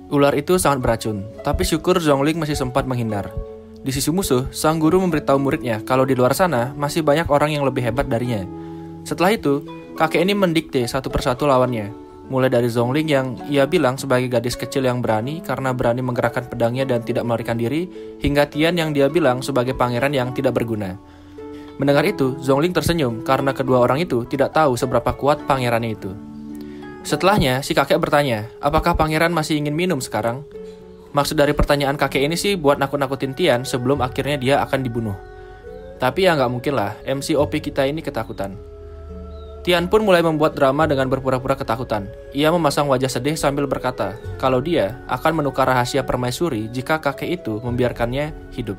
Ular itu sangat beracun, tapi syukur Zhongling masih sempat menghindar. Di sisi musuh, sang guru memberitahu muridnya kalau di luar sana masih banyak orang yang lebih hebat darinya. Setelah itu, kakek ini mendikte satu persatu lawannya. Mulai dari Zhongling yang ia bilang sebagai gadis kecil yang berani karena berani menggerakkan pedangnya dan tidak melarikan diri, hingga Tian yang dia bilang sebagai pangeran yang tidak berguna. Mendengar itu, Zhongling tersenyum karena kedua orang itu tidak tahu seberapa kuat pangerannya itu. Setelahnya, si kakek bertanya, apakah pangeran masih ingin minum sekarang? Maksud dari pertanyaan kakek ini sih buat nakut-nakutin Tian sebelum akhirnya dia akan dibunuh. Tapi ya nggak mungkin lah, MC OP kita ini ketakutan. Tian pun mulai membuat drama dengan berpura-pura ketakutan. Ia memasang wajah sedih sambil berkata, kalau dia akan menukar rahasia permaisuri jika kakek itu membiarkannya hidup.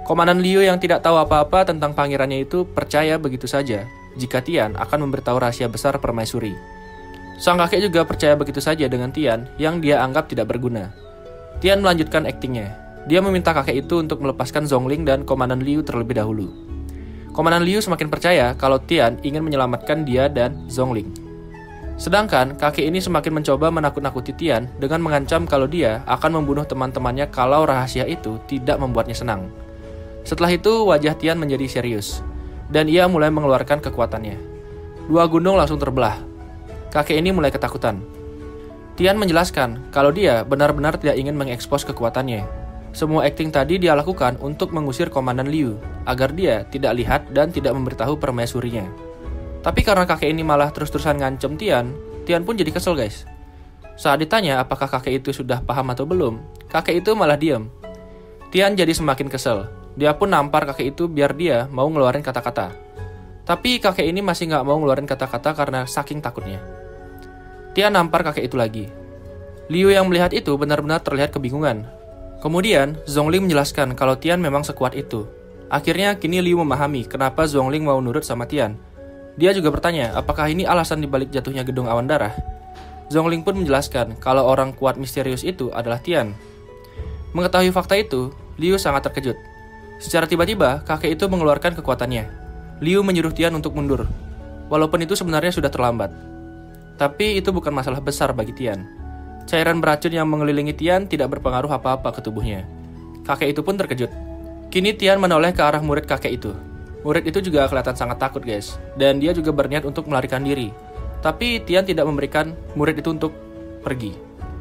Komandan Liu yang tidak tahu apa-apa tentang pangerannya itu percaya begitu saja jika Tian akan memberitahu rahasia besar permaisuri. Sang kakek juga percaya begitu saja dengan Tian yang dia anggap tidak berguna. Tian melanjutkan aktingnya. Dia meminta kakek itu untuk melepaskan Zhongling dan Komandan Liu terlebih dahulu. Komandan Liu semakin percaya kalau Tian ingin menyelamatkan dia dan Zhongling. Sedangkan kakek ini semakin mencoba menakut-nakuti Tian dengan mengancam kalau dia akan membunuh teman-temannya kalau rahasia itu tidak membuatnya senang. Setelah itu wajah Tian menjadi serius dan ia mulai mengeluarkan kekuatannya. Dua gunung langsung terbelah. Kakek ini mulai ketakutan. Tian menjelaskan kalau dia benar-benar tidak ingin mengekspos kekuatannya. Semua akting tadi dia lakukan untuk mengusir Komandan Liu, agar dia tidak lihat dan tidak memberitahu permaisurinya. Tapi karena kakek ini malah terus-terusan ngancem Tian, Tian pun jadi kesel guys. Saat ditanya apakah kakek itu sudah paham atau belum, kakek itu malah diam. Tian jadi semakin kesel. Dia pun nampar kakek itu biar dia mau ngeluarin kata-kata. Tapi kakek ini masih nggak mau ngeluarin kata-kata karena saking takutnya. Tian nampar kakek itu lagi. Liu yang melihat itu benar-benar terlihat kebingungan. Kemudian, Zhongling menjelaskan kalau Tian memang sekuat itu. Akhirnya, kini Liu memahami kenapa Zhongling mau nurut sama Tian. Dia juga bertanya, apakah ini alasan dibalik jatuhnya gedung awan darah? Zhongling pun menjelaskan kalau orang kuat misterius itu adalah Tian. Mengetahui fakta itu, Liu sangat terkejut. Secara tiba-tiba, kakek itu mengeluarkan kekuatannya. Liu menyuruh Tian untuk mundur. Walaupun itu sebenarnya sudah terlambat. Tapi itu bukan masalah besar bagi Tian. Cairan beracun yang mengelilingi Tian tidak berpengaruh apa-apa ke tubuhnya. Kakek itu pun terkejut. Kini Tian menoleh ke arah murid kakek itu. Murid itu juga kelihatan sangat takut guys. Dan dia juga berniat untuk melarikan diri. Tapi Tian tidak memberikan murid itu untuk pergi.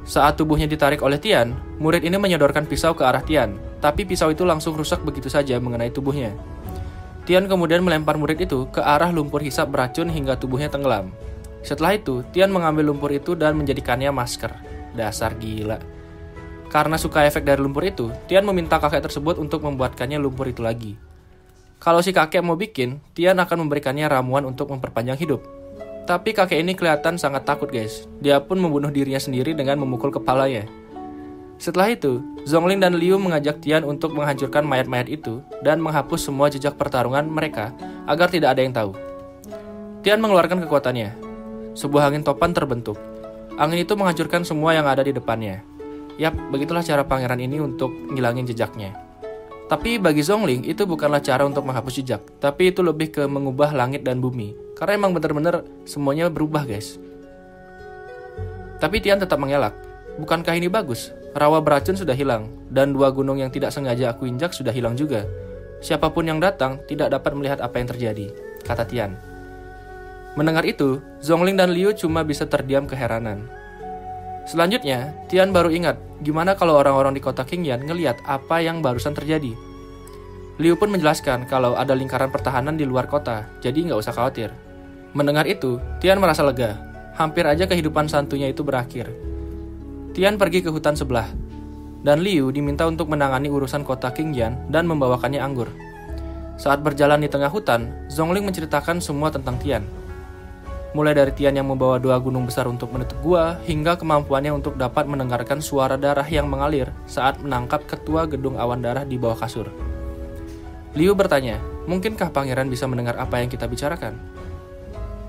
Saat tubuhnya ditarik oleh Tian, murid ini menyodorkan pisau ke arah Tian. Tapi pisau itu langsung rusak begitu saja mengenai tubuhnya. Tian kemudian melempar murid itu ke arah lumpur hisap beracun hingga tubuhnya tenggelam. Setelah itu, Tian mengambil lumpur itu dan menjadikannya masker. Dasar gila. Karena suka efek dari lumpur itu, Tian meminta kakek tersebut untuk membuatkannya lumpur itu lagi. Kalau si kakek mau bikin, Tian akan memberikannya ramuan untuk memperpanjang hidup. Tapi kakek ini kelihatan sangat takut guys. Dia pun membunuh dirinya sendiri dengan memukul kepalanya. Setelah itu, Zhongling dan Liu mengajak Tian untuk menghancurkan mayat-mayat itu dan menghapus semua jejak pertarungan mereka agar tidak ada yang tahu. Tian mengeluarkan kekuatannya. Sebuah angin topan terbentuk. Angin itu menghancurkan semua yang ada di depannya. Yap, begitulah cara pangeran ini untuk ngilangin jejaknya. Tapi bagi Zhongling, itu bukanlah cara untuk menghapus jejak. Tapi itu lebih ke mengubah langit dan bumi. Karena emang benar-benar semuanya berubah guys. Tapi Tian tetap mengelak. Bukankah ini bagus? Rawa beracun sudah hilang. Dan dua gunung yang tidak sengaja aku injak sudah hilang juga. Siapapun yang datang tidak dapat melihat apa yang terjadi, kata Tian. Mendengar itu, Zhongling dan Liu cuma bisa terdiam keheranan. Selanjutnya, Tian baru ingat gimana kalau orang-orang di kota Qingyan ngelihat apa yang barusan terjadi. Liu pun menjelaskan kalau ada lingkaran pertahanan di luar kota, jadi nggak usah khawatir. Mendengar itu, Tian merasa lega. Hampir aja kehidupan santunya itu berakhir. Tian pergi ke hutan sebelah, dan Liu diminta untuk menangani urusan kota Qingyan dan membawakannya anggur. Saat berjalan di tengah hutan, Zhongling menceritakan semua tentang Tian. Mulai dari Tian yang membawa dua gunung besar untuk menutup gua, hingga kemampuannya untuk dapat mendengarkan suara darah yang mengalir saat menangkap ketua gedung awan darah di bawah kasur. Liu bertanya, mungkinkah pangeran bisa mendengar apa yang kita bicarakan?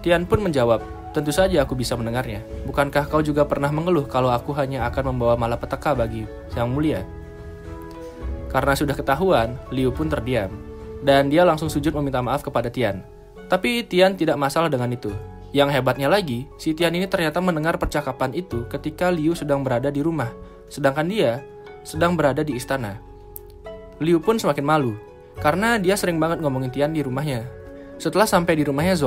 Tian pun menjawab, tentu saja aku bisa mendengarnya. Bukankah kau juga pernah mengeluh kalau aku hanya akan membawa malapetaka bagi Yang Mulia? Karena sudah ketahuan, Liu pun terdiam. Dan dia langsung sujud meminta maaf kepada Tian. Tapi Tian tidak masalah dengan itu. Yang hebatnya lagi, si Tian ini ternyata mendengar percakapan itu ketika Liu sedang berada di rumah, sedangkan dia sedang berada di istana. Liu pun semakin malu, karena dia sering banget ngomongin Tian di rumahnya. Setelah sampai di rumahnya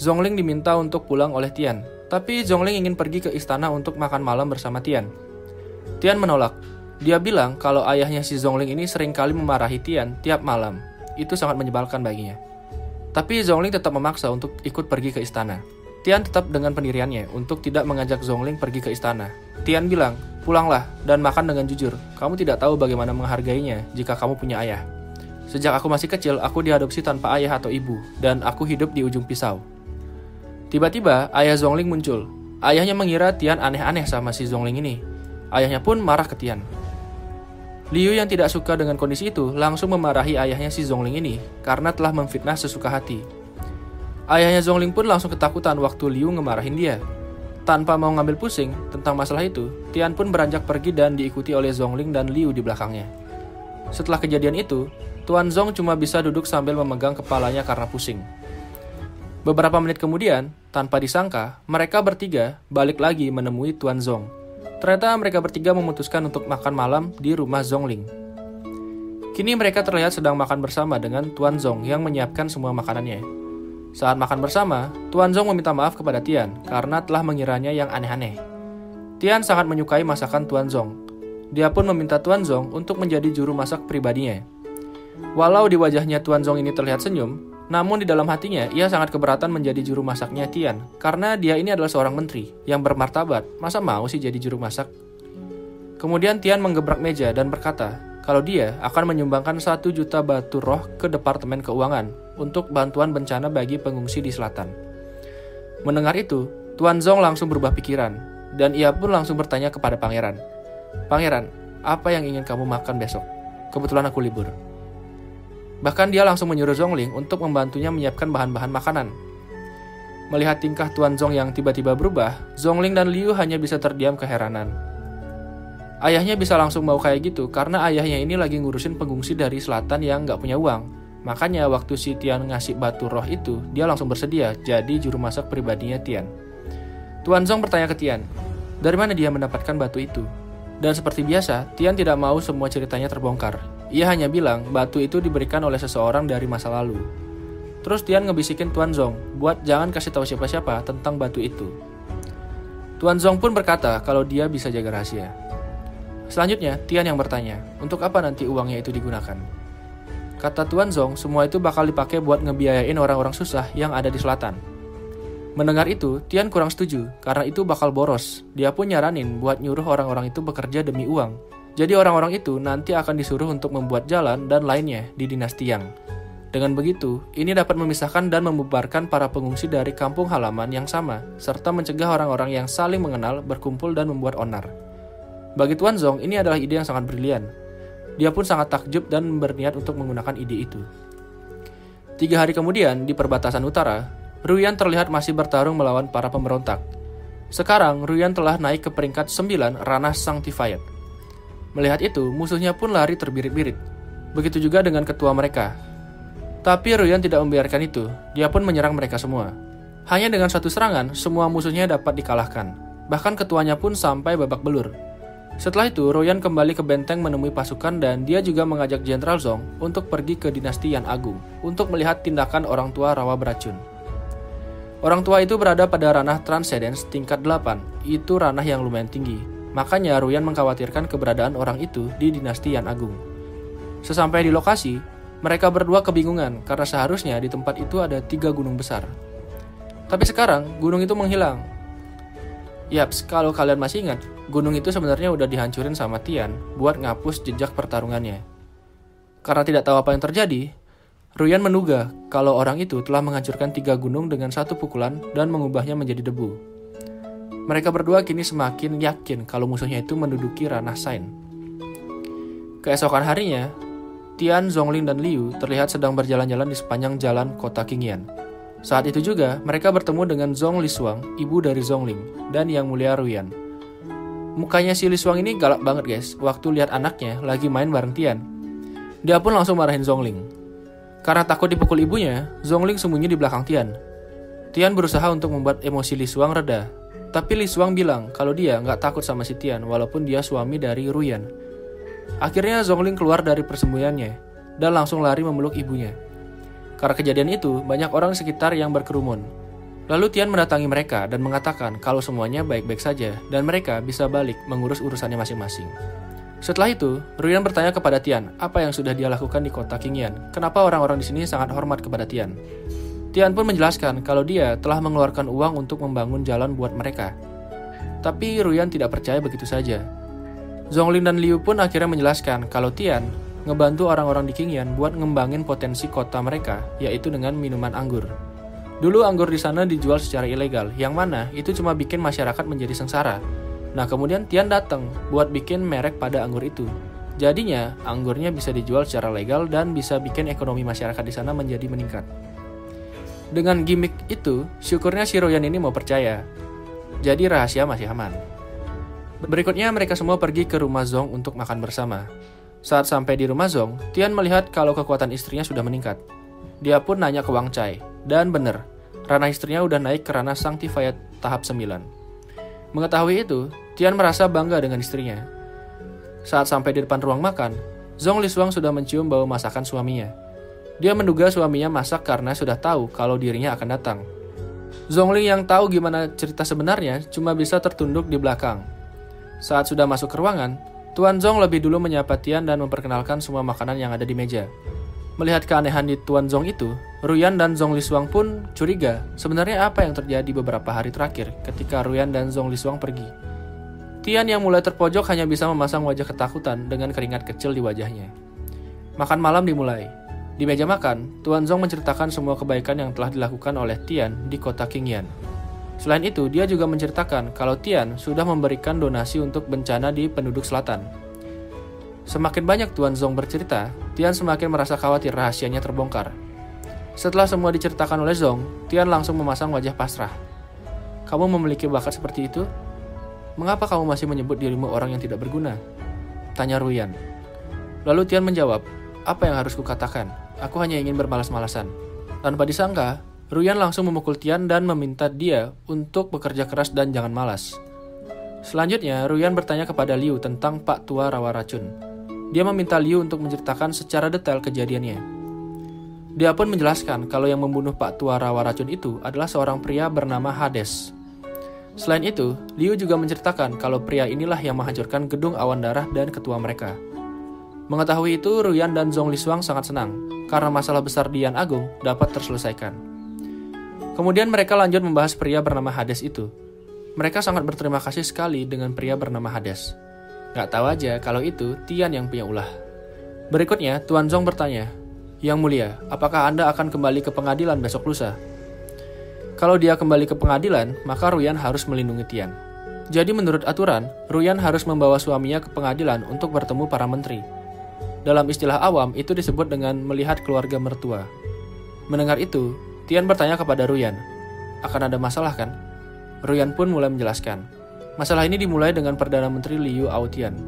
Zhongling diminta untuk pulang oleh Tian, tapi Zhongling ingin pergi ke istana untuk makan malam bersama Tian. Tian menolak. Dia bilang kalau ayahnya si Zhongling ini seringkali memarahi Tian tiap malam. Itu sangat menyebalkan baginya. Tapi Zhongling tetap memaksa untuk ikut pergi ke istana. Tian tetap dengan pendiriannya untuk tidak mengajak Zhongling pergi ke istana. Tian bilang, pulanglah dan makan dengan jujur. Kamu tidak tahu bagaimana menghargainya jika kamu punya ayah. Sejak aku masih kecil, aku diadopsi tanpa ayah atau ibu, dan aku hidup di ujung pisau. Tiba-tiba, ayah Zhongling muncul. Ayahnya mengira Tian aneh-aneh sama si Zhongling ini. Ayahnya pun marah ke Tian. Liu yang tidak suka dengan kondisi itu langsung memarahi ayahnya si Zhongling ini karena telah memfitnah sesuka hati. Ayahnya Zhongling pun langsung ketakutan waktu Liu ngemarahin dia. Tanpa mau ngambil pusing tentang masalah itu, Tian pun beranjak pergi dan diikuti oleh Zhongling dan Liu di belakangnya. Setelah kejadian itu, Tuan Zong cuma bisa duduk sambil memegang kepalanya karena pusing. Beberapa menit kemudian, tanpa disangka, mereka bertiga balik lagi menemui Tuan Zong. Ternyata mereka bertiga memutuskan untuk makan malam di rumah Zhongling. Kini mereka terlihat sedang makan bersama dengan Tuan Zong yang menyiapkan semua makanannya. Saat makan bersama, Tuan Zong meminta maaf kepada Tian karena telah mengiranya yang aneh-aneh. Tian sangat menyukai masakan Tuan Zong. Dia pun meminta Tuan Zong untuk menjadi juru masak pribadinya. Walau di wajahnya Tuan Zong ini terlihat senyum, namun di dalam hatinya ia sangat keberatan menjadi juru masaknya Tian karena dia ini adalah seorang menteri yang bermartabat. Masa mau sih jadi juru masak? Kemudian Tian menggebrak meja dan berkata kalau dia akan menyumbangkan 1 juta batu roh ke Departemen Keuangan untuk bantuan bencana bagi pengungsi di selatan. Mendengar itu, Tuan Zong langsung berubah pikiran dan ia pun langsung bertanya kepada pangeran. Pangeran, apa yang ingin kamu makan besok? Kebetulan aku libur. Bahkan dia langsung menyuruh Zhongling untuk membantunya menyiapkan bahan-bahan makanan. Melihat tingkah Tuan Zong yang tiba-tiba berubah, Zhongling dan Liu hanya bisa terdiam keheranan. Ayahnya bisa langsung mau kayak gitu karena ayahnya ini lagi ngurusin pengungsi dari selatan yang nggak punya uang. Makanya waktu si Tian ngasih batu roh itu, dia langsung bersedia jadi juru masak pribadinya Tian. Tuan Zong bertanya ke Tian, dari mana dia mendapatkan batu itu? Dan seperti biasa, Tian tidak mau semua ceritanya terbongkar. Ia hanya bilang batu itu diberikan oleh seseorang dari masa lalu. Terus Tian ngebisikin Tuan Zong buat jangan kasih tahu siapa-siapa tentang batu itu. Tuan Zong pun berkata kalau dia bisa jaga rahasia. Selanjutnya, Tian yang bertanya, untuk apa nanti uangnya itu digunakan? Kata Tuan Zong, semua itu bakal dipakai buat ngebiayain orang-orang susah yang ada di selatan. Mendengar itu, Tian kurang setuju, karena itu bakal boros. Dia pun nyaranin buat nyuruh orang-orang itu bekerja demi uang. Jadi orang-orang itu nanti akan disuruh untuk membuat jalan dan lainnya di dinasti Yang. Dengan begitu, ini dapat memisahkan dan membubarkan para pengungsi dari kampung halaman yang sama, serta mencegah orang-orang yang saling mengenal berkumpul dan membuat onar. Bagi Tuan Zong, ini adalah ide yang sangat brilian. Dia pun sangat takjub dan berniat untuk menggunakan ide itu. 3 hari kemudian, di perbatasan utara, Ruyan terlihat masih bertarung melawan para pemberontak. Sekarang, Ruyan telah naik ke peringkat 9 ranah Sanctified. Melihat itu, musuhnya pun lari terbirit-birit. Begitu juga dengan ketua mereka. Tapi Ruyan tidak membiarkan itu, dia pun menyerang mereka semua. Hanya dengan satu serangan, semua musuhnya dapat dikalahkan. Bahkan ketuanya pun sampai babak belur. Setelah itu, Ruyan kembali ke benteng menemui pasukan dan dia juga mengajak Jenderal Zong untuk pergi ke dinasti Yan Agung untuk melihat tindakan orang tua rawa beracun. Orang tua itu berada pada ranah Transcendence tingkat 8, itu ranah yang lumayan tinggi. Makanya Ruyan mengkhawatirkan keberadaan orang itu di dinasti Yan Agung. Sesampai di lokasi, mereka berdua kebingungan karena seharusnya di tempat itu ada 3 gunung besar. Tapi sekarang, gunung itu menghilang. Yaps, kalau kalian masih ingat, gunung itu sebenarnya udah dihancurin sama Tian buat ngapus jejak pertarungannya. Karena tidak tahu apa yang terjadi, Ruyan menduga kalau orang itu telah menghancurkan 3 gunung dengan 1 pukulan dan mengubahnya menjadi debu. Mereka berdua kini semakin yakin kalau musuhnya itu menduduki ranah Sain. Keesokan harinya, Tian, Zhongling, dan Liu terlihat sedang berjalan-jalan di sepanjang jalan kota Qingyan. Saat itu juga, mereka bertemu dengan Zhong Lishuang, ibu dari Zhongling, dan Yang Mulia Ruyan. Mukanya si Lishuang ini galak banget guys, waktu lihat anaknya lagi main bareng Tian. Dia pun langsung marahin Zhongling. Karena takut dipukul ibunya, Zhongling sembunyi di belakang Tian. Tian berusaha untuk membuat emosi Li Xuang reda. Tapi Li Xuang bilang kalau dia nggak takut sama si Tian walaupun dia suami dari Ruyan. Akhirnya Zhongling keluar dari persembunyiannya dan langsung lari memeluk ibunya. Karena kejadian itu, banyak orang di sekitar yang berkerumun. Lalu Tian mendatangi mereka dan mengatakan kalau semuanya baik-baik saja dan mereka bisa balik mengurus urusannya masing-masing. Setelah itu, Ruyan bertanya kepada Tian apa yang sudah dia lakukan di kota Qingyan. Kenapa orang-orang di sini sangat hormat kepada Tian. Tian pun menjelaskan kalau dia telah mengeluarkan uang untuk membangun jalan buat mereka. Tapi Ruyan tidak percaya begitu saja. Zhongling dan Liu pun akhirnya menjelaskan kalau Tian ngebantu orang-orang di Qingyan buat ngembangin potensi kota mereka, yaitu dengan minuman anggur. Dulu anggur di sana dijual secara ilegal, yang mana itu cuma bikin masyarakat menjadi sengsara. Nah kemudian Tian datang buat bikin merek pada anggur itu. Jadinya anggurnya bisa dijual secara legal dan bisa bikin ekonomi masyarakat di sana menjadi meningkat. Dengan gimmick itu, syukurnya si Ruyan ini mau percaya. Jadi rahasia masih aman. Berikutnya mereka semua pergi ke rumah Zhong untuk makan bersama. Saat sampai di rumah Zhong, Tian melihat kalau kekuatan istrinya sudah meningkat. Dia pun nanya ke Wang Cai, dan bener, ranah istrinya udah naik ke ranah Sanctified tahap 9. Mengetahui itu, Tian merasa bangga dengan istrinya. Saat sampai di depan ruang makan, Zhong Lishuang sudah mencium bau masakan suaminya. Dia menduga suaminya masak karena sudah tahu kalau dirinya akan datang. Zhongling yang tahu gimana cerita sebenarnya cuma bisa tertunduk di belakang. Saat sudah masuk ke ruangan, Tuan Zhong lebih dulu menyapa Tian dan memperkenalkan semua makanan yang ada di meja. Melihat keanehan di Tuan Zhong itu, Ruyan dan Zhong Lishuang pun curiga sebenarnya apa yang terjadi beberapa hari terakhir ketika Ruyan dan Zhong Lishuang pergi. Tian yang mulai terpojok hanya bisa memasang wajah ketakutan dengan keringat kecil di wajahnya. Makan malam dimulai. Di meja makan, Tuan Zhong menceritakan semua kebaikan yang telah dilakukan oleh Tian di kota Qingyan. Selain itu, dia juga menceritakan kalau Tian sudah memberikan donasi untuk bencana di penduduk selatan. Semakin banyak Tuan Zhong bercerita, Tian semakin merasa khawatir rahasianya terbongkar. Setelah semua diceritakan oleh Zhong, Tian langsung memasang wajah pasrah. "Kamu memiliki bakat seperti itu? Mengapa kamu masih menyebut dirimu orang yang tidak berguna?" tanya Ruyan. Lalu Tian menjawab, "Apa yang harus kukatakan? Aku hanya ingin bermalas-malasan." Tanpa disangka, Ruyan langsung memukul Tian dan meminta dia untuk bekerja keras dan jangan malas. Selanjutnya, Ruyan bertanya kepada Liu tentang Pak Tua Rawa Racun. Dia meminta Liu untuk menceritakan secara detail kejadiannya. Dia pun menjelaskan kalau yang membunuh Pak Tua Rawa Racun itu adalah seorang pria bernama Hades. Selain itu, Liu juga menceritakan kalau pria inilah yang menghancurkan gedung awan darah dan ketua mereka. Mengetahui itu, Ruyan dan Zhong Lishuang sangat senang karena masalah besar di Yan Agung dapat terselesaikan. Kemudian mereka lanjut membahas pria bernama Hades itu. Mereka sangat berterima kasih sekali dengan pria bernama Hades. Gak tahu aja kalau itu Tian yang punya ulah. Berikutnya, Tuan Zhong bertanya, "Yang mulia, apakah Anda akan kembali ke pengadilan besok lusa?" Kalau dia kembali ke pengadilan, maka Ruyan harus melindungi Tian. Jadi menurut aturan, Ruyan harus membawa suaminya ke pengadilan untuk bertemu para menteri. Dalam istilah awam, itu disebut dengan melihat keluarga mertua. Mendengar itu, Tian bertanya kepada Ruyan, "Akan ada masalah kan?" Ruyan pun mulai menjelaskan. Masalah ini dimulai dengan Perdana Menteri Liu Aotian.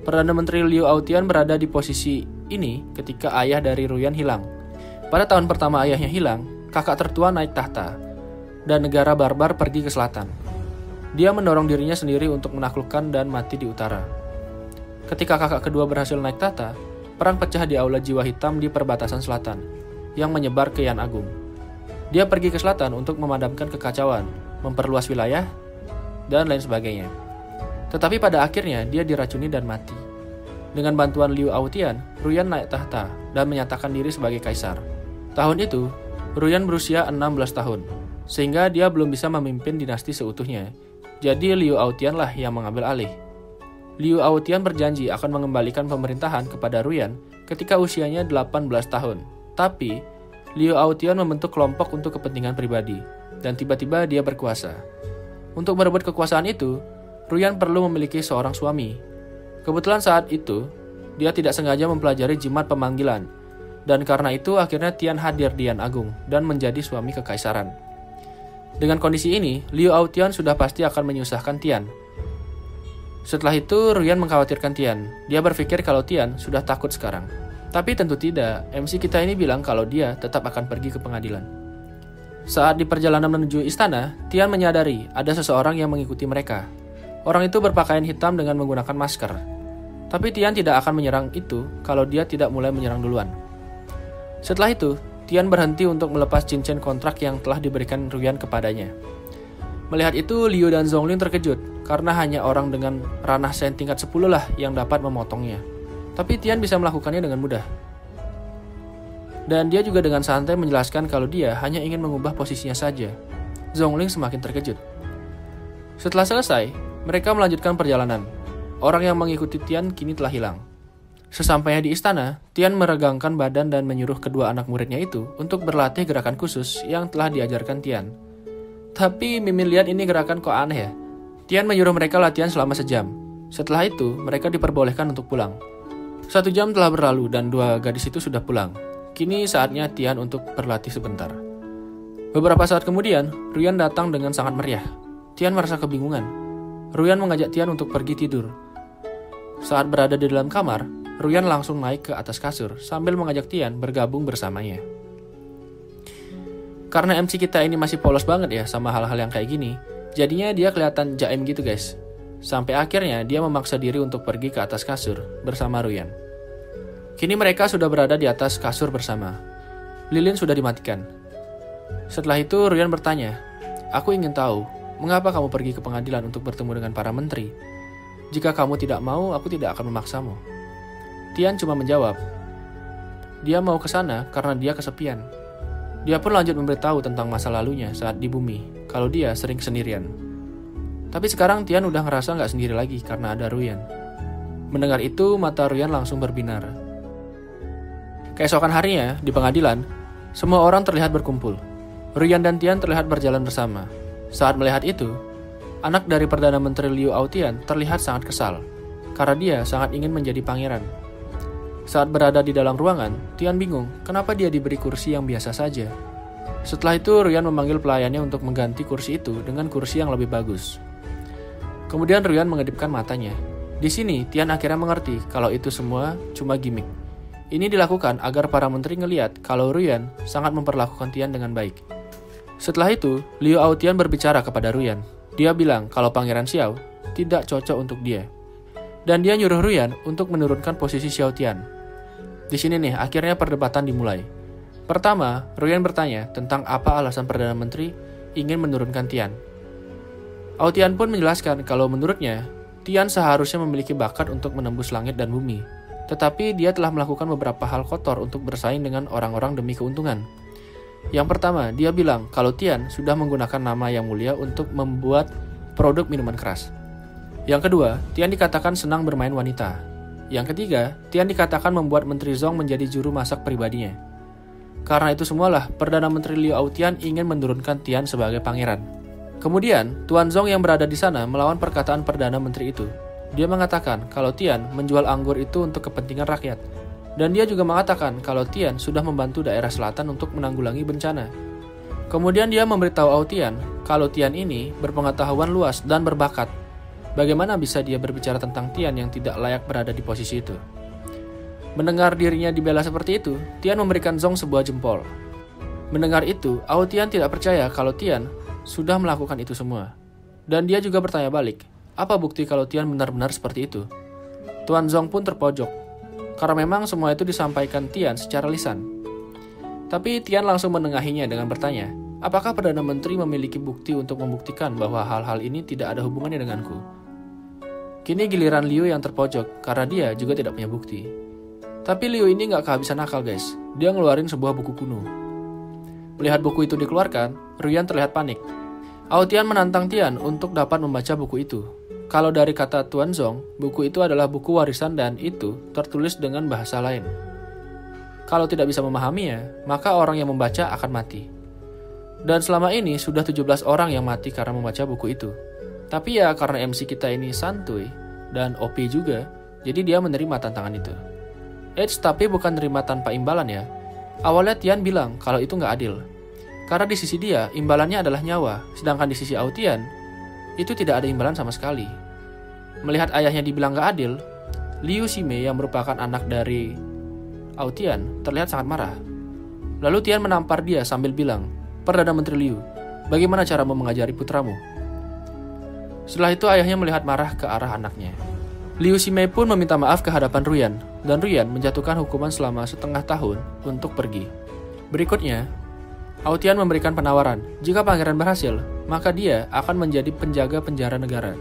Perdana Menteri Liu Aotian berada di posisi ini ketika ayah dari Ruyan hilang. Pada tahun pertama ayahnya hilang, kakak tertua naik tahta, dan negara barbar pergi ke selatan. Dia mendorong dirinya sendiri untuk menaklukkan dan mati di utara. Ketika kakak kedua berhasil naik tahta, perang pecah di Aula Jiwa Hitam di perbatasan selatan, yang menyebar ke Yan Agung. Dia pergi ke selatan untuk memadamkan kekacauan, memperluas wilayah, dan lain sebagainya. Tetapi pada akhirnya dia diracuni dan mati. Dengan bantuan Liu Aotian, Ruyan naik tahta dan menyatakan diri sebagai kaisar. Tahun itu, Ruyan berusia 16 tahun, sehingga dia belum bisa memimpin dinasti seutuhnya. Jadi Liu Aotian lah yang mengambil alih. Liu Aotian berjanji akan mengembalikan pemerintahan kepada Ruyan ketika usianya 18 tahun. Tapi, Liu Aotian membentuk kelompok untuk kepentingan pribadi, dan tiba-tiba dia berkuasa. Untuk merebut kekuasaan itu, Ruyan perlu memiliki seorang suami. Kebetulan saat itu, dia tidak sengaja mempelajari jimat pemanggilan, dan karena itu akhirnya Tian hadir di Yan Agung dan menjadi suami kekaisaran. Dengan kondisi ini, Liu Aotian sudah pasti akan menyusahkan Tian. Setelah itu, Ruyan mengkhawatirkan Tian. Dia berpikir kalau Tian sudah takut sekarang. Tapi tentu tidak, MC kita ini bilang kalau dia tetap akan pergi ke pengadilan. Saat di perjalanan menuju istana, Tian menyadari ada seseorang yang mengikuti mereka. Orang itu berpakaian hitam dengan menggunakan masker. Tapi Tian tidak akan menyerang itu kalau dia tidak mulai menyerang duluan. Setelah itu, Tian berhenti untuk melepas cincin kontrak yang telah diberikan Ruyan kepadanya. Melihat itu, Liu dan Zhongling terkejut karena hanya orang dengan ranah sen tingkat 10 lah yang dapat memotongnya. Tapi Tian bisa melakukannya dengan mudah. Dan dia juga dengan santai menjelaskan kalau dia hanya ingin mengubah posisinya saja. Zhongling semakin terkejut. Setelah selesai, mereka melanjutkan perjalanan. Orang yang mengikuti Tian kini telah hilang. Sesampainya di istana, Tian meregangkan badan dan menyuruh kedua anak muridnya itu untuk berlatih gerakan khusus yang telah diajarkan Tian. Tapi Mimin lihat ini gerakan kok aneh ya. Tian menyuruh mereka latihan selama sejam. Setelah itu, mereka diperbolehkan untuk pulang. 1 jam telah berlalu dan 2 gadis itu sudah pulang. Kini saatnya Tian untuk berlatih sebentar. Beberapa saat kemudian, Ruyan datang dengan sangat meriah. Tian merasa kebingungan. Ruyan mengajak Tian untuk pergi tidur. Saat berada di dalam kamar, Ruyan langsung naik ke atas kasur sambil mengajak Tian bergabung bersamanya. Karena MC kita ini masih polos banget ya sama hal-hal yang kayak gini, jadinya dia kelihatan jaim gitu guys. Sampai akhirnya dia memaksa diri untuk pergi ke atas kasur bersama Ruyan. Kini mereka sudah berada di atas kasur bersama. Lilin sudah dimatikan. Setelah itu Ruyan bertanya, "Aku ingin tahu, mengapa kamu pergi ke pengadilan untuk bertemu dengan para menteri? Jika kamu tidak mau, aku tidak akan memaksamu." Tian cuma menjawab, dia mau ke sana karena dia kesepian. Dia pun lanjut memberitahu tentang masa lalunya saat di bumi, kalau dia sering sendirian. Tapi sekarang Tian udah ngerasa nggak sendiri lagi karena ada Ruyan. Mendengar itu, mata Ruyan langsung berbinar. Keesokan harinya, di pengadilan, semua orang terlihat berkumpul. Ruyan dan Tian terlihat berjalan bersama. Saat melihat itu, anak dari Perdana Menteri Liu Aotian terlihat sangat kesal, karena dia sangat ingin menjadi pangeran. Saat berada di dalam ruangan, Tian bingung kenapa dia diberi kursi yang biasa saja. Setelah itu, Ruyan memanggil pelayannya untuk mengganti kursi itu dengan kursi yang lebih bagus. Kemudian Ruyan mengedipkan matanya. Di sini, Tian akhirnya mengerti kalau itu semua cuma gimmick. Ini dilakukan agar para menteri ngeliat kalau Ruyan sangat memperlakukan Tian dengan baik. Setelah itu, Liu Aotian berbicara kepada Ruyan. Dia bilang kalau Pangeran Xiao tidak cocok untuk dia. Dan dia nyuruh Ruyan untuk menurunkan posisi Xiao Tian. Di sini nih, akhirnya perdebatan dimulai. Pertama, Ruyan bertanya tentang apa alasan Perdana Menteri ingin menurunkan Tian. Aotian pun menjelaskan kalau menurutnya, Tian seharusnya memiliki bakat untuk menembus langit dan bumi. Tetapi dia telah melakukan beberapa hal kotor untuk bersaing dengan orang-orang demi keuntungan. Yang pertama, dia bilang kalau Tian sudah menggunakan nama yang mulia untuk membuat produk minuman keras. Yang kedua, Tian dikatakan senang bermain wanita. Yang ketiga, Tian dikatakan membuat Menteri Zhong menjadi juru masak pribadinya. Karena itu semualah, Perdana Menteri Liu Aotian ingin menurunkan Tian sebagai pangeran. Kemudian, Tuan Zhong yang berada di sana melawan perkataan Perdana Menteri itu. Dia mengatakan kalau Tian menjual anggur itu untuk kepentingan rakyat. Dan dia juga mengatakan kalau Tian sudah membantu daerah selatan untuk menanggulangi bencana. Kemudian dia memberitahu Aotian kalau Tian ini berpengetahuan luas dan berbakat. Bagaimana bisa dia berbicara tentang Tian yang tidak layak berada di posisi itu? Mendengar dirinya dibela seperti itu, Tian memberikan Zhong sebuah jempol. Mendengar itu, Aotian tidak percaya kalau Tian sudah melakukan itu semua. Dan dia juga bertanya balik, apa bukti kalau Tian benar-benar seperti itu? Tuan Zhong pun terpojok, karena memang semua itu disampaikan Tian secara lisan. Tapi Tian langsung menengahinya dengan bertanya, apakah Perdana Menteri memiliki bukti untuk membuktikan bahwa hal-hal ini tidak ada hubungannya denganku? Kini giliran Liu yang terpojok, karena dia juga tidak punya bukti. Tapi Liu ini gak kehabisan akal guys, dia ngeluarin sebuah buku kuno. Melihat buku itu dikeluarkan, Ruyan terlihat panik. Aotian menantang Tian untuk dapat membaca buku itu. Kalau dari kata Tuan Zhong, buku itu adalah buku warisan dan itu tertulis dengan bahasa lain. Kalau tidak bisa memahaminya, maka orang yang membaca akan mati. Dan selama ini sudah 17 orang yang mati karena membaca buku itu. Tapi ya karena MC kita ini santuy dan OP juga, jadi dia menerima tantangan itu. Tapi bukan nerima tanpa imbalan ya. Awalnya Tian bilang kalau itu nggak adil. Karena di sisi dia, imbalannya adalah nyawa, sedangkan di sisi Aotian, itu tidak ada imbalan sama sekali. Melihat ayahnya dibilang nggak adil, Liu Xime yang merupakan anak dari Aotian terlihat sangat marah. Lalu Tian menampar dia sambil bilang, Perdana Menteri Liu, bagaimana caramu mengajari putramu?" Setelah itu ayahnya melihat marah ke arah anaknya. Liu Ximei pun meminta maaf ke hadapan Ruyan, dan Ruyan menjatuhkan hukuman selama setengah tahun untuk pergi. Berikutnya, Aotian memberikan penawaran, jika pangeran berhasil, maka dia akan menjadi penjaga penjara negara.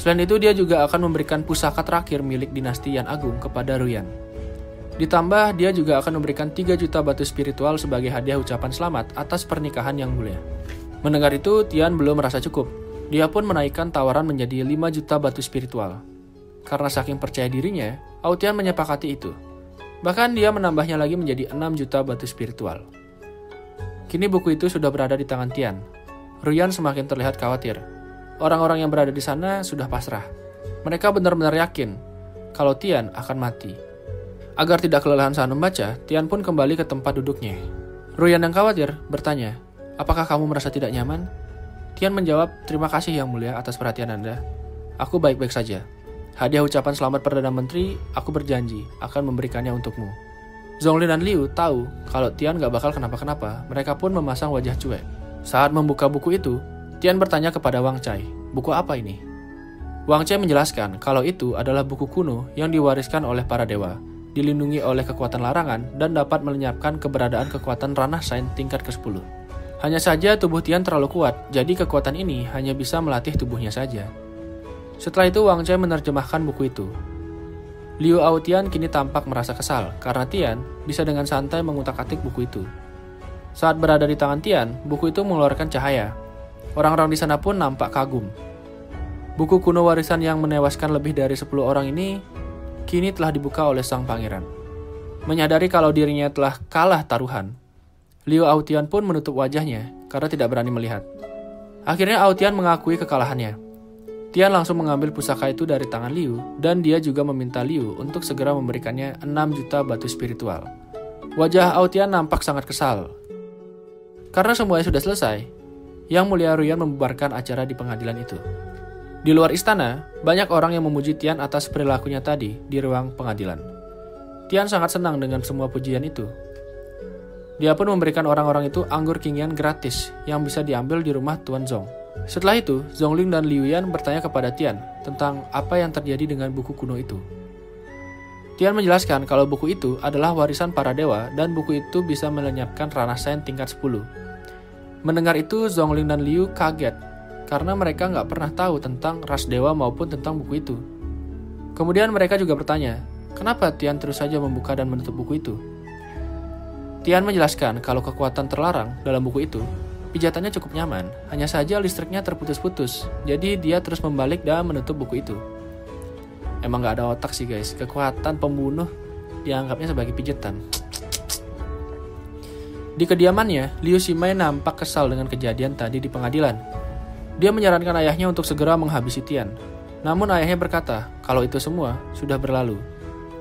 Selain itu, dia juga akan memberikan pusaka terakhir milik dinasti Yan Agung kepada Ruyan. Ditambah, dia juga akan memberikan 3 juta batu spiritual sebagai hadiah ucapan selamat atas pernikahan yang mulia. Mendengar itu, Tian belum merasa cukup. Dia pun menaikkan tawaran menjadi 5 juta batu spiritual. Karena saking percaya dirinya, Aotian menyepakati itu. Bahkan dia menambahnya lagi menjadi 6 juta batu spiritual. Kini buku itu sudah berada di tangan Tian. Ruyan semakin terlihat khawatir. Orang-orang yang berada di sana sudah pasrah. Mereka benar-benar yakin kalau Tian akan mati. Agar tidak kelelahan saat membaca, Tian pun kembali ke tempat duduknya. Ruyan yang khawatir bertanya, "Apakah kamu merasa tidak nyaman?" Tian menjawab, "Terima kasih yang mulia atas perhatian Anda. Aku baik-baik saja. Hadiah ucapan selamat Perdana Menteri, aku berjanji akan memberikannya untukmu." Zonglin dan Liu tahu kalau Tian gak bakal kenapa-kenapa. Mereka pun memasang wajah cuek. Saat membuka buku itu, Tian bertanya kepada Wang Cai, "Buku apa ini?" Wang Cai menjelaskan kalau itu adalah buku kuno yang diwariskan oleh para dewa, dilindungi oleh kekuatan larangan, dan dapat melenyapkan keberadaan kekuatan ranah sains tingkat ke-10. Hanya saja tubuh Tian terlalu kuat, jadi kekuatan ini hanya bisa melatih tubuhnya saja. Setelah itu Wang Cai menerjemahkan buku itu. Liu Aotian kini tampak merasa kesal karena Tian bisa dengan santai mengutak-atik buku itu. Saat berada di tangan Tian, buku itu mengeluarkan cahaya. Orang-orang di sana pun nampak kagum. Buku kuno warisan yang menewaskan lebih dari 10 orang ini kini telah dibuka oleh sang pangeran. Menyadari kalau dirinya telah kalah taruhan, Liu Aotian pun menutup wajahnya karena tidak berani melihat. Akhirnya Aotian mengakui kekalahannya. Tian langsung mengambil pusaka itu dari tangan Liu, dan dia juga meminta Liu untuk segera memberikannya 6 juta batu spiritual. Wajah Aotian nampak sangat kesal. Karena semuanya sudah selesai, Yang Mulia Ruyan membubarkan acara di pengadilan itu. Di luar istana, banyak orang yang memuji Tian atas perilakunya tadi di ruang pengadilan. Tian sangat senang dengan semua pujian itu. Dia pun memberikan orang-orang itu anggur Qingyan gratis yang bisa diambil di rumah Tuan Zong. Setelah itu, Zhongling dan Liu Yan bertanya kepada Tian tentang apa yang terjadi dengan buku kuno itu. Tian menjelaskan kalau buku itu adalah warisan para dewa dan buku itu bisa melenyapkan ranah sains tingkat 10. Mendengar itu, Zhongling dan Liu kaget karena mereka nggak pernah tahu tentang ras dewa maupun tentang buku itu. Kemudian mereka juga bertanya, kenapa Tian terus saja membuka dan menutup buku itu? Tian menjelaskan kalau kekuatan terlarang dalam buku itu, pijatannya cukup nyaman, hanya saja listriknya terputus-putus, jadi dia terus membalik dan menutup buku itu. Emang gak ada otak sih guys, kekuatan pembunuh dianggapnya sebagai pijatan. Di kediamannya, Liu Ximei nampak kesal dengan kejadian tadi di pengadilan. Dia menyarankan ayahnya untuk segera menghabisi Tian. Namun ayahnya berkata kalau itu semua sudah berlalu,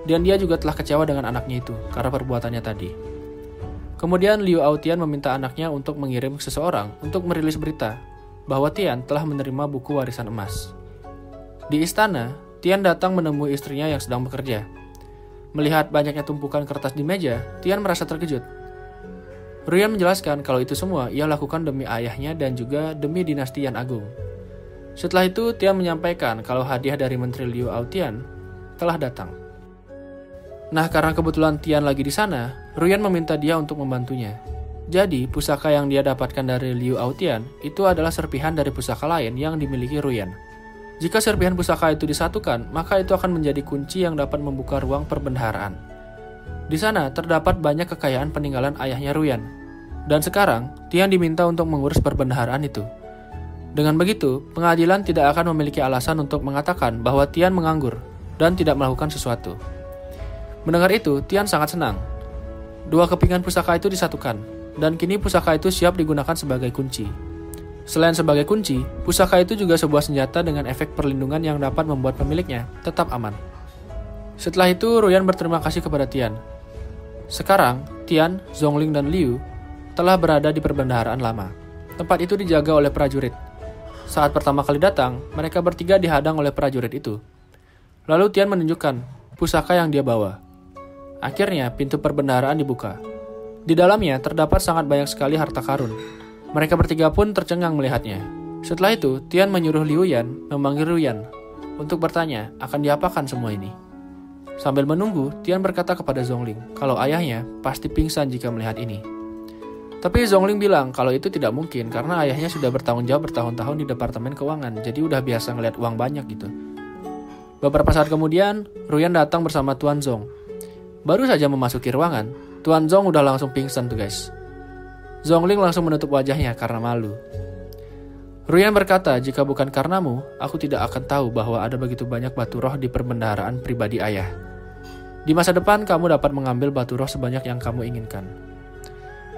dan dia juga telah kecewa dengan anaknya itu karena perbuatannya tadi. Kemudian Liu Aotian meminta anaknya untuk mengirim seseorang untuk merilis berita bahwa Tian telah menerima buku warisan emas. Di istana, Tian datang menemui istrinya yang sedang bekerja. Melihat banyaknya tumpukan kertas di meja, Tian merasa terkejut. Ruyan menjelaskan kalau itu semua ia lakukan demi ayahnya dan juga demi dinasti Yan Agung. Setelah itu, Tian menyampaikan kalau hadiah dari Menteri Liu Aotian telah datang. Nah, karena kebetulan Tian lagi di sana, Ruyan meminta dia untuk membantunya. Jadi, pusaka yang dia dapatkan dari Liu Aotian itu adalah serpihan dari pusaka lain yang dimiliki Ruyan. Jika serpihan pusaka itu disatukan, maka itu akan menjadi kunci yang dapat membuka ruang perbendaharaan. Di sana terdapat banyak kekayaan peninggalan ayahnya Ruyan. Dan sekarang, Tian diminta untuk mengurus perbendaharaan itu. Dengan begitu, pengadilan tidak akan memiliki alasan untuk mengatakan bahwa Tian menganggur dan tidak melakukan sesuatu. Mendengar itu, Tian sangat senang. Dua kepingan pusaka itu disatukan, dan kini pusaka itu siap digunakan sebagai kunci. Selain sebagai kunci, pusaka itu juga sebuah senjata dengan efek perlindungan yang dapat membuat pemiliknya tetap aman. Setelah itu, Ruyan berterima kasih kepada Tian. Sekarang, Tian, Zhongling, dan Liu telah berada di perbendaharaan lama. Tempat itu dijaga oleh prajurit. Saat pertama kali datang, mereka bertiga dihadang oleh prajurit itu. Lalu Tian menunjukkan pusaka yang dia bawa. Akhirnya, pintu perbendaharaan dibuka. Di dalamnya terdapat sangat banyak sekali harta karun. Mereka bertiga pun tercengang melihatnya. Setelah itu, Tian menyuruh Liu Yan memanggil Ruyan untuk bertanya akan diapakan semua ini. Sambil menunggu, Tian berkata kepada Zhongling kalau ayahnya pasti pingsan jika melihat ini. Tapi Zhongling bilang kalau itu tidak mungkin karena ayahnya sudah bertanggung jawab bertahun-tahun di Departemen Keuangan, jadi udah biasa ngeliat uang banyak gitu. Beberapa saat kemudian, Ruyan datang bersama Tuan Zong. Baru saja memasuki ruangan, Tuan Zong udah langsung pingsan tuh guys. Zhongling langsung menutup wajahnya karena malu. Ruyan berkata, jika bukan karenamu, aku tidak akan tahu bahwa ada begitu banyak batu roh di perbendaharaan pribadi ayah. Di masa depan, kamu dapat mengambil batu roh sebanyak yang kamu inginkan.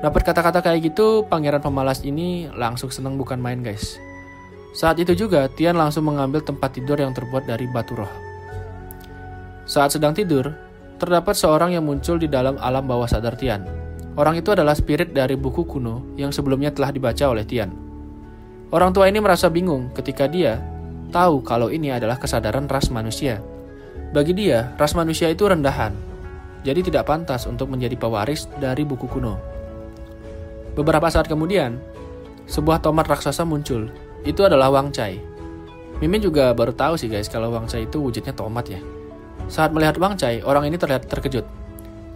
Dapat kata-kata kayak gitu, pangeran pemalas ini langsung seneng bukan main guys. Saat itu juga, Tian langsung mengambil tempat tidur yang terbuat dari batu roh. Saat sedang tidur, terdapat seorang yang muncul di dalam alam bawah sadar Tian. Orang itu adalah spirit dari buku kuno yang sebelumnya telah dibaca oleh Tian. Orang tua ini merasa bingung ketika dia tahu kalau ini adalah kesadaran ras manusia. Bagi dia, ras manusia itu rendahan, jadi tidak pantas untuk menjadi pewaris dari buku kuno. Beberapa saat kemudian, sebuah tomat raksasa muncul. Itu adalah Wang Cai. Mimin juga baru tahu sih guys kalau Wang Cai itu wujudnya tomat ya. Saat melihat Wang Cai, orang ini terlihat terkejut.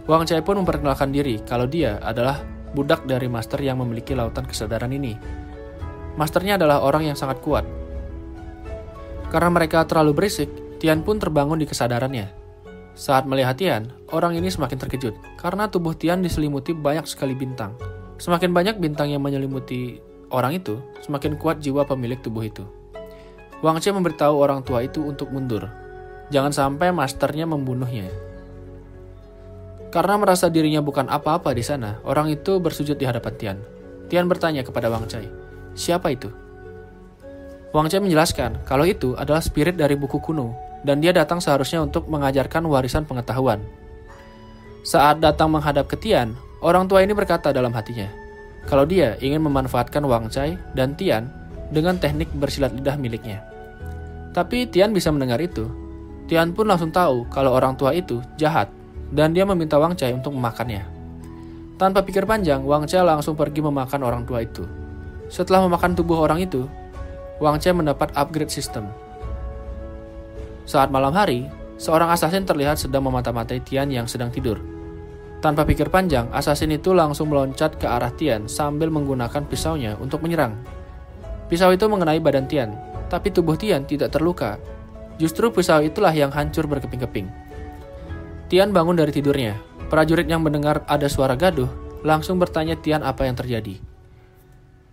Wang Cai pun memperkenalkan diri kalau dia adalah budak dari master yang memiliki lautan kesadaran ini. Masternya adalah orang yang sangat kuat. Karena mereka terlalu berisik, Tian pun terbangun di kesadarannya. Saat melihat Tian, orang ini semakin terkejut karena tubuh Tian diselimuti banyak sekali bintang. Semakin banyak bintang yang menyelimuti orang itu, semakin kuat jiwa pemilik tubuh itu. Wang Cai memberitahu orang tua itu untuk mundur. Jangan sampai masternya membunuhnya. Karena merasa dirinya bukan apa-apa di sana, orang itu bersujud di hadapan Tian. Tian bertanya kepada Wang Cai, siapa itu? Wang Cai menjelaskan kalau itu adalah spirit dari buku kuno dan dia datang seharusnya untuk mengajarkan warisan pengetahuan. Saat datang menghadap ke Tian, orang tua ini berkata dalam hatinya kalau dia ingin memanfaatkan Wang Cai dan Tian dengan teknik bersilat lidah miliknya. Tapi Tian bisa mendengar itu. Tian pun langsung tahu kalau orang tua itu jahat dan dia meminta Wang Cai untuk memakannya. Tanpa pikir panjang, Wang Cai langsung pergi memakan orang tua itu. Setelah memakan tubuh orang itu, Wang Cai mendapat upgrade sistem. Saat malam hari, seorang assassin terlihat sedang memata-matai Tian yang sedang tidur. Tanpa pikir panjang, assassin itu langsung meloncat ke arah Tian sambil menggunakan pisaunya untuk menyerang. Pisau itu mengenai badan Tian, tapi tubuh Tian tidak terluka. Justru pisau itulah yang hancur berkeping-keping. Tian bangun dari tidurnya. Prajurit yang mendengar ada suara gaduh langsung bertanya Tian apa yang terjadi.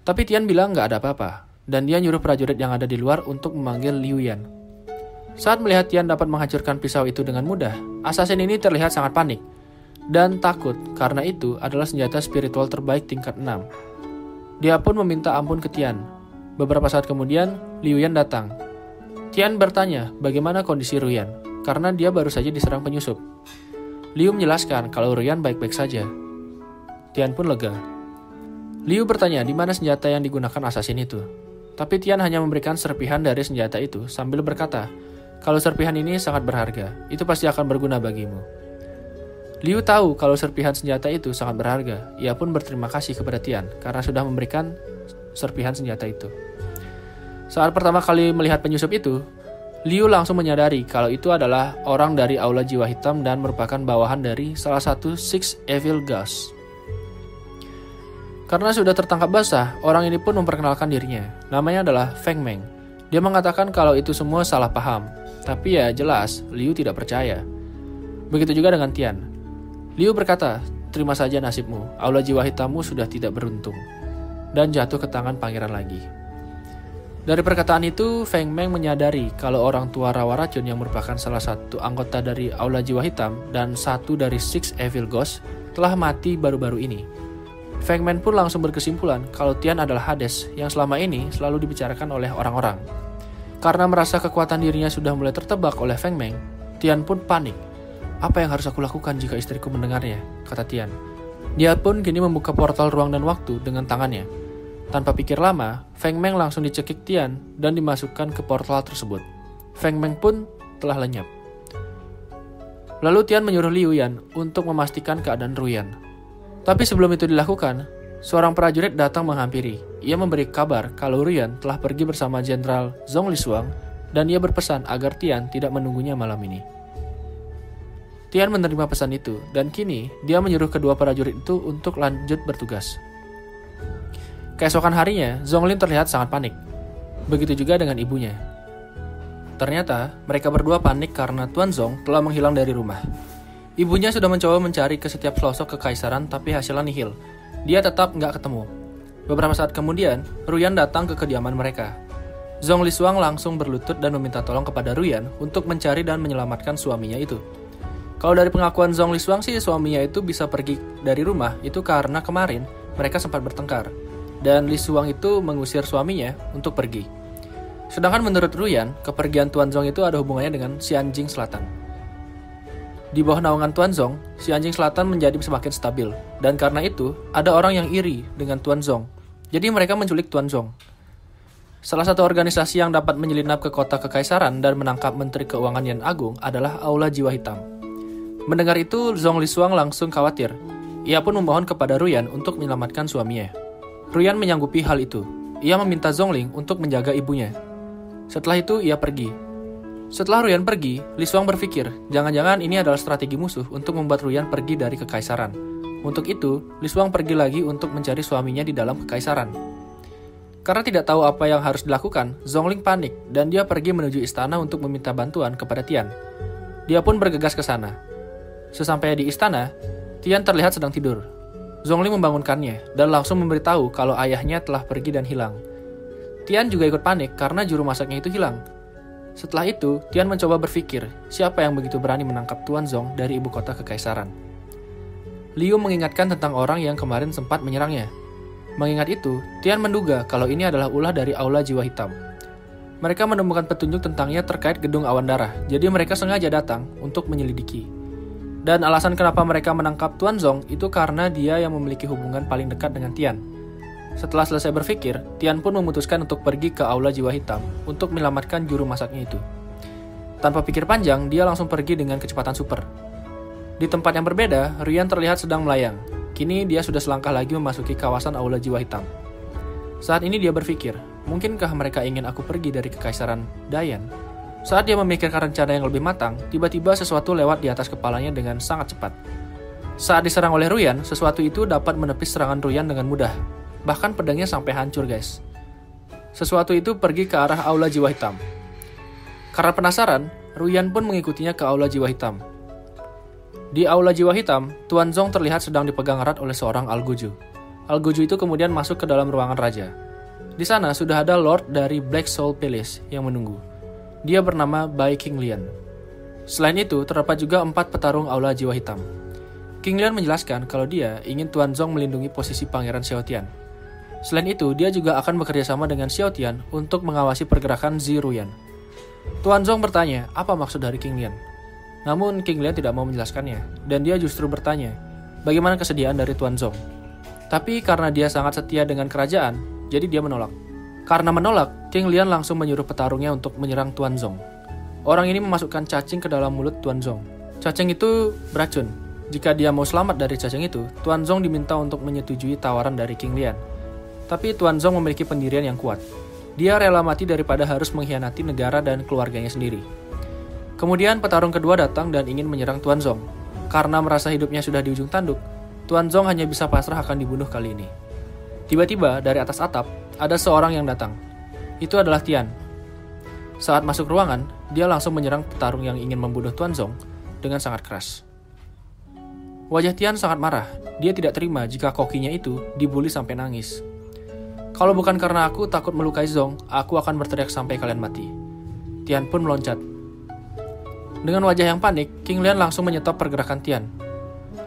Tapi Tian bilang nggak ada apa-apa, dan dia nyuruh prajurit yang ada di luar untuk memanggil Liu Yan. Saat melihat Tian dapat menghancurkan pisau itu dengan mudah, assassin ini terlihat sangat panik dan takut karena itu adalah senjata spiritual terbaik tingkat 6. Dia pun meminta ampun ke Tian. Beberapa saat kemudian, Liu Yan datang. Tian bertanya bagaimana kondisi Ruyan, karena dia baru saja diserang penyusup. Liu menjelaskan kalau Ruyan baik-baik saja. Tian pun lega. Liu bertanya di mana senjata yang digunakan assassin itu. Tapi Tian hanya memberikan serpihan dari senjata itu sambil berkata, kalau serpihan ini sangat berharga, itu pasti akan berguna bagimu. Liu tahu kalau serpihan senjata itu sangat berharga. Ia pun berterima kasih kepada Tian karena sudah memberikan serpihan senjata itu. Saat pertama kali melihat penyusup itu, Liu langsung menyadari kalau itu adalah orang dari Aula Jiwa Hitam dan merupakan bawahan dari salah satu Six Evil Ghosts. Karena sudah tertangkap basah, orang ini pun memperkenalkan dirinya. Namanya adalah Feng Meng. Dia mengatakan kalau itu semua salah paham. Tapi ya jelas, Liu tidak percaya. Begitu juga dengan Tian. Liu berkata, terima saja nasibmu, Aula Jiwa Hitammu sudah tidak beruntung. Dan jatuh ke tangan pangeran lagi. Dari perkataan itu, Feng Meng menyadari kalau orang tua Rawa Racun yang merupakan salah satu anggota dari Aula Jiwa Hitam dan satu dari Six Evil Ghosts telah mati baru-baru ini. Feng Meng pun langsung berkesimpulan kalau Tian adalah Hades yang selama ini selalu dibicarakan oleh orang-orang. Karena merasa kekuatan dirinya sudah mulai tertebak oleh Feng Meng, Tian pun panik. Apa yang harus aku lakukan jika istriku mendengarnya? Kata Tian. Dia pun kini membuka portal ruang dan waktu dengan tangannya. Tanpa pikir lama, Feng Meng langsung dicekik Tian dan dimasukkan ke portal tersebut. Feng Meng pun telah lenyap. Lalu Tian menyuruh Liu Yan untuk memastikan keadaan Ruyan. Tapi sebelum itu dilakukan, seorang prajurit datang menghampiri. Ia memberi kabar kalau Ruyan telah pergi bersama Jenderal Zhong Lisuang dan ia berpesan agar Tian tidak menunggunya malam ini. Tian menerima pesan itu dan kini dia menyuruh kedua prajurit itu untuk lanjut bertugas. Keesokan harinya, Zonglin terlihat sangat panik. Begitu juga dengan ibunya. Ternyata mereka berdua panik karena Tuan Zong telah menghilang dari rumah. Ibunya sudah mencoba mencari ke setiap pelosok kekaisaran tapi hasilnya nihil. Dia tetap nggak ketemu. Beberapa saat kemudian, Ruyan datang ke kediaman mereka. Zhong Lisuang langsung berlutut dan meminta tolong kepada Ruyan untuk mencari dan menyelamatkan suaminya itu. Kalau dari pengakuan Zhong Lisuang sih, suaminya itu bisa pergi dari rumah itu karena kemarin mereka sempat bertengkar. Dan Lisuang itu mengusir suaminya untuk pergi. Sedangkan menurut Ruyan, kepergian Tuan Zong itu ada hubungannya dengan Xianjing Selatan. Di bawah naungan Tuan Zong, Xianjing Selatan menjadi semakin stabil. Dan karena itu, ada orang yang iri dengan Tuan Zong. Jadi mereka menculik Tuan Zong. Salah satu organisasi yang dapat menyelinap ke kota kekaisaran dan menangkap Menteri Keuangan Yan Agung adalah Aula Jiwa Hitam. Mendengar itu, Zhong Lisuang langsung khawatir. Ia pun memohon kepada Ruyan untuk menyelamatkan suaminya. Ruyan menyanggupi hal itu. Ia meminta Zongling untuk menjaga ibunya. Setelah itu, ia pergi. Setelah Ruyan pergi, Lisuang berpikir, jangan-jangan ini adalah strategi musuh untuk membuat Ruyan pergi dari kekaisaran. Untuk itu, Lisuang pergi lagi untuk mencari suaminya di dalam kekaisaran. Karena tidak tahu apa yang harus dilakukan, Zongling panik dan dia pergi menuju istana untuk meminta bantuan kepada Tian. Dia pun bergegas ke sana. Sesampainya di istana, Tian terlihat sedang tidur. Zongling membangunkannya dan langsung memberitahu kalau ayahnya telah pergi dan hilang. Tian juga ikut panik karena juru masaknya itu hilang. Setelah itu, Tian mencoba berpikir siapa yang begitu berani menangkap Tuan Zong dari ibu kota kekaisaran. Liu mengingatkan tentang orang yang kemarin sempat menyerangnya. Mengingat itu, Tian menduga kalau ini adalah ulah dari Aula Jiwa Hitam. Mereka menemukan petunjuk tentangnya terkait gedung awan darah, jadi mereka sengaja datang untuk menyelidiki. Dan alasan kenapa mereka menangkap Tuan Zong itu karena dia yang memiliki hubungan paling dekat dengan Tian. Setelah selesai berpikir, Tian pun memutuskan untuk pergi ke Aula Jiwa Hitam untuk menyelamatkan juru masaknya itu. Tanpa pikir panjang, dia langsung pergi dengan kecepatan super. Di tempat yang berbeda, Ruyan terlihat sedang melayang. Kini dia sudah selangkah lagi memasuki kawasan Aula Jiwa Hitam. Saat ini dia berpikir, mungkinkah mereka ingin aku pergi dari kekaisaran Dayan? Saat dia memikirkan rencana yang lebih matang, tiba-tiba sesuatu lewat di atas kepalanya dengan sangat cepat. Saat diserang oleh Ruyan, sesuatu itu dapat menepis serangan Ruyan dengan mudah. Bahkan pedangnya sampai hancur, guys. Sesuatu itu pergi ke arah Aula Jiwa Hitam. Karena penasaran, Ruyan pun mengikutinya ke Aula Jiwa Hitam. Di Aula Jiwa Hitam, Tuan Zong terlihat sedang dipegang erat oleh seorang Alguju. Alguju itu kemudian masuk ke dalam ruangan raja. Di sana sudah ada Lord dari Black Soul Palace yang menunggu. Dia bernama Bai Qinglian. Selain itu, terdapat juga 4 petarung Aula Jiwa Hitam. Qinglian menjelaskan kalau dia ingin Tuan Zong melindungi posisi Pangeran Xiaotian. Selain itu, dia juga akan bekerja sama dengan Xiaotian untuk mengawasi pergerakan Ziruyan. Tuan Zong bertanya, apa maksud dari Qinglian? Namun, Qinglian tidak mau menjelaskannya, dan dia justru bertanya, bagaimana kesediaan dari Tuan Zong? Tapi karena dia sangat setia dengan kerajaan, jadi dia menolak. Karena menolak, Qinglian langsung menyuruh petarungnya untuk menyerang Tuan Zong. Orang ini memasukkan cacing ke dalam mulut Tuan Zong. Cacing itu beracun. Jika dia mau selamat dari cacing itu, Tuan Zong diminta untuk menyetujui tawaran dari Qinglian. Tapi Tuan Zong memiliki pendirian yang kuat. Dia rela mati daripada harus mengkhianati negara dan keluarganya sendiri. Kemudian petarung kedua datang dan ingin menyerang Tuan Zong. Karena merasa hidupnya sudah di ujung tanduk, Tuan Zong hanya bisa pasrah akan dibunuh kali ini. Tiba-tiba dari atas atap, ada seorang yang datang. Itu adalah Tian. Saat masuk ruangan, dia langsung menyerang petarung yang ingin membunuh Tuan Zong dengan sangat keras. Wajah Tian sangat marah. Dia tidak terima jika kokinya itu dibully sampai nangis. Kalau bukan karena aku takut melukai Zong, aku akan berteriak sampai kalian mati. Tian pun meloncat. Dengan wajah yang panik, Qinglian langsung menyetop pergerakan Tian.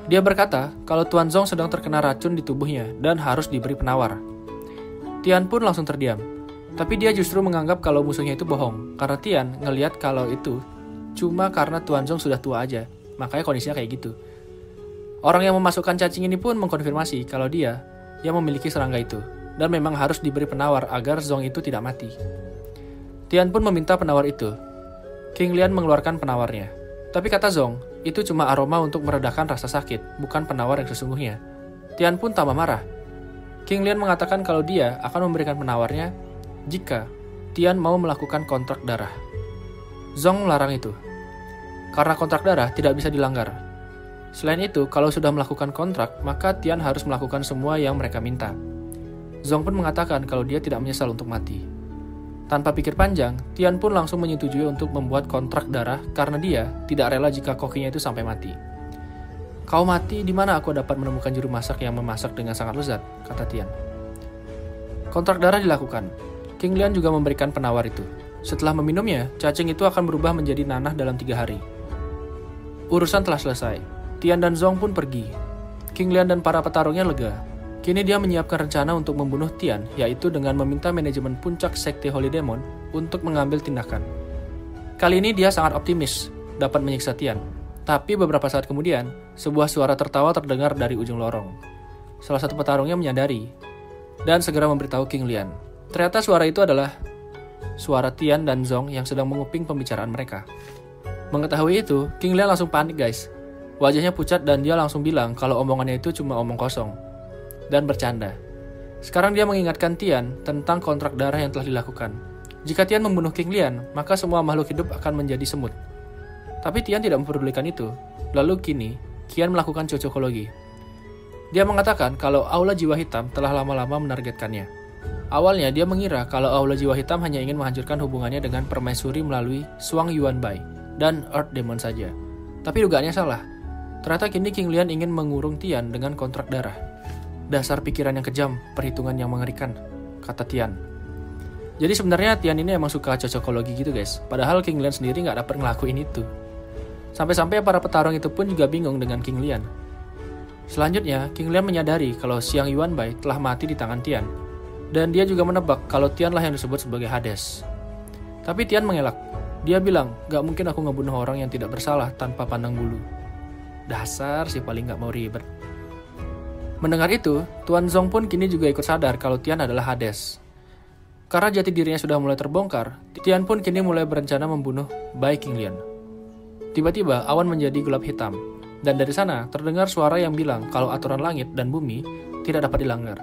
Dia berkata kalau Tuan Zong sedang terkena racun di tubuhnya dan harus diberi penawar. Tian pun langsung terdiam. Tapi dia justru menganggap kalau musuhnya itu bohong, karena Tian ngelihat kalau itu cuma karena Tuan Zong sudah tua aja, makanya kondisinya kayak gitu. Orang yang memasukkan cacing ini pun mengkonfirmasi kalau dia yang memiliki serangga itu, dan memang harus diberi penawar agar Zong itu tidak mati. Tian pun meminta penawar itu. Qinglian mengeluarkan penawarnya. Tapi kata Zong, itu cuma aroma untuk meredakan rasa sakit, bukan penawar yang sesungguhnya. Tian pun tambah marah. King Lian mengatakan kalau dia akan memberikan penawarnya jika Tian mau melakukan kontrak darah. Zong melarang itu, karena kontrak darah tidak bisa dilanggar. Selain itu, kalau sudah melakukan kontrak, maka Tian harus melakukan semua yang mereka minta. Zong pun mengatakan kalau dia tidak menyesal untuk mati. Tanpa pikir panjang, Tian pun langsung menyetujui untuk membuat kontrak darah karena dia tidak rela jika kokinya itu sampai mati. Kau mati, di mana aku dapat menemukan juru masak yang memasak dengan sangat lezat, kata Tian. Kontrak darah dilakukan. King Lian juga memberikan penawar itu. Setelah meminumnya, cacing itu akan berubah menjadi nanah dalam 3 hari. Urusan telah selesai. Tian dan Zong pun pergi. King Lian dan para petarungnya lega. Kini dia menyiapkan rencana untuk membunuh Tian, yaitu dengan meminta manajemen puncak sekte Holy Demon untuk mengambil tindakan. Kali ini dia sangat optimis dapat menyiksa Tian. Tapi beberapa saat kemudian, sebuah suara tertawa terdengar dari ujung lorong. Salah satu petarungnya menyadari dan segera memberitahu King Lian. Ternyata suara itu adalah suara Tian dan Zong yang sedang menguping pembicaraan mereka. Mengetahui itu, King Lian langsung panik guys. Wajahnya pucat dan dia langsung bilang kalau omongannya itu cuma omong kosong dan bercanda. Sekarang dia mengingatkan Tian tentang kontrak darah yang telah dilakukan. Jika Tian membunuh King Lian, maka semua makhluk hidup akan menjadi semut. Tapi Tian tidak memperdulikan itu. Lalu kini, Tian melakukan cocokologi. Dia mengatakan kalau aula jiwa hitam telah lama-lama menargetkannya. Awalnya dia mengira kalau aula jiwa hitam hanya ingin menghancurkan hubungannya dengan permaisuri melalui Shuang Yuanbai dan Earth Demon saja. Tapi dugaannya salah. Ternyata kini King Lian ingin mengurung Tian dengan kontrak darah. Dasar pikiran yang kejam, perhitungan yang mengerikan, kata Tian. Jadi sebenarnya Tian ini emang suka cocokologi gitu guys. Padahal King Lian sendiri nggak dapat ngelakuin itu. Sampai-sampai para petarung itu pun juga bingung dengan King Lian. Selanjutnya, King Lian menyadari kalau Xiang Yuanbai telah mati di tangan Tian. Dan dia juga menebak kalau Tian lah yang disebut sebagai Hades. Tapi Tian mengelak. Dia bilang, gak mungkin aku ngebunuh orang yang tidak bersalah tanpa pandang bulu. Dasar si paling gak mau ribet. Mendengar itu, Tuan Zong pun kini juga ikut sadar kalau Tian adalah Hades. Karena jati dirinya sudah mulai terbongkar, Tian pun kini mulai berencana membunuh Bai King Lian. Tiba-tiba awan menjadi gelap hitam, dan dari sana terdengar suara yang bilang kalau aturan langit dan bumi tidak dapat dilanggar.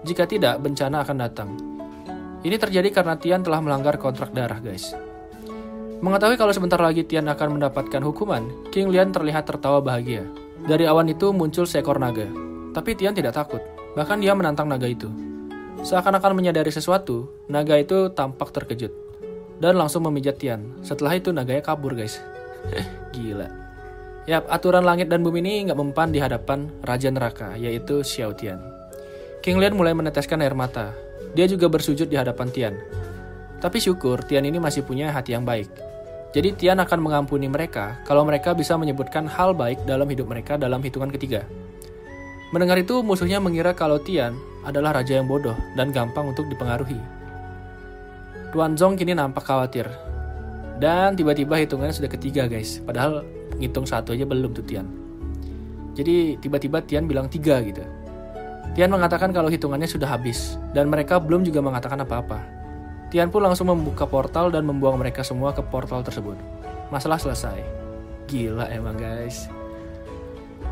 Jika tidak, bencana akan datang. Ini terjadi karena Tian telah melanggar kontrak darah, guys. Mengetahui kalau sebentar lagi Tian akan mendapatkan hukuman, King Lian terlihat tertawa bahagia. Dari awan itu muncul seekor naga. Tapi Tian tidak takut, bahkan dia menantang naga itu. Seakan-akan menyadari sesuatu, naga itu tampak terkejut dan langsung memijat Tian. Setelah itu naganya kabur, guys. Gila. Yap, aturan langit dan bumi ini nggak mempan di hadapan Raja Neraka, yaitu Xiao Tian. King Lian mulai meneteskan air mata. Dia juga bersujud di hadapan Tian. Tapi syukur Tian ini masih punya hati yang baik. Jadi Tian akan mengampuni mereka kalau mereka bisa menyebutkan hal baik dalam hidup mereka dalam hitungan ketiga. Mendengar itu, musuhnya mengira kalau Tian adalah raja yang bodoh dan gampang untuk dipengaruhi. Tuan Zong kini nampak khawatir. Dan tiba-tiba hitungannya sudah ketiga, guys. Padahal ngitung 1 aja belum tuh Tian. Jadi tiba-tiba Tian bilang 3 gitu. Tian mengatakan kalau hitungannya sudah habis. Dan mereka belum juga mengatakan apa-apa. Tian pun langsung membuka portal dan membuang mereka semua ke portal tersebut. Masalah selesai. Gila emang, guys.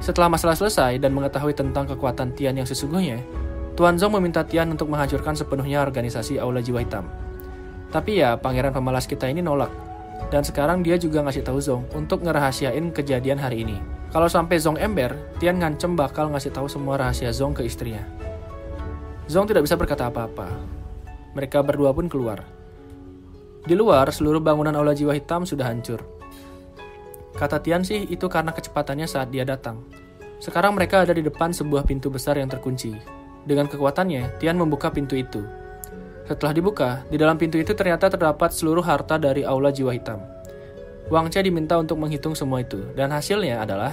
Setelah masalah selesai dan mengetahui tentang kekuatan Tian yang sesungguhnya, Tuan Zong meminta Tian untuk menghancurkan sepenuhnya organisasi Aula Jiwa Hitam. Tapi ya, pangeran pemalas kita ini nolak. Dan sekarang dia juga ngasih tahu Zong untuk ngerahasiain kejadian hari ini. Kalau sampai Zong ember, Tian ngancem bakal ngasih tahu semua rahasia Zong ke istrinya. Zong tidak bisa berkata apa-apa. Mereka berdua pun keluar. Di luar, seluruh bangunan Aula Jiwa Hitam sudah hancur. Kata Tian sih itu karena kecepatannya saat dia datang. Sekarang mereka ada di depan sebuah pintu besar yang terkunci. Dengan kekuatannya, Tian membuka pintu itu. Setelah dibuka, di dalam pintu itu ternyata terdapat seluruh harta dari Aula Jiwa Hitam. Wang Che diminta untuk menghitung semua itu, dan hasilnya adalah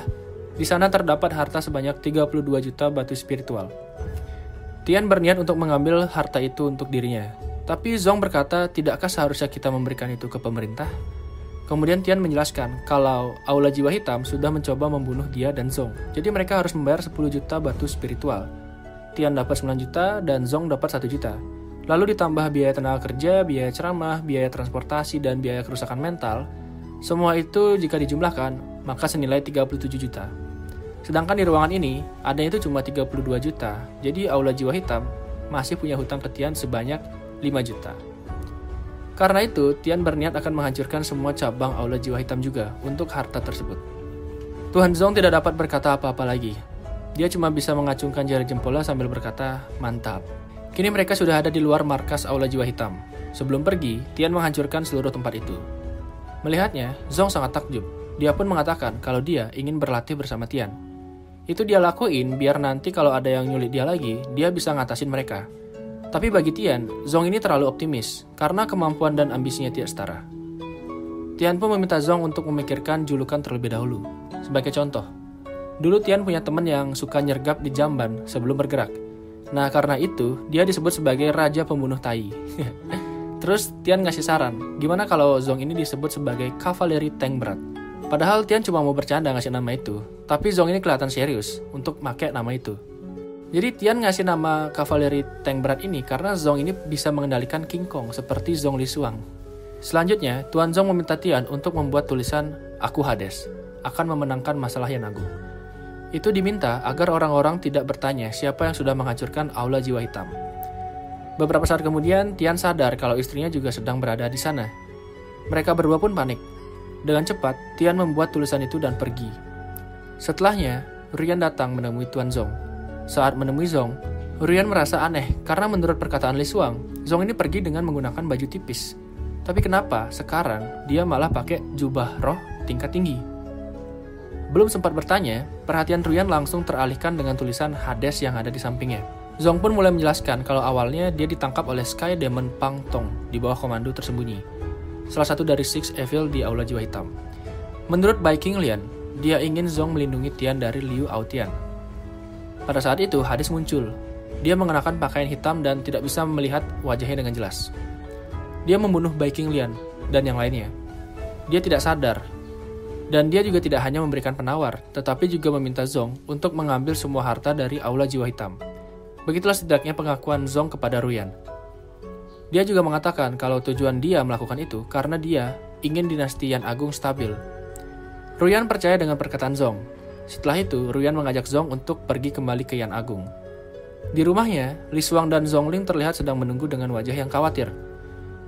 di sana terdapat harta sebanyak 32 juta batu spiritual. Tian berniat untuk mengambil harta itu untuk dirinya. Tapi Zong berkata, tidakkah seharusnya kita memberikan itu ke pemerintah? Kemudian Tian menjelaskan kalau Aula Jiwa Hitam sudah mencoba membunuh dia dan Zong. Jadi mereka harus membayar 10 juta batu spiritual. Tian dapat 9 juta dan Zong dapat 1 juta. Lalu ditambah biaya tenaga kerja, biaya ceramah, biaya transportasi, dan biaya kerusakan mental. Semua itu jika dijumlahkan, maka senilai 37 juta. Sedangkan di ruangan ini, adanya itu cuma 32 juta. Jadi Aula Jiwa Hitam masih punya hutang ke Tian sebanyak 5 juta. Karena itu, Tian berniat akan menghancurkan semua cabang Aula Jiwa Hitam juga untuk harta tersebut. Tuan Zong tidak dapat berkata apa-apa lagi. Dia cuma bisa mengacungkan jari jempolnya sambil berkata, mantap. Kini mereka sudah ada di luar markas Aula Jiwa Hitam. Sebelum pergi, Tian menghancurkan seluruh tempat itu. Melihatnya, Zong sangat takjub. Dia pun mengatakan kalau dia ingin berlatih bersama Tian. Itu dia lakuin biar nanti kalau ada yang nyulik dia lagi, dia bisa ngatasin mereka. Tapi bagi Tian, Zong ini terlalu optimis karena kemampuan dan ambisinya tidak setara. Tian pun meminta Zong untuk memikirkan julukan terlebih dahulu. Sebagai contoh, dulu Tian punya teman yang suka nyergap di jamban sebelum bergerak. Nah, karena itu, dia disebut sebagai Raja Pembunuh Tai. Terus, Tian ngasih saran, gimana kalau Zong ini disebut sebagai kavaleri tank berat? Padahal Tian cuma mau bercanda ngasih nama itu, tapi Zong ini kelihatan serius untuk pakai nama itu. Jadi Tian ngasih nama kavaleri tank berat ini karena Zong ini bisa mengendalikan King Kong seperti Zhong Lisuang. Selanjutnya, Tuan Zong meminta Tian untuk membuat tulisan Aku Hades, akan memenangkan masalah Yan Agung. Itu diminta agar orang-orang tidak bertanya siapa yang sudah menghancurkan Aula Jiwa Hitam. Beberapa saat kemudian, Tian sadar kalau istrinya juga sedang berada di sana. Mereka berdua pun panik. Dengan cepat, Tian membuat tulisan itu dan pergi. Setelahnya, Ruyan datang menemui Tuan Zong. Saat menemui Zong, Ruyan merasa aneh karena menurut perkataan Lisuang, Zong ini pergi dengan menggunakan baju tipis. Tapi kenapa sekarang dia malah pakai jubah roh tingkat tinggi? Belum sempat bertanya, perhatian Ruyan langsung teralihkan dengan tulisan Hades yang ada di sampingnya. Zong pun mulai menjelaskan kalau awalnya dia ditangkap oleh Sky Demon Pang Tong di bawah komando tersembunyi, salah satu dari Six Evil di Aula Jiwa Hitam. Menurut Bai King Lian, dia ingin Zong melindungi Tian dari Liu Aotian. Pada saat itu, Hades muncul. Dia mengenakan pakaian hitam dan tidak bisa melihat wajahnya dengan jelas. Dia membunuh Bai King Lian dan yang lainnya. Dia tidak sadar. Dan dia juga tidak hanya memberikan penawar, tetapi juga meminta Zong untuk mengambil semua harta dari Aula Jiwa Hitam. Begitulah setidaknya pengakuan Zong kepada Ruyan. Dia juga mengatakan kalau tujuan dia melakukan itu karena dia ingin dinasti Yan Agung stabil. Ruyan percaya dengan perkataan Zong. Setelah itu, Ruyan mengajak Zong untuk pergi kembali ke Yan Agung. Di rumahnya, Lisuang dan Zongling terlihat sedang menunggu dengan wajah yang khawatir.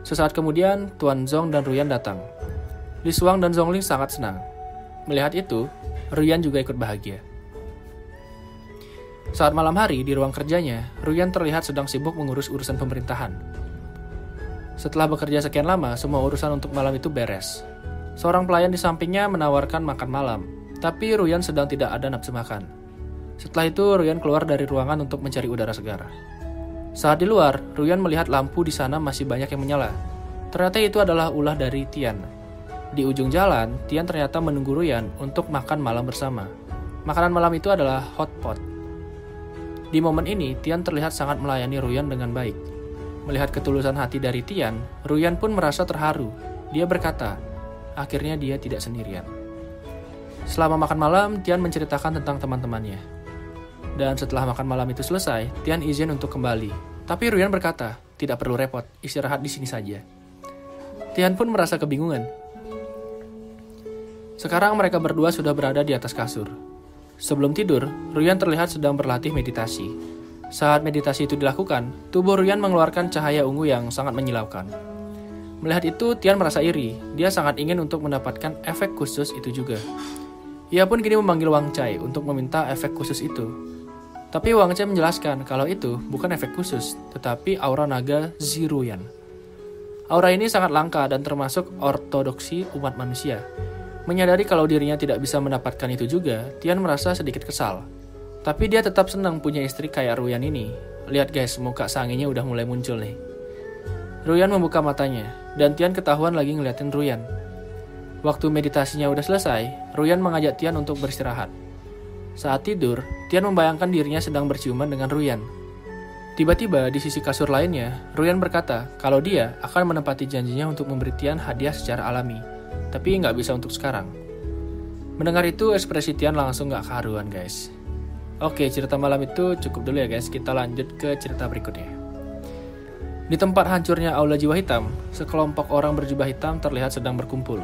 Sesaat kemudian, Tuan Zong dan Ruyan datang. Lisuang dan Zongling sangat senang. Melihat itu, Ruyan juga ikut bahagia. Saat malam hari, di ruang kerjanya, Ruyan terlihat sedang sibuk mengurus urusan pemerintahan. Setelah bekerja sekian lama, semua urusan untuk malam itu beres. Seorang pelayan di sampingnya menawarkan makan malam, tapi Ruyan sedang tidak ada nafsu makan. Setelah itu, Ruyan keluar dari ruangan untuk mencari udara segar. Saat di luar, Ruyan melihat lampu di sana masih banyak yang menyala. Ternyata itu adalah ulah dari Tian. Di ujung jalan, Tian ternyata menunggu Ruyan untuk makan malam bersama. Makanan malam itu adalah hot pot. Di momen ini, Tian terlihat sangat melayani Ruyan dengan baik. Melihat ketulusan hati dari Tian, Ruyan pun merasa terharu. Dia berkata, akhirnya dia tidak sendirian. Selama makan malam, Tian menceritakan tentang teman-temannya. Dan setelah makan malam itu selesai, Tian izin untuk kembali. Tapi Ruyan berkata, tidak perlu repot, istirahat di sini saja. Tian pun merasa kebingungan. Sekarang mereka berdua sudah berada di atas kasur. Sebelum tidur, Ruyan terlihat sedang berlatih meditasi. Saat meditasi itu dilakukan, tubuh Ruyan mengeluarkan cahaya ungu yang sangat menyilaukan. Melihat itu, Tian merasa iri. Dia sangat ingin untuk mendapatkan efek khusus itu juga. Ia pun kini memanggil Wang Cai untuk meminta efek khusus itu. Tapi Wang Cai menjelaskan kalau itu bukan efek khusus, tetapi aura naga Ziruyan. Aura ini sangat langka dan termasuk ortodoksi umat manusia. Menyadari kalau dirinya tidak bisa mendapatkan itu juga, Tian merasa sedikit kesal. Tapi dia tetap senang punya istri kayak Ruyan ini. Lihat guys, muka sanginya udah mulai muncul nih. Ruyan membuka matanya, dan Tian ketahuan lagi ngeliatin Ruyan. Waktu meditasinya udah selesai, Ruyan mengajak Tian untuk beristirahat. Saat tidur, Tian membayangkan dirinya sedang berciuman dengan Ruyan. Tiba-tiba di sisi kasur lainnya, Ruyan berkata kalau dia akan menepati janjinya untuk memberi Tian hadiah secara alami, tapi nggak bisa untuk sekarang. Mendengar itu, ekspresi Tian langsung nggak keharuan guys. Oke, cerita malam itu cukup dulu ya guys, kita lanjut ke cerita berikutnya. Di tempat hancurnya Aula Jiwa Hitam, sekelompok orang berjubah hitam terlihat sedang berkumpul.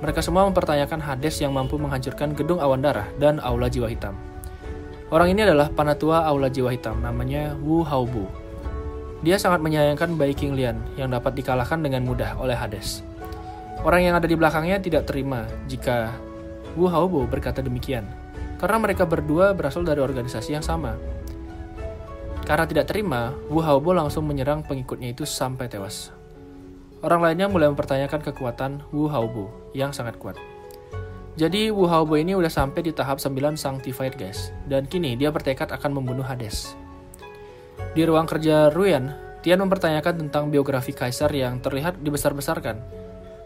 Mereka semua mempertanyakan Hades yang mampu menghancurkan gedung awan darah dan Aula Jiwa Hitam. Orang ini adalah Panatua Aula Jiwa Hitam, namanya Wu Haobo. Dia sangat menyayangkan bayi King Lian yang dapat dikalahkan dengan mudah oleh Hades. Orang yang ada di belakangnya tidak terima jika Wu Haobo berkata demikian, karena mereka berdua berasal dari organisasi yang sama. Karena tidak terima, Wu Haobo langsung menyerang pengikutnya itu sampai tewas. Orang lainnya mulai mempertanyakan kekuatan Wu Haobo yang sangat kuat. Jadi Wu Haobo ini udah sampai di tahap 9 Sanctified guys, dan kini dia bertekad akan membunuh Hades. Di ruang kerja Ruyan, Tian mempertanyakan tentang biografi Kaisar yang terlihat dibesar-besarkan.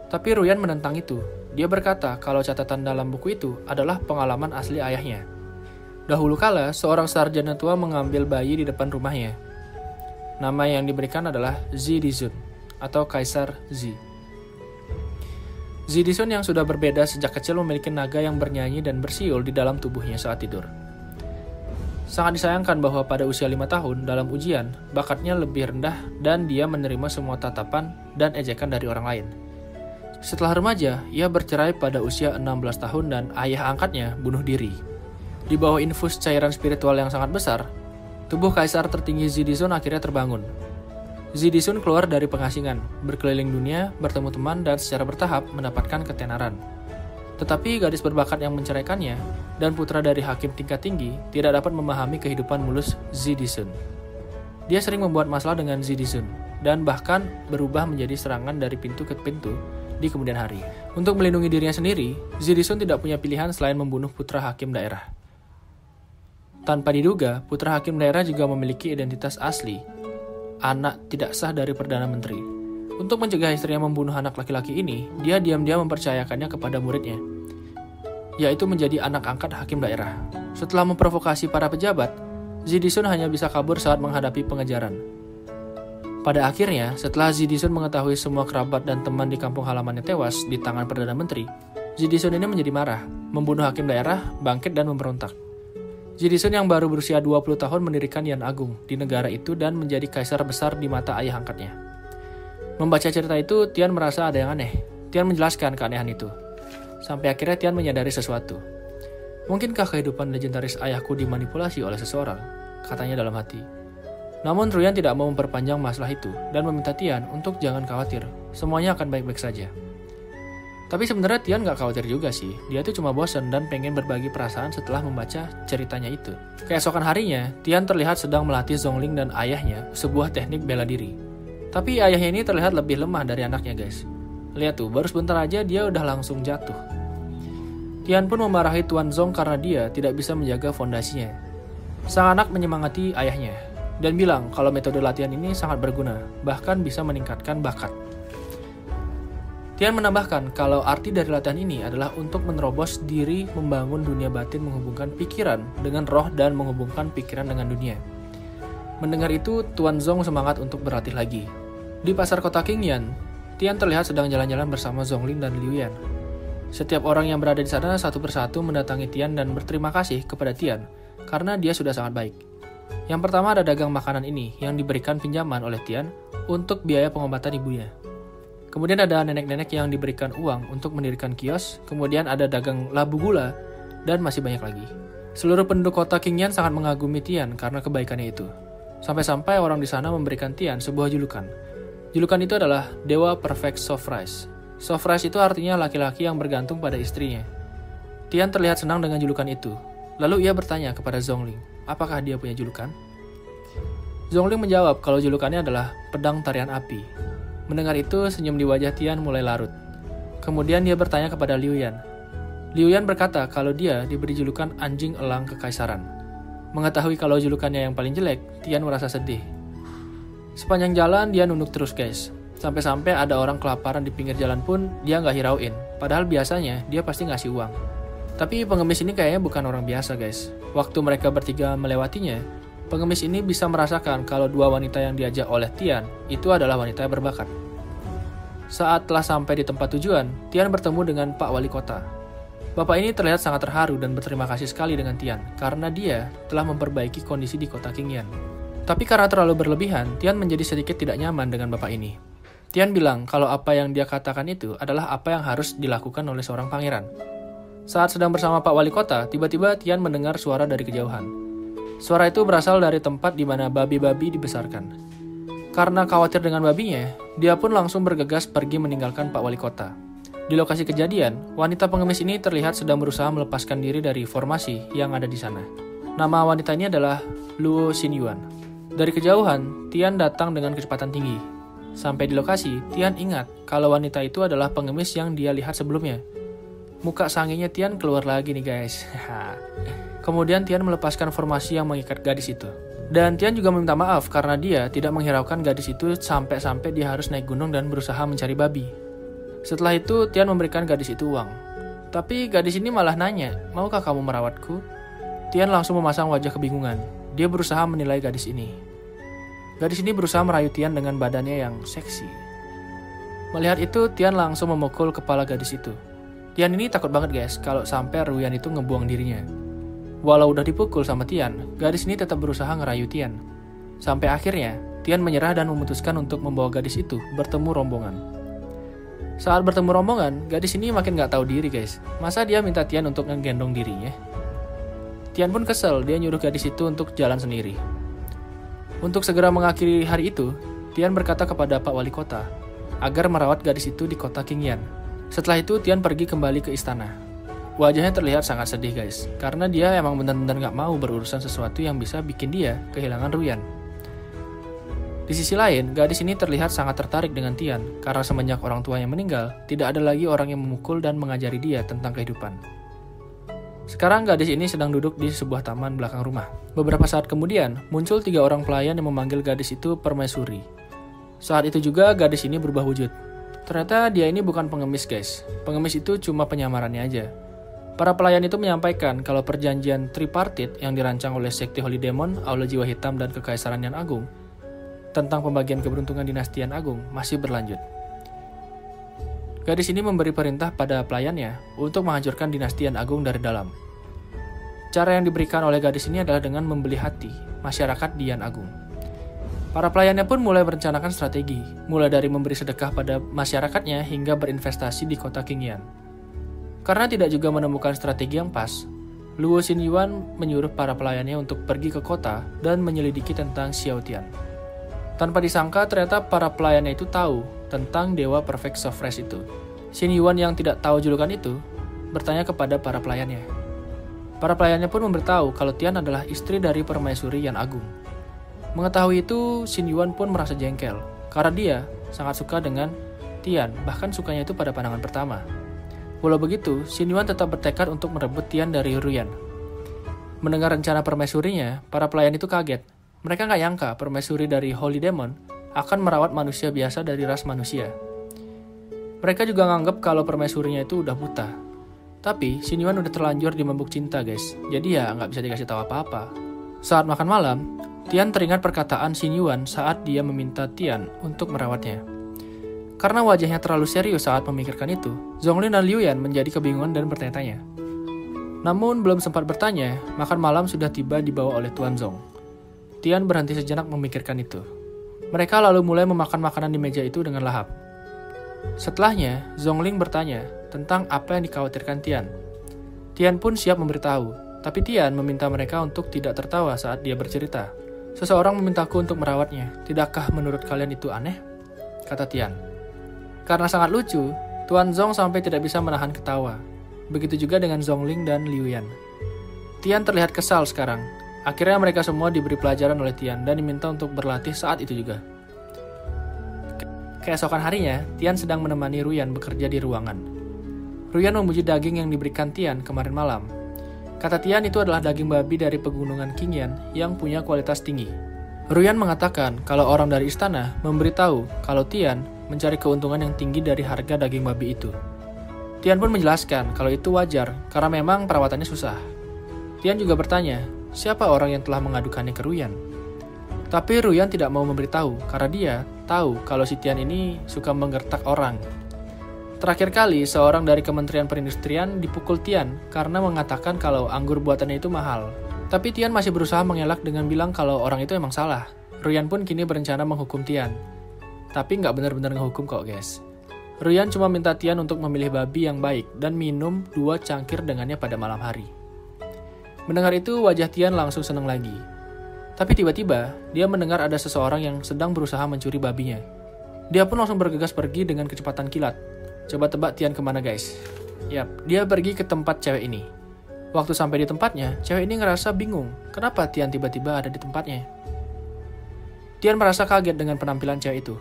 Tapi Ruyan menentang itu. Dia berkata kalau catatan dalam buku itu adalah pengalaman asli ayahnya. Dahulu kala, seorang sarjana tua mengambil bayi di depan rumahnya. Nama yang diberikan adalah Zidizun, atau Kaisar Zi. Zidizun yang sudah berbeda sejak kecil memiliki naga yang bernyanyi dan bersiul di dalam tubuhnya saat tidur. Sangat disayangkan bahwa pada usia 5 tahun dalam ujian, bakatnya lebih rendah dan dia menerima semua tatapan dan ejekan dari orang lain. Setelah remaja, ia bercerai pada usia 16 tahun dan ayah angkatnya bunuh diri. Di bawah infus cairan spiritual yang sangat besar, tubuh kaisar tertinggi Zidizun akhirnya terbangun. Zidizun keluar dari pengasingan, berkeliling dunia, bertemu teman, dan secara bertahap mendapatkan ketenaran. Tetapi gadis berbakat yang menceraikannya dan putra dari hakim tingkat tinggi tidak dapat memahami kehidupan mulus Zidizun. Dia sering membuat masalah dengan Zidizun dan bahkan berubah menjadi serangan dari pintu ke pintu di kemudian hari. Untuk melindungi dirinya sendiri, Zidizun tidak punya pilihan selain membunuh putra hakim daerah. Tanpa diduga, putra hakim daerah juga memiliki identitas asli, anak tidak sah dari Perdana Menteri. Untuk mencegah istrinya membunuh anak laki-laki ini, dia diam-diam mempercayakannya kepada muridnya, yaitu menjadi anak angkat hakim daerah. Setelah memprovokasi para pejabat, Zidizun hanya bisa kabur saat menghadapi pengejaran. Pada akhirnya, setelah Zidizun mengetahui semua kerabat dan teman di kampung halamannya tewas di tangan Perdana Menteri, Zidizun ini menjadi marah, membunuh hakim daerah, bangkit dan memberontak. Zidizun yang baru berusia 20 tahun mendirikan Yan Agung di negara itu dan menjadi kaisar besar di mata ayah angkatnya. Membaca cerita itu, Tian merasa ada yang aneh. Tian menjelaskan keanehan itu. Sampai akhirnya Tian menyadari sesuatu. Mungkinkah kehidupan legendaris ayahku dimanipulasi oleh seseorang? Katanya dalam hati. Namun Ruyan tidak mau memperpanjang masalah itu dan meminta Tian untuk jangan khawatir. Semuanya akan baik-baik saja. Tapi sebenarnya Tian gak khawatir juga sih. Dia tuh cuma bosan dan pengen berbagi perasaan setelah membaca ceritanya itu. Keesokan harinya, Tian terlihat sedang melatih Zhongling dan ayahnya sebuah teknik bela diri. Tapi ayahnya ini terlihat lebih lemah dari anaknya guys. Lihat tuh, baru sebentar aja dia udah langsung jatuh. Tian pun memarahi Tuan Zong karena dia tidak bisa menjaga fondasinya. Sang anak menyemangati ayahnya dan bilang kalau metode latihan ini sangat berguna, bahkan bisa meningkatkan bakat. Tian menambahkan kalau arti dari latihan ini adalah untuk menerobos diri, membangun dunia batin, menghubungkan pikiran dengan roh dan menghubungkan pikiran dengan dunia. Mendengar itu, Tuan Zong semangat untuk berlatih lagi. Di pasar kota Qingyan, Tian terlihat sedang jalan-jalan bersama Zhongling dan Liu Yan. Setiap orang yang berada di sana satu persatu mendatangi Tian dan berterima kasih kepada Tian karena dia sudah sangat baik. Yang pertama ada dagang makanan ini yang diberikan pinjaman oleh Tian untuk biaya pengobatan ibunya. Kemudian ada nenek-nenek yang diberikan uang untuk mendirikan kios, kemudian ada dagang labu gula, dan masih banyak lagi. Seluruh penduduk kota Qingyan sangat mengagumi Tian karena kebaikannya itu. Sampai-sampai orang di sana memberikan Tian sebuah julukan. Julukan itu adalah Dewa Perfect Soft-Rice. Soft-Rice itu artinya laki-laki yang bergantung pada istrinya. Tian terlihat senang dengan julukan itu. Lalu ia bertanya kepada Zhongling, apakah dia punya julukan? Zhongling menjawab kalau julukannya adalah Pedang Tarian Api. Mendengar itu, senyum di wajah Tian mulai larut. Kemudian dia bertanya kepada Liu Yan. Liu Yan berkata kalau dia diberi julukan Anjing Elang Kekaisaran. Mengetahui kalau julukannya yang paling jelek, Tian merasa sedih. Sepanjang jalan, dia nunduk terus guys. Sampai-sampai ada orang kelaparan di pinggir jalan pun dia nggak hirauin. Padahal biasanya dia pasti ngasih uang. Tapi pengemis ini kayaknya bukan orang biasa guys. Waktu mereka bertiga melewatinya, pengemis ini bisa merasakan kalau dua wanita yang diajak oleh Tian itu adalah wanita yang berbakat. Saat telah sampai di tempat tujuan, Tian bertemu dengan Pak Wali Kota. Bapak ini terlihat sangat terharu dan berterima kasih sekali dengan Tian karena dia telah memperbaiki kondisi di kota Qingyan. Tapi karena terlalu berlebihan, Tian menjadi sedikit tidak nyaman dengan bapak ini. Tian bilang kalau apa yang dia katakan itu adalah apa yang harus dilakukan oleh seorang pangeran. Saat sedang bersama Pak Wali Kota, tiba-tiba Tian mendengar suara dari kejauhan. Suara itu berasal dari tempat di mana babi-babi dibesarkan. Karena khawatir dengan babinya, dia pun langsung bergegas pergi meninggalkan Pak Wali Kota. Di lokasi kejadian, wanita pengemis ini terlihat sedang berusaha melepaskan diri dari formasi yang ada di sana. Nama wanita ini adalah Luo Xinyuan. Dari kejauhan, Tian datang dengan kecepatan tinggi. Sampai di lokasi, Tian ingat kalau wanita itu adalah pengemis yang dia lihat sebelumnya. Muka sangenya Tian keluar lagi nih guys. Kemudian Tian melepaskan formasi yang mengikat gadis itu. Dan Tian juga meminta maaf karena dia tidak menghiraukan gadis itu sampai-sampai dia harus naik gunung dan berusaha mencari babi. Setelah itu, Tian memberikan gadis itu uang. Tapi gadis ini malah nanya, "Maukah kamu merawatku?" Tian langsung memasang wajah kebingungan. Dia berusaha menilai gadis ini. Gadis ini berusaha merayu Tian dengan badannya yang seksi. Melihat itu, Tian langsung memukul kepala gadis itu. Tian ini takut banget guys kalau sampai Ruyan itu ngebuang dirinya. Walau udah dipukul sama Tian, gadis ini tetap berusaha ngerayu Tian. Sampai akhirnya, Tian menyerah dan memutuskan untuk membawa gadis itu bertemu rombongan. Saat bertemu rombongan, gadis ini makin gak tahu diri guys. Masa dia minta Tian untuk ngegendong dirinya? Tian pun kesel, dia nyuruh gadis itu untuk jalan sendiri. Untuk segera mengakhiri hari itu, Tian berkata kepada Pak Wali Kota agar merawat gadis itu di kota Qingyan. Setelah itu, Tian pergi kembali ke istana. Wajahnya terlihat sangat sedih guys, karena dia emang benar-benar gak mau berurusan sesuatu yang bisa bikin dia kehilangan Ruyan. Di sisi lain, gadis ini terlihat sangat tertarik dengan Tian, karena semenjak orang tuanya meninggal, tidak ada lagi orang yang memukul dan mengajari dia tentang kehidupan. Sekarang gadis ini sedang duduk di sebuah taman belakang rumah. Beberapa saat kemudian, muncul 3 orang pelayan yang memanggil gadis itu permaisuri. Saat itu juga gadis ini berubah wujud. Ternyata dia ini bukan pengemis guys, pengemis itu cuma penyamarannya aja. Para pelayan itu menyampaikan kalau perjanjian tripartit yang dirancang oleh Sekte Holy Demon, Aula Jiwa Hitam, dan Kekaisaran Yan Agung tentang pembagian keberuntungan dinasti Yan Agung masih berlanjut. Gadis ini memberi perintah pada pelayannya untuk menghancurkan dinasti Yan Agung dari dalam. Cara yang diberikan oleh gadis ini adalah dengan membeli hati masyarakat di Yan Agung. Para pelayannya pun mulai merencanakan strategi, mulai dari memberi sedekah pada masyarakatnya hingga berinvestasi di kota Qingyan. Karena tidak juga menemukan strategi yang pas, Luo Xinyuan menyuruh para pelayannya untuk pergi ke kota dan menyelidiki tentang Xiao Tian. Tanpa disangka, ternyata para pelayannya itu tahu tentang Dewa Perfect Sofresh itu. Xinyuan yang tidak tahu julukan itu bertanya kepada para pelayannya. Para pelayannya pun memberitahu kalau Tian adalah istri dari permaisuri Yan Agung. Mengetahui itu, Xinyuan pun merasa jengkel karena dia sangat suka dengan Tian, bahkan sukanya itu pada pandangan pertama. Walau begitu, Xinyuan tetap bertekad untuk merebut Tian dari Ruyan. Mendengar rencana permaisurinya, para pelayan itu kaget. Mereka nggak nyangka permaisuri dari Holy Demon akan merawat manusia biasa dari ras manusia. Mereka juga nganggap kalau permaisurinya itu udah buta. Tapi Xinyuan udah terlanjur dimabuk cinta guys, jadi ya nggak bisa dikasih tahu apa-apa. Saat makan malam, Tian teringat perkataan Xinyuan saat dia meminta Tian untuk merawatnya. Karena wajahnya terlalu serius saat memikirkan itu, Zonglin dan Liu Yan menjadi kebingungan dan bertanya-tanya. Namun belum sempat bertanya, makan malam sudah tiba dibawa oleh Tuan Zong. Tian berhenti sejenak memikirkan itu. Mereka lalu mulai memakan makanan di meja itu dengan lahap. Setelahnya, Zongling bertanya tentang apa yang dikhawatirkan Tian. Tian pun siap memberitahu, tapi Tian meminta mereka untuk tidak tertawa saat dia bercerita. "Seseorang memintaku untuk merawatnya. Tidakkah menurut kalian itu aneh?" kata Tian. Karena sangat lucu, Tuan Zong sampai tidak bisa menahan ketawa. Begitu juga dengan Zongling dan Liu Yan. Tian terlihat kesal sekarang. Akhirnya mereka semua diberi pelajaran oleh Tian dan diminta untuk berlatih saat itu juga. Keesokan harinya, Tian sedang menemani Ruyan bekerja di ruangan. Ruyan memuji daging yang diberikan Tian kemarin malam. Kata Tian itu adalah daging babi dari pegunungan Qingyan yang punya kualitas tinggi. Ruyan mengatakan kalau orang dari istana memberitahu kalau Tian mencari keuntungan yang tinggi dari harga daging babi itu. Tian pun menjelaskan kalau itu wajar karena memang perawatannya susah. Tian juga bertanya, siapa orang yang telah mengadukannya ke Ruyan? Tapi Ruyan tidak mau memberitahu karena dia tahu kalau si Tian ini suka menggertak orang. Terakhir kali, seorang dari Kementerian Perindustrian dipukul Tian karena mengatakan kalau anggur buatannya itu mahal. Tapi Tian masih berusaha mengelak dengan bilang kalau orang itu emang salah. Ruyan pun kini berencana menghukum Tian. Tapi nggak benar-benar ngehukum kok guys. Ruyan cuma minta Tian untuk memilih babi yang baik dan minum 2 cangkir dengannya pada malam hari. Mendengar itu, wajah Tian langsung senang lagi. Tapi tiba-tiba, dia mendengar ada seseorang yang sedang berusaha mencuri babinya. Dia pun langsung bergegas pergi dengan kecepatan kilat. Coba tebak Tian kemana guys? Yap, dia pergi ke tempat cewek ini. Waktu sampai di tempatnya, cewek ini ngerasa bingung. Kenapa Tian tiba-tiba ada di tempatnya? Tian merasa kaget dengan penampilan cewek itu.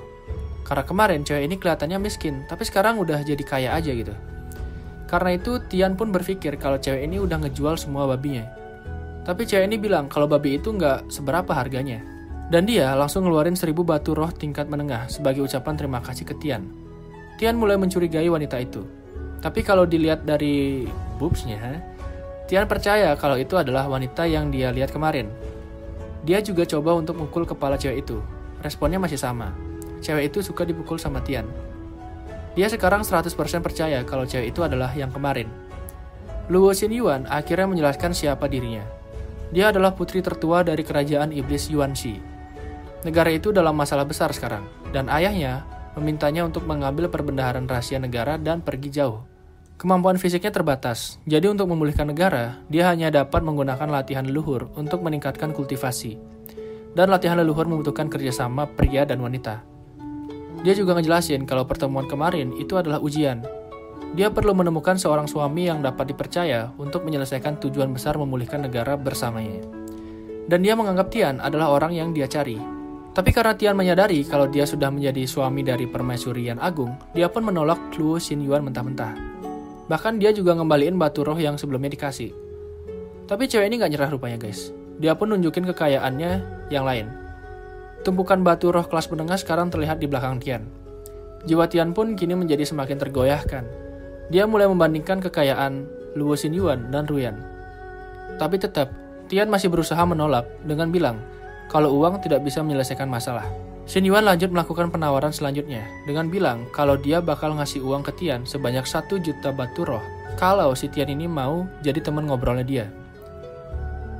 Karena kemarin cewek ini kelihatannya miskin, tapi sekarang udah jadi kaya aja gitu. Karena itu, Tian pun berpikir kalau cewek ini udah ngejual semua babinya. Tapi cewek ini bilang kalau babi itu nggak seberapa harganya. Dan dia langsung ngeluarin 1000 batu roh tingkat menengah sebagai ucapan terima kasih ke Tian. Tian mulai mencurigai wanita itu. Tapi kalau dilihat dari boobsnya, Tian percaya kalau itu adalah wanita yang dia lihat kemarin. Dia juga coba untuk mukul kepala cewek itu. Responnya masih sama. Cewek itu suka dipukul sama Tian. Dia sekarang 100% percaya kalau cewek itu adalah yang kemarin. Luo Xinyuan akhirnya menjelaskan siapa dirinya. Dia adalah putri tertua dari kerajaan iblis Yuanxi. Negara itu dalam masalah besar sekarang, dan ayahnya memintanya untuk mengambil perbendaharaan rahasia negara dan pergi jauh. Kemampuan fisiknya terbatas, jadi untuk memulihkan negara, dia hanya dapat menggunakan latihan leluhur untuk meningkatkan kultivasi. Dan latihan leluhur membutuhkan kerjasama pria dan wanita. Dia juga ngejelasin kalau pertemuan kemarin itu adalah ujian. Dia perlu menemukan seorang suami yang dapat dipercaya untuk menyelesaikan tujuan besar memulihkan negara bersamanya. Dan dia menganggap Tian adalah orang yang dia cari. Tapi karena Tian menyadari kalau dia sudah menjadi suami dari permaisuri Yan Agung, dia pun menolak Luo Xinyuan mentah-mentah. Bahkan dia juga ngembaliin batu roh yang sebelumnya dikasih. Tapi cewek ini gak nyerah rupanya guys. Dia pun nunjukin kekayaannya yang lain. Tumpukan batu roh kelas menengah sekarang terlihat di belakang Tian. Jiwa Tian pun kini menjadi semakin tergoyahkan. Dia mulai membandingkan kekayaan Luo Xinyuan dan Ruyan. Tapi tetap, Tian masih berusaha menolak dengan bilang kalau uang tidak bisa menyelesaikan masalah. Xinyuan lanjut melakukan penawaran selanjutnya dengan bilang kalau dia bakal ngasih uang ke Tian sebanyak 1 juta batu roh kalau si Tian ini mau jadi teman ngobrolnya dia.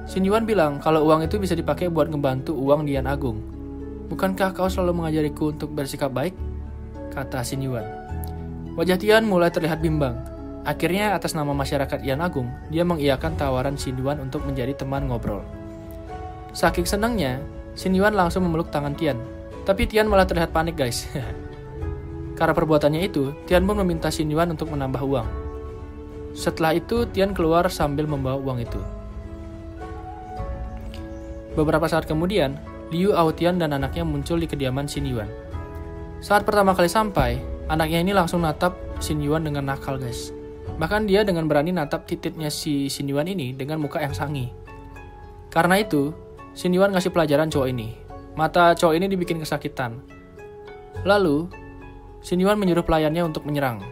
Xinyuan bilang kalau uang itu bisa dipakai buat ngebantu uang di Yan Agung. Bukankah kau selalu mengajariku untuk bersikap baik? Kata Xinyuan. Wajah Tian mulai terlihat bimbang. Akhirnya atas nama masyarakat Yan Agung, dia mengiyakan tawaran Xinyuan untuk menjadi teman ngobrol. Saking senangnya, Xinyuan langsung memeluk tangan Tian. Tapi Tian malah terlihat panik guys. Karena perbuatannya itu, Tian pun meminta Xinyuan untuk menambah uang. Setelah itu, Tian keluar sambil membawa uang itu. Beberapa saat kemudian, Liu Aotian dan anaknya muncul di kediaman Xinyuan. Saat pertama kali sampai, anaknya ini langsung natap Xinyuan dengan nakal guys. Bahkan dia dengan berani natap titiknya si Xinyuan ini dengan muka yang sangih. Karena itu, Xinyuan ngasih pelajaran cowok ini. Mata cowok ini dibikin kesakitan. Lalu, Xinyuan menyuruh pelayannya untuk menyerang.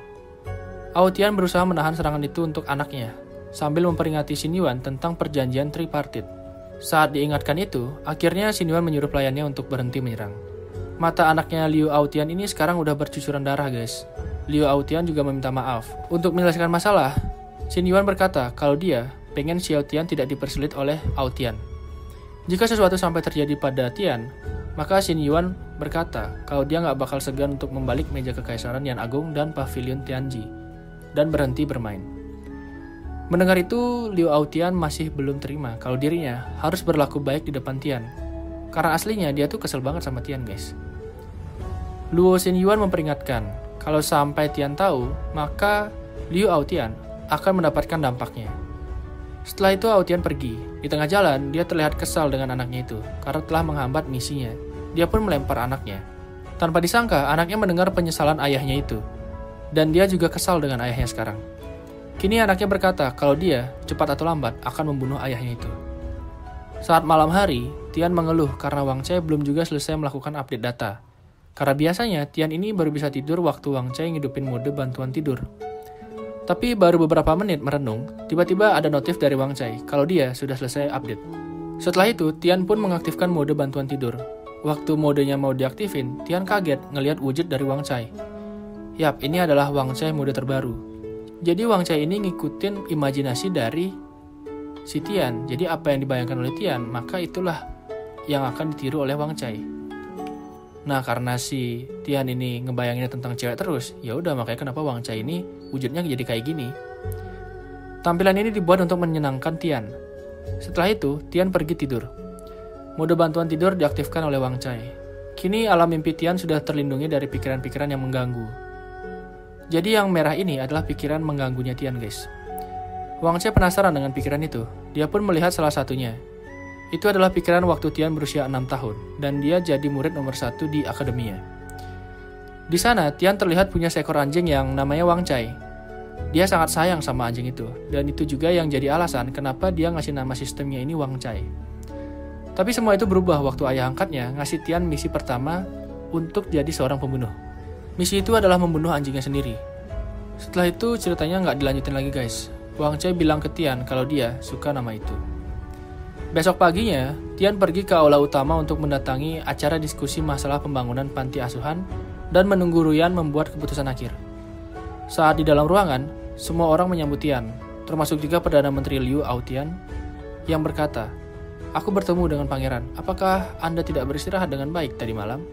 Aotian berusaha menahan serangan itu untuk anaknya, sambil memperingati Xinyuan tentang perjanjian tripartit. Saat diingatkan itu, akhirnya Xinyuan menyuruh pelayannya untuk berhenti menyerang. Mata anaknya Liu Aotian ini sekarang udah bercucuran darah guys. Liu Aotian juga meminta maaf. Untuk menyelesaikan masalah, Xinyuan berkata kalau dia pengen Xiao Tian tidak dipersulit oleh Aotian. Jika sesuatu sampai terjadi pada Tian, maka Xinyuan berkata kalau dia nggak bakal segan untuk membalik meja kekaisaran Yan Agung dan pavilion Tianji dan berhenti bermain. Mendengar itu, Liu Aotian masih belum terima kalau dirinya harus berlaku baik di depan Tian. Karena aslinya dia tuh kesel banget sama Tian guys. Luo Xinyuan memperingatkan kalau sampai Tian tahu, maka Liu Aotian akan mendapatkan dampaknya. Setelah itu Aotian pergi. Di tengah jalan, dia terlihat kesal dengan anaknya itu karena telah menghambat misinya. Dia pun melempar anaknya. Tanpa disangka, anaknya mendengar penyesalan ayahnya itu. Dan dia juga kesal dengan ayahnya sekarang. Kini anaknya berkata kalau dia, cepat atau lambat, akan membunuh ayahnya itu. Saat malam hari, Tian mengeluh karena Wang Cai belum juga selesai melakukan update data. Karena biasanya Tian ini baru bisa tidur waktu Wang Cai ngidupin mode bantuan tidur. Tapi baru beberapa menit merenung, tiba-tiba ada notif dari Wang Cai kalau dia sudah selesai update. Setelah itu, Tian pun mengaktifkan mode bantuan tidur. Waktu modenya mau diaktifin, Tian kaget ngelihat wujud dari Wang Cai. Yap, ini adalah Wang Cai mode terbaru. Jadi Wang Cai ini ngikutin imajinasi dari si Tian. Jadi apa yang dibayangkan oleh Tian, maka itulah yang akan ditiru oleh Wang Cai. Nah, karena si Tian ini ngebayanginnya tentang cewek terus, ya udah makanya kenapa Wang Cai ini wujudnya jadi kayak gini. Tampilan ini dibuat untuk menyenangkan Tian. Setelah itu, Tian pergi tidur. Mode bantuan tidur diaktifkan oleh Wang Cai. Kini alam mimpi Tian sudah terlindungi dari pikiran-pikiran yang mengganggu. Jadi yang merah ini adalah pikiran mengganggunya Tian, guys. Wang Cai penasaran dengan pikiran itu. Dia pun melihat salah satunya. Itu adalah pikiran waktu Tian berusia 6 tahun, dan dia jadi murid nomor 1 di akademia. Di sana, Tian terlihat punya seekor anjing yang namanya Wang Cai. Dia sangat sayang sama anjing itu, dan itu juga yang jadi alasan kenapa dia ngasih nama sistemnya ini Wang Cai. Tapi semua itu berubah waktu ayah angkatnya ngasih Tian misi pertama untuk jadi seorang pembunuh. Misi itu adalah membunuh anjingnya sendiri. Setelah itu ceritanya nggak dilanjutin lagi, guys. Wang Cai bilang ke Tian kalau dia suka nama itu. Besok paginya, Tian pergi ke aula utama untuk mendatangi acara diskusi masalah pembangunan panti asuhan dan menunggu Ruyan membuat keputusan akhir. Saat di dalam ruangan, semua orang menyambut Tian, termasuk juga Perdana Menteri Liu Aotian yang berkata, "Aku bertemu dengan pangeran. Apakah Anda tidak beristirahat dengan baik tadi malam?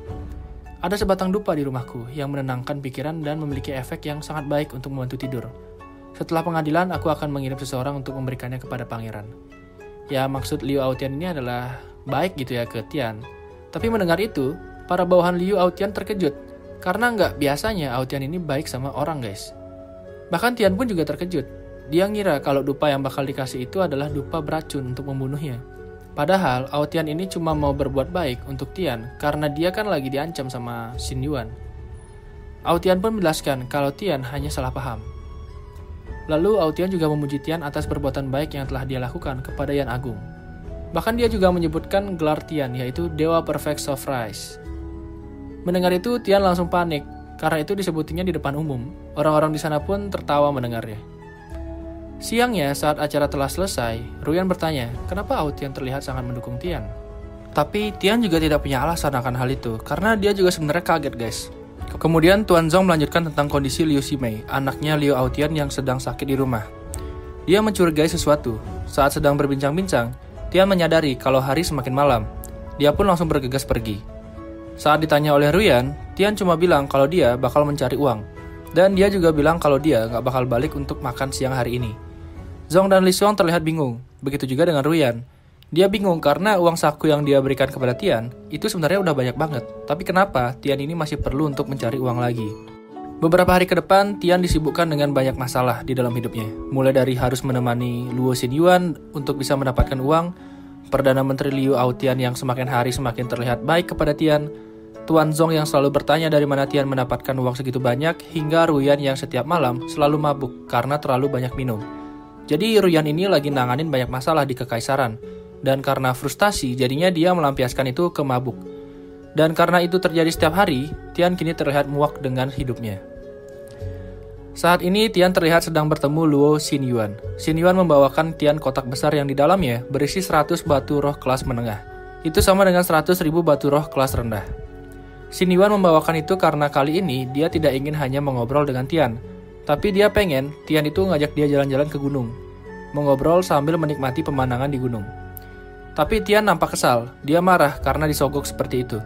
Ada sebatang dupa di rumahku yang menenangkan pikiran dan memiliki efek yang sangat baik untuk membantu tidur. Setelah pengadilan, aku akan mengirim seseorang untuk memberikannya kepada pangeran." Ya, maksud Liu Aotian ini adalah baik gitu ya ke Tian. Tapi mendengar itu, para bawahan Liu Aotian terkejut. Karena nggak biasanya Aotian ini baik sama orang, guys. Bahkan Tian pun juga terkejut. Dia ngira kalau dupa yang bakal dikasih itu adalah dupa beracun untuk membunuhnya. Padahal Aotian ini cuma mau berbuat baik untuk Tian karena dia kan lagi diancam sama Xin Yuan. Aotian pun menjelaskan kalau Tian hanya salah paham. Lalu Aotian juga memuji Tian atas perbuatan baik yang telah dia lakukan kepada Yan Agung. Bahkan dia juga menyebutkan gelar Tian, yaitu Dewa Perfect Surprise. Mendengar itu, Tian langsung panik, karena itu disebutinya di depan umum. Orang-orang di sana pun tertawa mendengarnya. Siangnya, saat acara telah selesai, Ruyan bertanya, kenapa Aotian terlihat sangat mendukung Tian? Tapi Tian juga tidak punya alasan akan hal itu, karena dia juga sebenarnya kaget, guys. Kemudian Tuan Zong melanjutkan tentang kondisi Liu Ximei, anaknya Liu Aotian yang sedang sakit di rumah. Dia mencurigai sesuatu. Saat sedang berbincang-bincang, Tian menyadari kalau hari semakin malam. Dia pun langsung bergegas pergi. Saat ditanya oleh Ruyan, Tian cuma bilang kalau dia bakal mencari uang. Dan dia juga bilang kalau dia gak bakal balik untuk makan siang hari ini. Zong dan Li Xuang terlihat bingung. Begitu juga dengan Ruyan. Dia bingung karena uang saku yang dia berikan kepada Tian itu sebenarnya udah banyak banget. Tapi kenapa Tian ini masih perlu untuk mencari uang lagi? Beberapa hari ke depan, Tian disibukkan dengan banyak masalah di dalam hidupnya. Mulai dari harus menemani Luo Xinyuan untuk bisa mendapatkan uang, Perdana Menteri Liu Aotian yang semakin hari semakin terlihat baik kepada Tian, Tuan Zong yang selalu bertanya dari mana Tian mendapatkan uang segitu banyak, hingga Ruyan yang setiap malam selalu mabuk karena terlalu banyak minum. Jadi Ruyan ini lagi nanganin banyak masalah di kekaisaran. Dan karena frustasi, jadinya dia melampiaskan itu ke mabuk. Dan karena itu terjadi setiap hari, Tian kini terlihat muak dengan hidupnya. Saat ini, Tian terlihat sedang bertemu Luo Xinyuan. Xinyuan membawakan Tian kotak besar yang di dalamnya berisi 100 batu roh kelas menengah. Itu sama dengan 100.000 batu roh kelas rendah. Xinyuan membawakan itu karena kali ini dia tidak ingin hanya mengobrol dengan Tian. Tapi dia pengen Tian itu ngajak dia jalan-jalan ke gunung. Mengobrol sambil menikmati pemandangan di gunung. Tapi Tian nampak kesal, dia marah karena disogok seperti itu.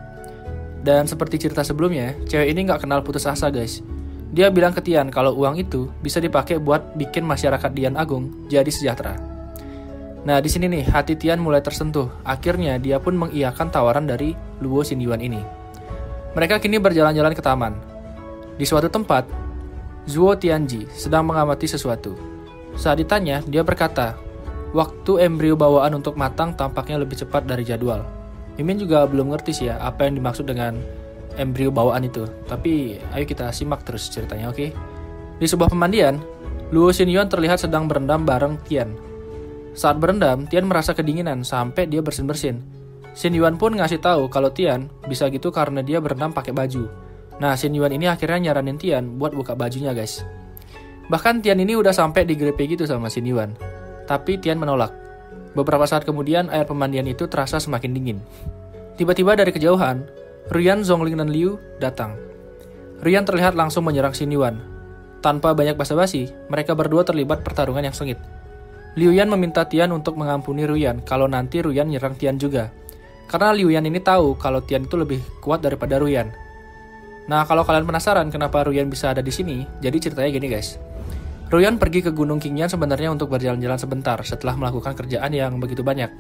Dan seperti cerita sebelumnya, cewek ini gak kenal putus asa, guys. Dia bilang ke Tian kalau uang itu bisa dipakai buat bikin masyarakat di Yan Agung jadi sejahtera. Nah, di sini nih hati Tian mulai tersentuh. Akhirnya dia pun mengiyakan tawaran dari Luo Xinyuan ini. Mereka kini berjalan-jalan ke taman. Di suatu tempat, Zuo Tianji sedang mengamati sesuatu. Saat ditanya, dia berkata, waktu embrio bawaan untuk matang tampaknya lebih cepat dari jadwal. Mimin juga belum ngerti sih ya apa yang dimaksud dengan embrio bawaan itu. Tapi ayo kita simak terus ceritanya, oke? Di sebuah pemandian, Luo Xinyuan terlihat sedang berendam bareng Tian. Saat berendam, Tian merasa kedinginan sampai dia bersin-bersin. Xinyuan pun ngasih tahu kalau Tian bisa gitu karena dia berendam pakai baju. Nah, Xinyuan ini akhirnya nyaranin Tian buat buka bajunya, guys. Bahkan Tian ini udah sampai digrepe gitu sama Xinyuan. Tapi Tian menolak. Beberapa saat kemudian air pemandian itu terasa semakin dingin. Tiba-tiba dari kejauhan, Ruyan, Zongling, dan Liu datang. Ruyan terlihat langsung menyerang Xinyuan. Tanpa banyak basa-basi, mereka berdua terlibat pertarungan yang sengit. Liu Yan meminta Tian untuk mengampuni Ruyan kalau nanti Ruyan nyerang Tian juga. Karena Liu Yan ini tahu kalau Tian itu lebih kuat daripada Ruyan. Nah, kalau kalian penasaran kenapa Ruyan bisa ada di sini, jadi ceritanya gini, guys. Ruyan pergi ke Gunung Qingyan sebenarnya untuk berjalan-jalan sebentar setelah melakukan kerjaan yang begitu banyak.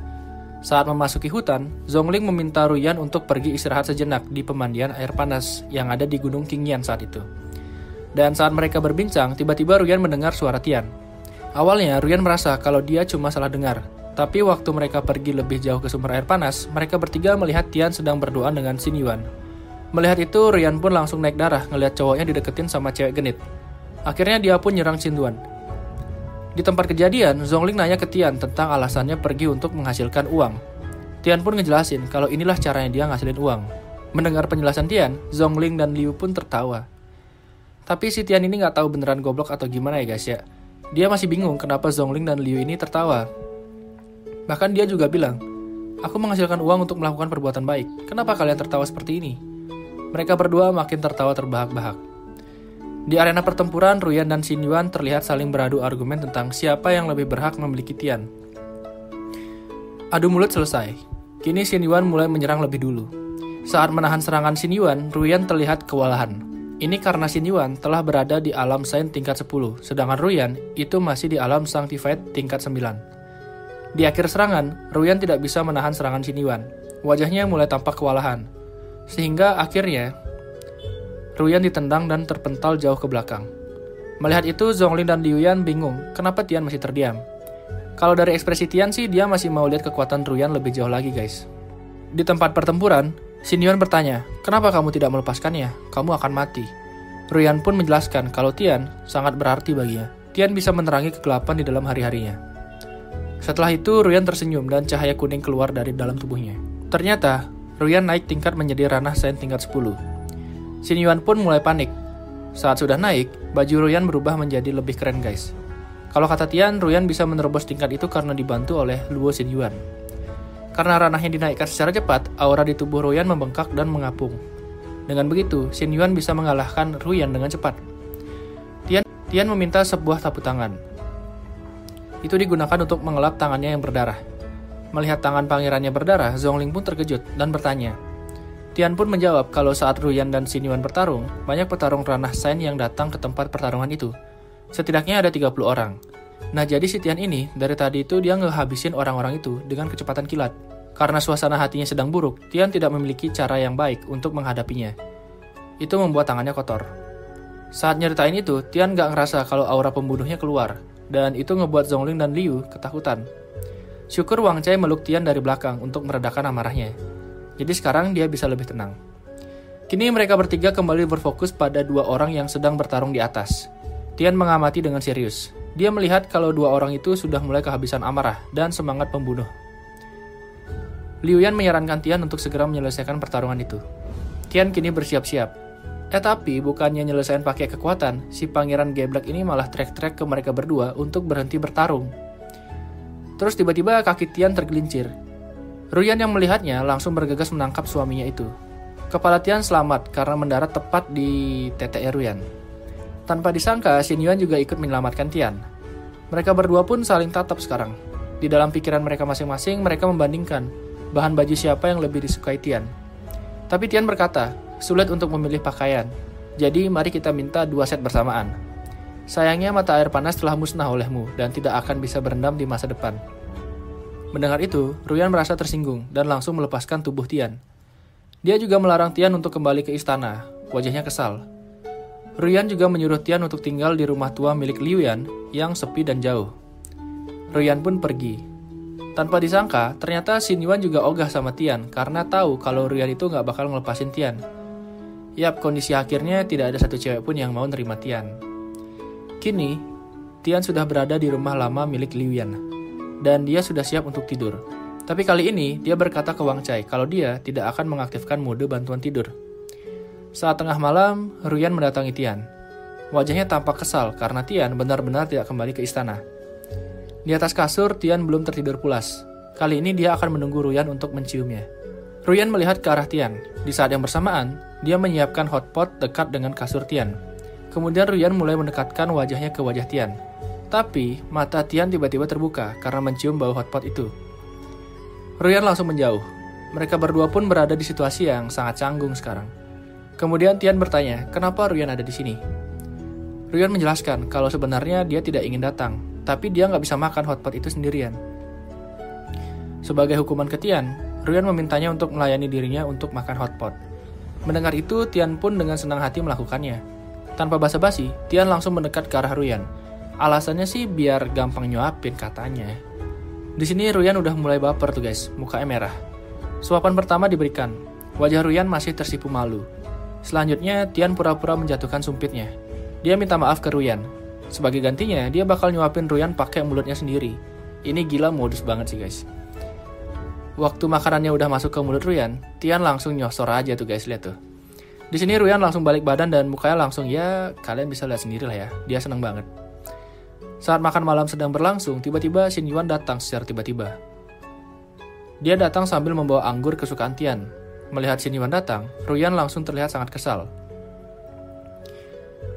Saat memasuki hutan, Zhongling meminta Ruyan untuk pergi istirahat sejenak di pemandian air panas yang ada di Gunung Qingyan saat itu. Dan saat mereka berbincang, tiba-tiba Ruyan mendengar suara Tian. Awalnya, Ruyan merasa kalau dia cuma salah dengar. Tapi waktu mereka pergi lebih jauh ke sumber air panas, mereka bertiga melihat Tian sedang berduaan dengan Xin Yuan. Melihat itu, Ruyan pun langsung naik darah ngelihat cowoknya dideketin sama cewek genit. Akhirnya dia pun nyerang Xin Yuan. Di tempat kejadian, Zhongling nanya ke Tian tentang alasannya pergi untuk menghasilkan uang. Tian pun ngejelasin kalau inilah caranya dia ngasilin uang. Mendengar penjelasan Tian, Zhongling dan Liu pun tertawa. Tapi si Tian ini nggak tahu beneran goblok atau gimana ya guys ya. Dia masih bingung kenapa Zhongling dan Liu ini tertawa. Bahkan dia juga bilang, aku menghasilkan uang untuk melakukan perbuatan baik. Kenapa kalian tertawa seperti ini? Mereka berdua makin tertawa terbahak-bahak. Di arena pertempuran, Ruyan dan Xin Yuan terlihat saling beradu argumen tentang siapa yang lebih berhak memiliki Tian. Adu mulut selesai. Kini Xin Yuan mulai menyerang lebih dulu. Saat menahan serangan Xin Yuan, Ruyan terlihat kewalahan. Ini karena Xin Yuan telah berada di alam Saint tingkat 10, sedangkan Ruyan itu masih di alam Sanctified tingkat 9. Di akhir serangan, Ruyan tidak bisa menahan serangan Xin Yuan. Wajahnya mulai tampak kewalahan. Sehingga akhirnya Ruyan ditendang dan terpental jauh ke belakang. Melihat itu, Zhongling dan Liu Yan bingung kenapa Tian masih terdiam. Kalau dari ekspresi Tian sih, dia masih mau lihat kekuatan Ruyan lebih jauh lagi guys. Di tempat pertempuran, Xin Yuan bertanya, kenapa kamu tidak melepaskannya? Kamu akan mati. Ruyan pun menjelaskan kalau Tian sangat berarti baginya. Tian bisa menerangi kegelapan di dalam hari-harinya. Setelah itu, Ruyan tersenyum dan cahaya kuning keluar dari dalam tubuhnya. Ternyata, Ruyan naik tingkat menjadi ranah Saint tingkat 10. Xin Yuan pun mulai panik. Saat sudah naik, baju Ruyan berubah menjadi lebih keren guys. Kalau kata Tian, Ruyan bisa menerobos tingkat itu karena dibantu oleh Luo Xin Yuan. Karena ranahnya dinaikkan secara cepat, aura di tubuh Ruyan membengkak dan mengapung. Dengan begitu, Xin Yuan bisa mengalahkan Ruyan dengan cepat. Tian meminta sebuah sapu tangan. Itu digunakan untuk mengelap tangannya yang berdarah. Melihat tangan pangerannya berdarah, Zhongling pun terkejut dan bertanya. Tian pun menjawab kalau saat Ruyan dan Xin Yuan bertarung, banyak petarung ranah Saint yang datang ke tempat pertarungan itu. Setidaknya ada 30 orang. Nah jadi si Tian ini, dari tadi itu dia ngehabisin orang-orang itu dengan kecepatan kilat. Karena suasana hatinya sedang buruk, Tian tidak memiliki cara yang baik untuk menghadapinya. Itu membuat tangannya kotor. Saat nyeritain itu, Tian gak ngerasa kalau aura pembunuhnya keluar. Dan itu ngebuat Zhongling dan Liu ketakutan. Syukur Wang Cai meluk Tian dari belakang untuk meredakan amarahnya. Jadi sekarang dia bisa lebih tenang. Kini mereka bertiga kembali berfokus pada dua orang yang sedang bertarung di atas. Tian mengamati dengan serius. Dia melihat kalau dua orang itu sudah mulai kehabisan amarah dan semangat pembunuh. Liu Yan menyarankan Tian untuk segera menyelesaikan pertarungan itu. Tian kini bersiap-siap. Tapi bukannya nyelesain pakai kekuatan, si pangeran geblek ini malah trek-trek ke mereka berdua untuk berhenti bertarung. Terus tiba-tiba kaki Tian tergelincir. Ruyan yang melihatnya langsung bergegas menangkap suaminya itu. Kepala Tian selamat karena mendarat tepat di tete Ruyan. Tanpa disangka, Xin Yuan juga ikut menyelamatkan Tian. Mereka berdua pun saling tatap sekarang. Di dalam pikiran mereka masing-masing, mereka membandingkan bahan baju siapa yang lebih disukai Tian. Tapi Tian berkata, sulit untuk memilih pakaian. Jadi mari kita minta 2 set bersamaan. Sayangnya mata air panas telah musnah olehmu dan tidak akan bisa berendam di masa depan. Mendengar itu, Ruyan merasa tersinggung dan langsung melepaskan tubuh Tian. Dia juga melarang Tian untuk kembali ke istana, wajahnya kesal. Ruyan juga menyuruh Tian untuk tinggal di rumah tua milik Liu Yan yang sepi dan jauh. Ruyan pun pergi. Tanpa disangka, ternyata Xin Yuan juga ogah sama Tian karena tahu kalau Ruyan itu gak bakal ngelepasin Tian. Yap, kondisi akhirnya tidak ada satu cewek pun yang mau nerima Tian. Kini, Tian sudah berada di rumah lama milik Liu Yan. Dan dia sudah siap untuk tidur. Tapi kali ini, dia berkata ke Wang Cai kalau dia tidak akan mengaktifkan mode bantuan tidur. Saat tengah malam, Ruyan mendatangi Tian. Wajahnya tampak kesal karena Tian benar-benar tidak kembali ke istana. Di atas kasur, Tian belum tertidur pulas. Kali ini dia akan menunggu Ruyan untuk menciumnya. Ruyan melihat ke arah Tian. Di saat yang bersamaan, dia menyiapkan hotpot dekat dengan kasur Tian. Kemudian Ruyan mulai mendekatkan wajahnya ke wajah Tian. Tapi, mata Tian tiba-tiba terbuka karena mencium bau hotpot itu. Ruyan langsung menjauh. Mereka berdua pun berada di situasi yang sangat canggung sekarang. Kemudian Tian bertanya, kenapa Ruyan ada di sini? Ruyan menjelaskan kalau sebenarnya dia tidak ingin datang, tapi dia nggak bisa makan hotpot itu sendirian. Sebagai hukuman ke Tian, Ruyan memintanya untuk melayani dirinya untuk makan hotpot. Mendengar itu, Tian pun dengan senang hati melakukannya. Tanpa basa-basi, Tian langsung mendekat ke arah Ruyan. Alasannya sih biar gampang nyuapin katanya. Di sini Ruyan udah mulai baper tuh guys, mukanya merah. Suapan pertama diberikan. Wajah Ruyan masih tersipu malu. Selanjutnya, Tian pura-pura menjatuhkan sumpitnya. Dia minta maaf ke Ruyan. Sebagai gantinya, dia bakal nyuapin Ruyan pakai mulutnya sendiri. Ini gila modus banget sih guys. Waktu makanannya udah masuk ke mulut Ruyan, Tian langsung nyosor aja tuh guys, lihat tuh. Di sini Ruyan langsung balik badan dan mukanya langsung, ya kalian bisa lihat sendiri lah ya. Dia seneng banget. Saat makan malam sedang berlangsung, tiba-tiba Xin Yuan datang secara tiba-tiba. Dia datang sambil membawa anggur kesukaan Tian. Melihat Xin Yuan datang, Ruyan langsung terlihat sangat kesal.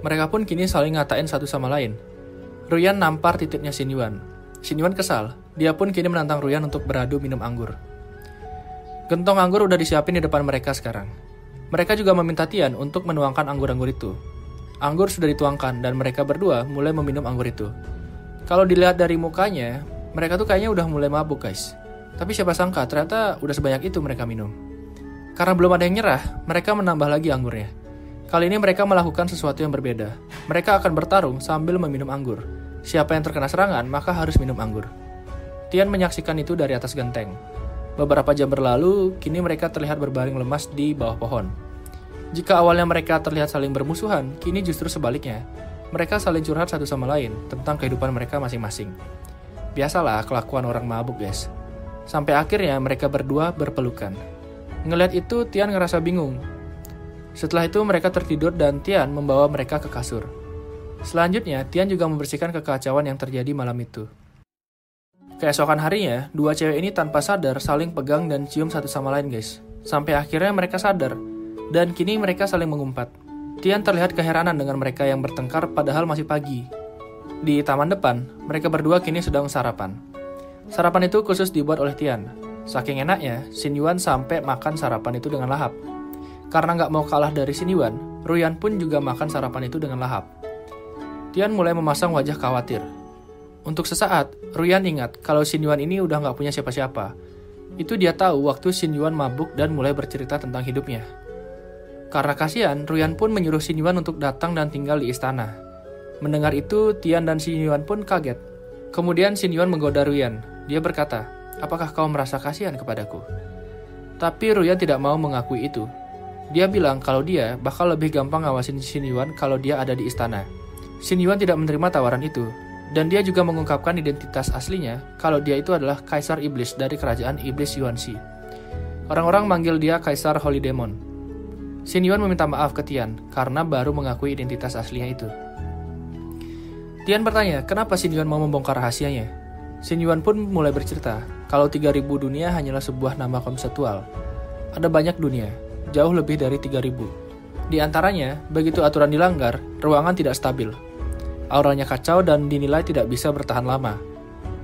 Mereka pun kini saling ngatain satu sama lain. Ruyan nampar titiknya Xin Yuan. Xin Yuan kesal, dia pun kini menantang Ruyan untuk beradu minum anggur. Gentong anggur udah disiapin di depan mereka sekarang. Mereka juga meminta Tian untuk menuangkan anggur-anggur itu. Anggur sudah dituangkan dan mereka berdua mulai meminum anggur itu. Kalau dilihat dari mukanya, mereka tuh kayaknya udah mulai mabuk guys. Tapi siapa sangka ternyata udah sebanyak itu mereka minum. Karena belum ada yang nyerah, mereka menambah lagi anggurnya. Kali ini mereka melakukan sesuatu yang berbeda. Mereka akan bertarung sambil meminum anggur. Siapa yang terkena serangan, maka harus minum anggur. Tian menyaksikan itu dari atas genteng. Beberapa jam berlalu, kini mereka terlihat berbaring lemas di bawah pohon. Jika awalnya mereka terlihat saling bermusuhan, kini justru sebaliknya. Mereka saling curhat satu sama lain tentang kehidupan mereka masing-masing. Biasalah kelakuan orang mabuk guys. Sampai akhirnya mereka berdua berpelukan. Ngelihat itu, Tian ngerasa bingung. Setelah itu mereka tertidur dan Tian membawa mereka ke kasur. Selanjutnya, Tian juga membersihkan kekacauan yang terjadi malam itu. Keesokan harinya, dua cewek ini tanpa sadar saling pegang dan cium satu sama lain guys. Sampai akhirnya mereka sadar. Dan kini mereka saling mengumpat. Tian terlihat keheranan dengan mereka yang bertengkar padahal masih pagi. Di taman depan, mereka berdua kini sedang sarapan. Sarapan itu khusus dibuat oleh Tian. Saking enaknya, Xin Yuan sampai makan sarapan itu dengan lahap. Karena nggak mau kalah dari Xin Yuan, Ruyan pun juga makan sarapan itu dengan lahap. Tian mulai memasang wajah khawatir. Untuk sesaat, Ruyan ingat kalau Xin Yuan ini udah nggak punya siapa-siapa. Itu dia tahu waktu Xin Yuan mabuk dan mulai bercerita tentang hidupnya. Karena kasihan, Ruyan pun menyuruh Xin Yuan untuk datang dan tinggal di istana. Mendengar itu, Tian dan Xin Yuan pun kaget. Kemudian Xin Yuan menggoda Ruyan. Dia berkata, "Apakah kau merasa kasihan kepadaku?" Tapi Ruyan tidak mau mengakui itu. Dia bilang kalau dia bakal lebih gampang ngawasin Xin Yuan kalau dia ada di istana. Xin Yuan tidak menerima tawaran itu. Dan dia juga mengungkapkan identitas aslinya kalau dia itu adalah Kaisar Iblis dari kerajaan Iblis Yuanxi. Orang-orang manggil dia Kaisar Holy Demon. Xin Yuan meminta maaf ke Tian karena baru mengakui identitas aslinya itu. Tian bertanya, kenapa Xin Yuan mau membongkar rahasianya? Xin Yuan pun mulai bercerita kalau 3000 dunia hanyalah sebuah nama konseptual. Ada banyak dunia, jauh lebih dari 3000. Di antaranya, begitu aturan dilanggar, ruangan tidak stabil. Auranya kacau dan dinilai tidak bisa bertahan lama.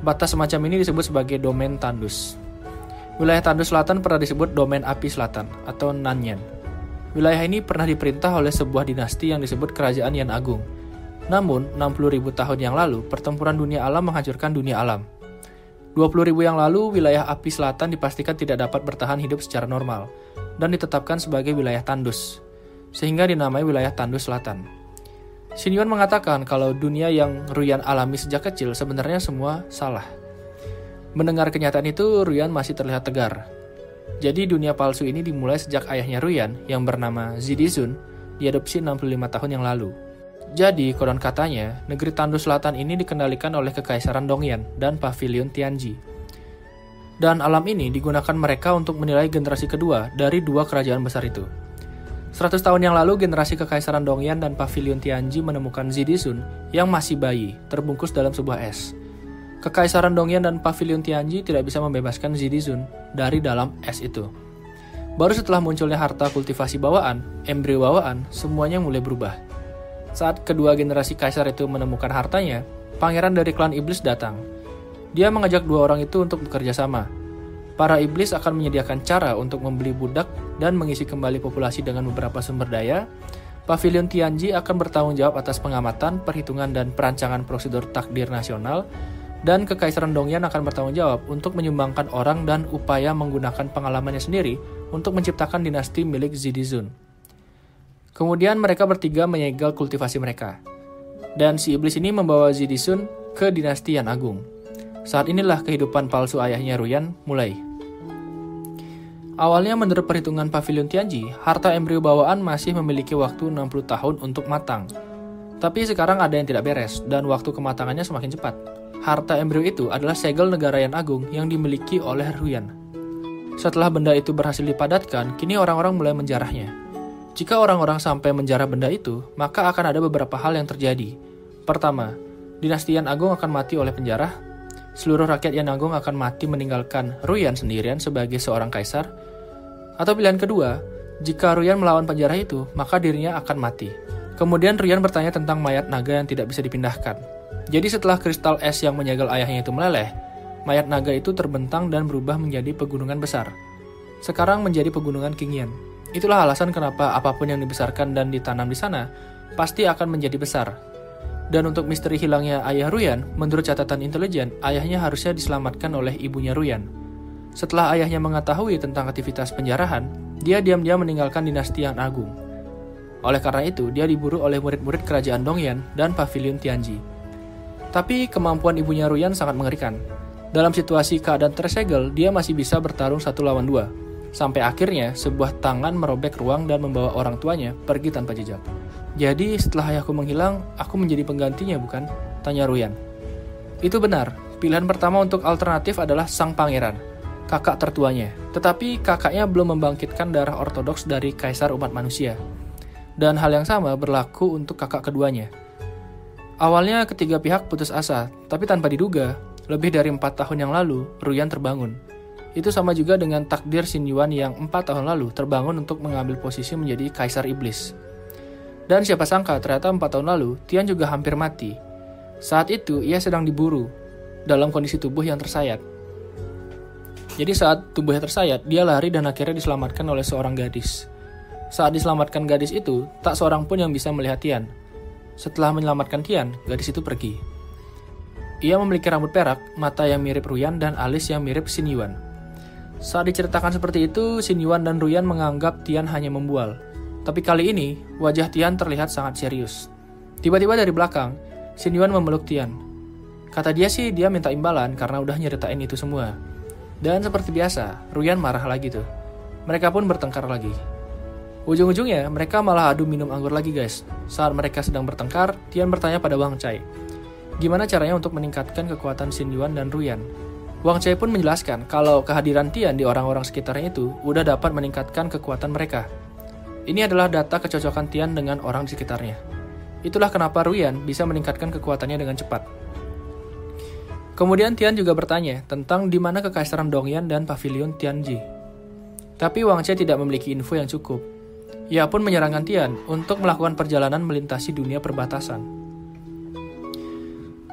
Batas semacam ini disebut sebagai domain Tandus. Wilayah Tandus Selatan pernah disebut domain Api Selatan atau Nanyan. Wilayah ini pernah diperintah oleh sebuah dinasti yang disebut Kerajaan Yan Agung. Namun, 60.000 tahun yang lalu, pertempuran dunia alam menghancurkan dunia alam. 20.000 yang lalu, wilayah Api Selatan dipastikan tidak dapat bertahan hidup secara normal, dan ditetapkan sebagai wilayah Tandus, sehingga dinamai wilayah Tandus Selatan. Xin Yuan mengatakan kalau dunia yang Ruyan alami sejak kecil sebenarnya semua salah. Mendengar kenyataan itu, Ruyan masih terlihat tegar. Jadi dunia palsu ini dimulai sejak ayahnya Ruyan yang bernama Zidizun diadopsi 65 tahun yang lalu. Jadi, konon katanya, negeri Tandus Selatan ini dikendalikan oleh Kekaisaran Dongyan dan Pavilion Tianji. Dan alam ini digunakan mereka untuk menilai generasi kedua dari dua kerajaan besar itu. 100 tahun yang lalu, generasi Kekaisaran Dongyan dan Pavilion Tianji menemukan Zidizun yang masih bayi, terbungkus dalam sebuah es. Kekaisaran Dongyan dan Pavilion Tianji tidak bisa membebaskan Zidizun dari dalam es itu. Baru setelah munculnya harta kultivasi bawaan, embrio bawaan, semuanya mulai berubah. Saat kedua generasi kaisar itu menemukan hartanya, pangeran dari klan iblis datang. Dia mengajak dua orang itu untuk bekerja sama. Para iblis akan menyediakan cara untuk membeli budak dan mengisi kembali populasi dengan beberapa sumber daya, Pavilion Tianji akan bertanggung jawab atas pengamatan, perhitungan, dan perancangan prosedur takdir nasional, dan Kekaisaran Dongyan akan bertanggung jawab untuk menyumbangkan orang dan upaya menggunakan pengalamannya sendiri untuk menciptakan dinasti milik Zidizun. Kemudian mereka bertiga menyegel kultivasi mereka, dan si iblis ini membawa Zidizun ke dinasti Yan Agung. Saat inilah kehidupan palsu ayahnya Ruyan mulai. Awalnya menurut perhitungan Pavilion Tianji, harta embrio bawaan masih memiliki waktu 60 tahun untuk matang. Tapi sekarang ada yang tidak beres, dan waktu kematangannya semakin cepat. Harta embrio itu adalah segel negara Yan Agung yang dimiliki oleh Ruyan. Setelah benda itu berhasil dipadatkan, kini orang-orang mulai menjarahnya. Jika orang-orang sampai menjarah benda itu, maka akan ada beberapa hal yang terjadi. Pertama, dinasti Yan Agung akan mati oleh penjarah. Seluruh rakyat Yan Agung akan mati meninggalkan Ruyan sendirian sebagai seorang kaisar. Atau pilihan kedua, jika Ruyan melawan penjara itu, maka dirinya akan mati. Kemudian Ruyan bertanya tentang mayat naga yang tidak bisa dipindahkan. Jadi setelah kristal es yang menyegel ayahnya itu meleleh, mayat naga itu terbentang dan berubah menjadi pegunungan besar. Sekarang menjadi pegunungan Qingyan. Itulah alasan kenapa apapun yang dibesarkan dan ditanam di sana, pasti akan menjadi besar. Dan untuk misteri hilangnya ayah Ruyan, menurut catatan intelijen, ayahnya harusnya diselamatkan oleh ibunya Ruyan. Setelah ayahnya mengetahui tentang aktivitas penjarahan, dia diam-diam meninggalkan dinasti Yan Agung. Oleh karena itu, dia diburu oleh murid-murid kerajaan Dongyan dan Pavilion Tianji. Tapi kemampuan ibunya Ruyan sangat mengerikan. Dalam situasi keadaan tersegel, dia masih bisa bertarung 1 lawan 2. Sampai akhirnya, sebuah tangan merobek ruang dan membawa orang tuanya pergi tanpa jejak. Jadi, setelah ayahku menghilang, aku menjadi penggantinya, bukan? Tanya Ruyan. Itu benar. Pilihan pertama untuk alternatif adalah sang pangeran, kakak tertuanya. Tetapi kakaknya belum membangkitkan darah ortodoks dari kaisar umat manusia. Dan hal yang sama berlaku untuk kakak keduanya. Awalnya ketiga pihak putus asa, tapi tanpa diduga, lebih dari 4 tahun yang lalu, Ruyan terbangun. Itu sama juga dengan takdir Xin Yuan yang 4 tahun lalu terbangun untuk mengambil posisi menjadi kaisar iblis. Dan siapa sangka ternyata 4 tahun lalu, Tian juga hampir mati. Saat itu, ia sedang diburu, dalam kondisi tubuh yang tersayat. Jadi saat tubuhnya tersayat, dia lari dan akhirnya diselamatkan oleh seorang gadis. Saat diselamatkan gadis itu, tak seorang pun yang bisa melihat Tian. Setelah menyelamatkan Tian, gadis itu pergi. Ia memiliki rambut perak, mata yang mirip Ruyan, dan alis yang mirip Xin Yuan. Saat diceritakan seperti itu, Xin Yuan dan Ruyan menganggap Tian hanya membual. Tapi kali ini, wajah Tian terlihat sangat serius. Tiba-tiba dari belakang, Xin Yuan memeluk Tian. Kata dia sih, dia minta imbalan karena udah nyeritain itu semua. Dan seperti biasa, Ruyan marah lagi tuh. Mereka pun bertengkar lagi. Ujung-ujungnya, mereka malah adu minum anggur lagi guys. Saat mereka sedang bertengkar, Tian bertanya pada Wang Cai, gimana caranya untuk meningkatkan kekuatan Xin Yuan dan Ruyan? Wang Cai pun menjelaskan kalau kehadiran Tian di orang-orang sekitarnya itu udah dapat meningkatkan kekuatan mereka. Ini adalah data kecocokan Tian dengan orang di sekitarnya. Itulah kenapa Ruyan bisa meningkatkan kekuatannya dengan cepat. Kemudian Tian juga bertanya tentang di mana Kekaisaran Dongyan dan Pavilion Tianji. Tapi Wang Cai tidak memiliki info yang cukup. Ia pun menyarankan Tian untuk melakukan perjalanan melintasi dunia perbatasan.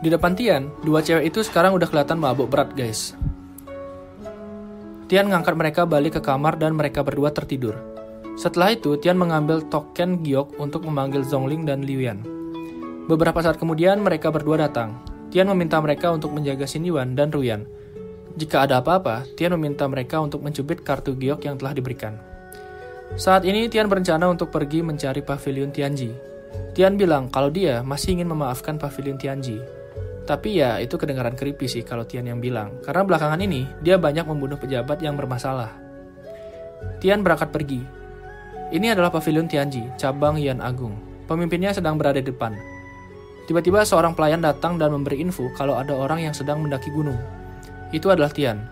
Di depan Tian, 2 cewek itu sekarang udah kelihatan mabuk berat guys. Tian ngangkat mereka balik ke kamar dan mereka berdua tertidur. Setelah itu, Tian mengambil token giok untuk memanggil Zhongling dan Liu Yan. Beberapa saat kemudian, mereka berdua datang. Tian meminta mereka untuk menjaga Xin Yuan dan Ruyan. Jika ada apa-apa, Tian meminta mereka untuk mencubit kartu giok yang telah diberikan. Saat ini, Tian berencana untuk pergi mencari Pavilion Tianji. Tian bilang kalau dia masih ingin memaafkan Pavilion Tianji. Tapi ya, itu kedengaran creepy sih kalau Tian yang bilang. Karena belakangan ini, dia banyak membunuh pejabat yang bermasalah. Tian berangkat pergi. Ini adalah Pavilion Tianji, cabang Yan Agung. Pemimpinnya sedang berada di depan. Tiba-tiba seorang pelayan datang dan memberi info kalau ada orang yang sedang mendaki gunung. Itu adalah Tian.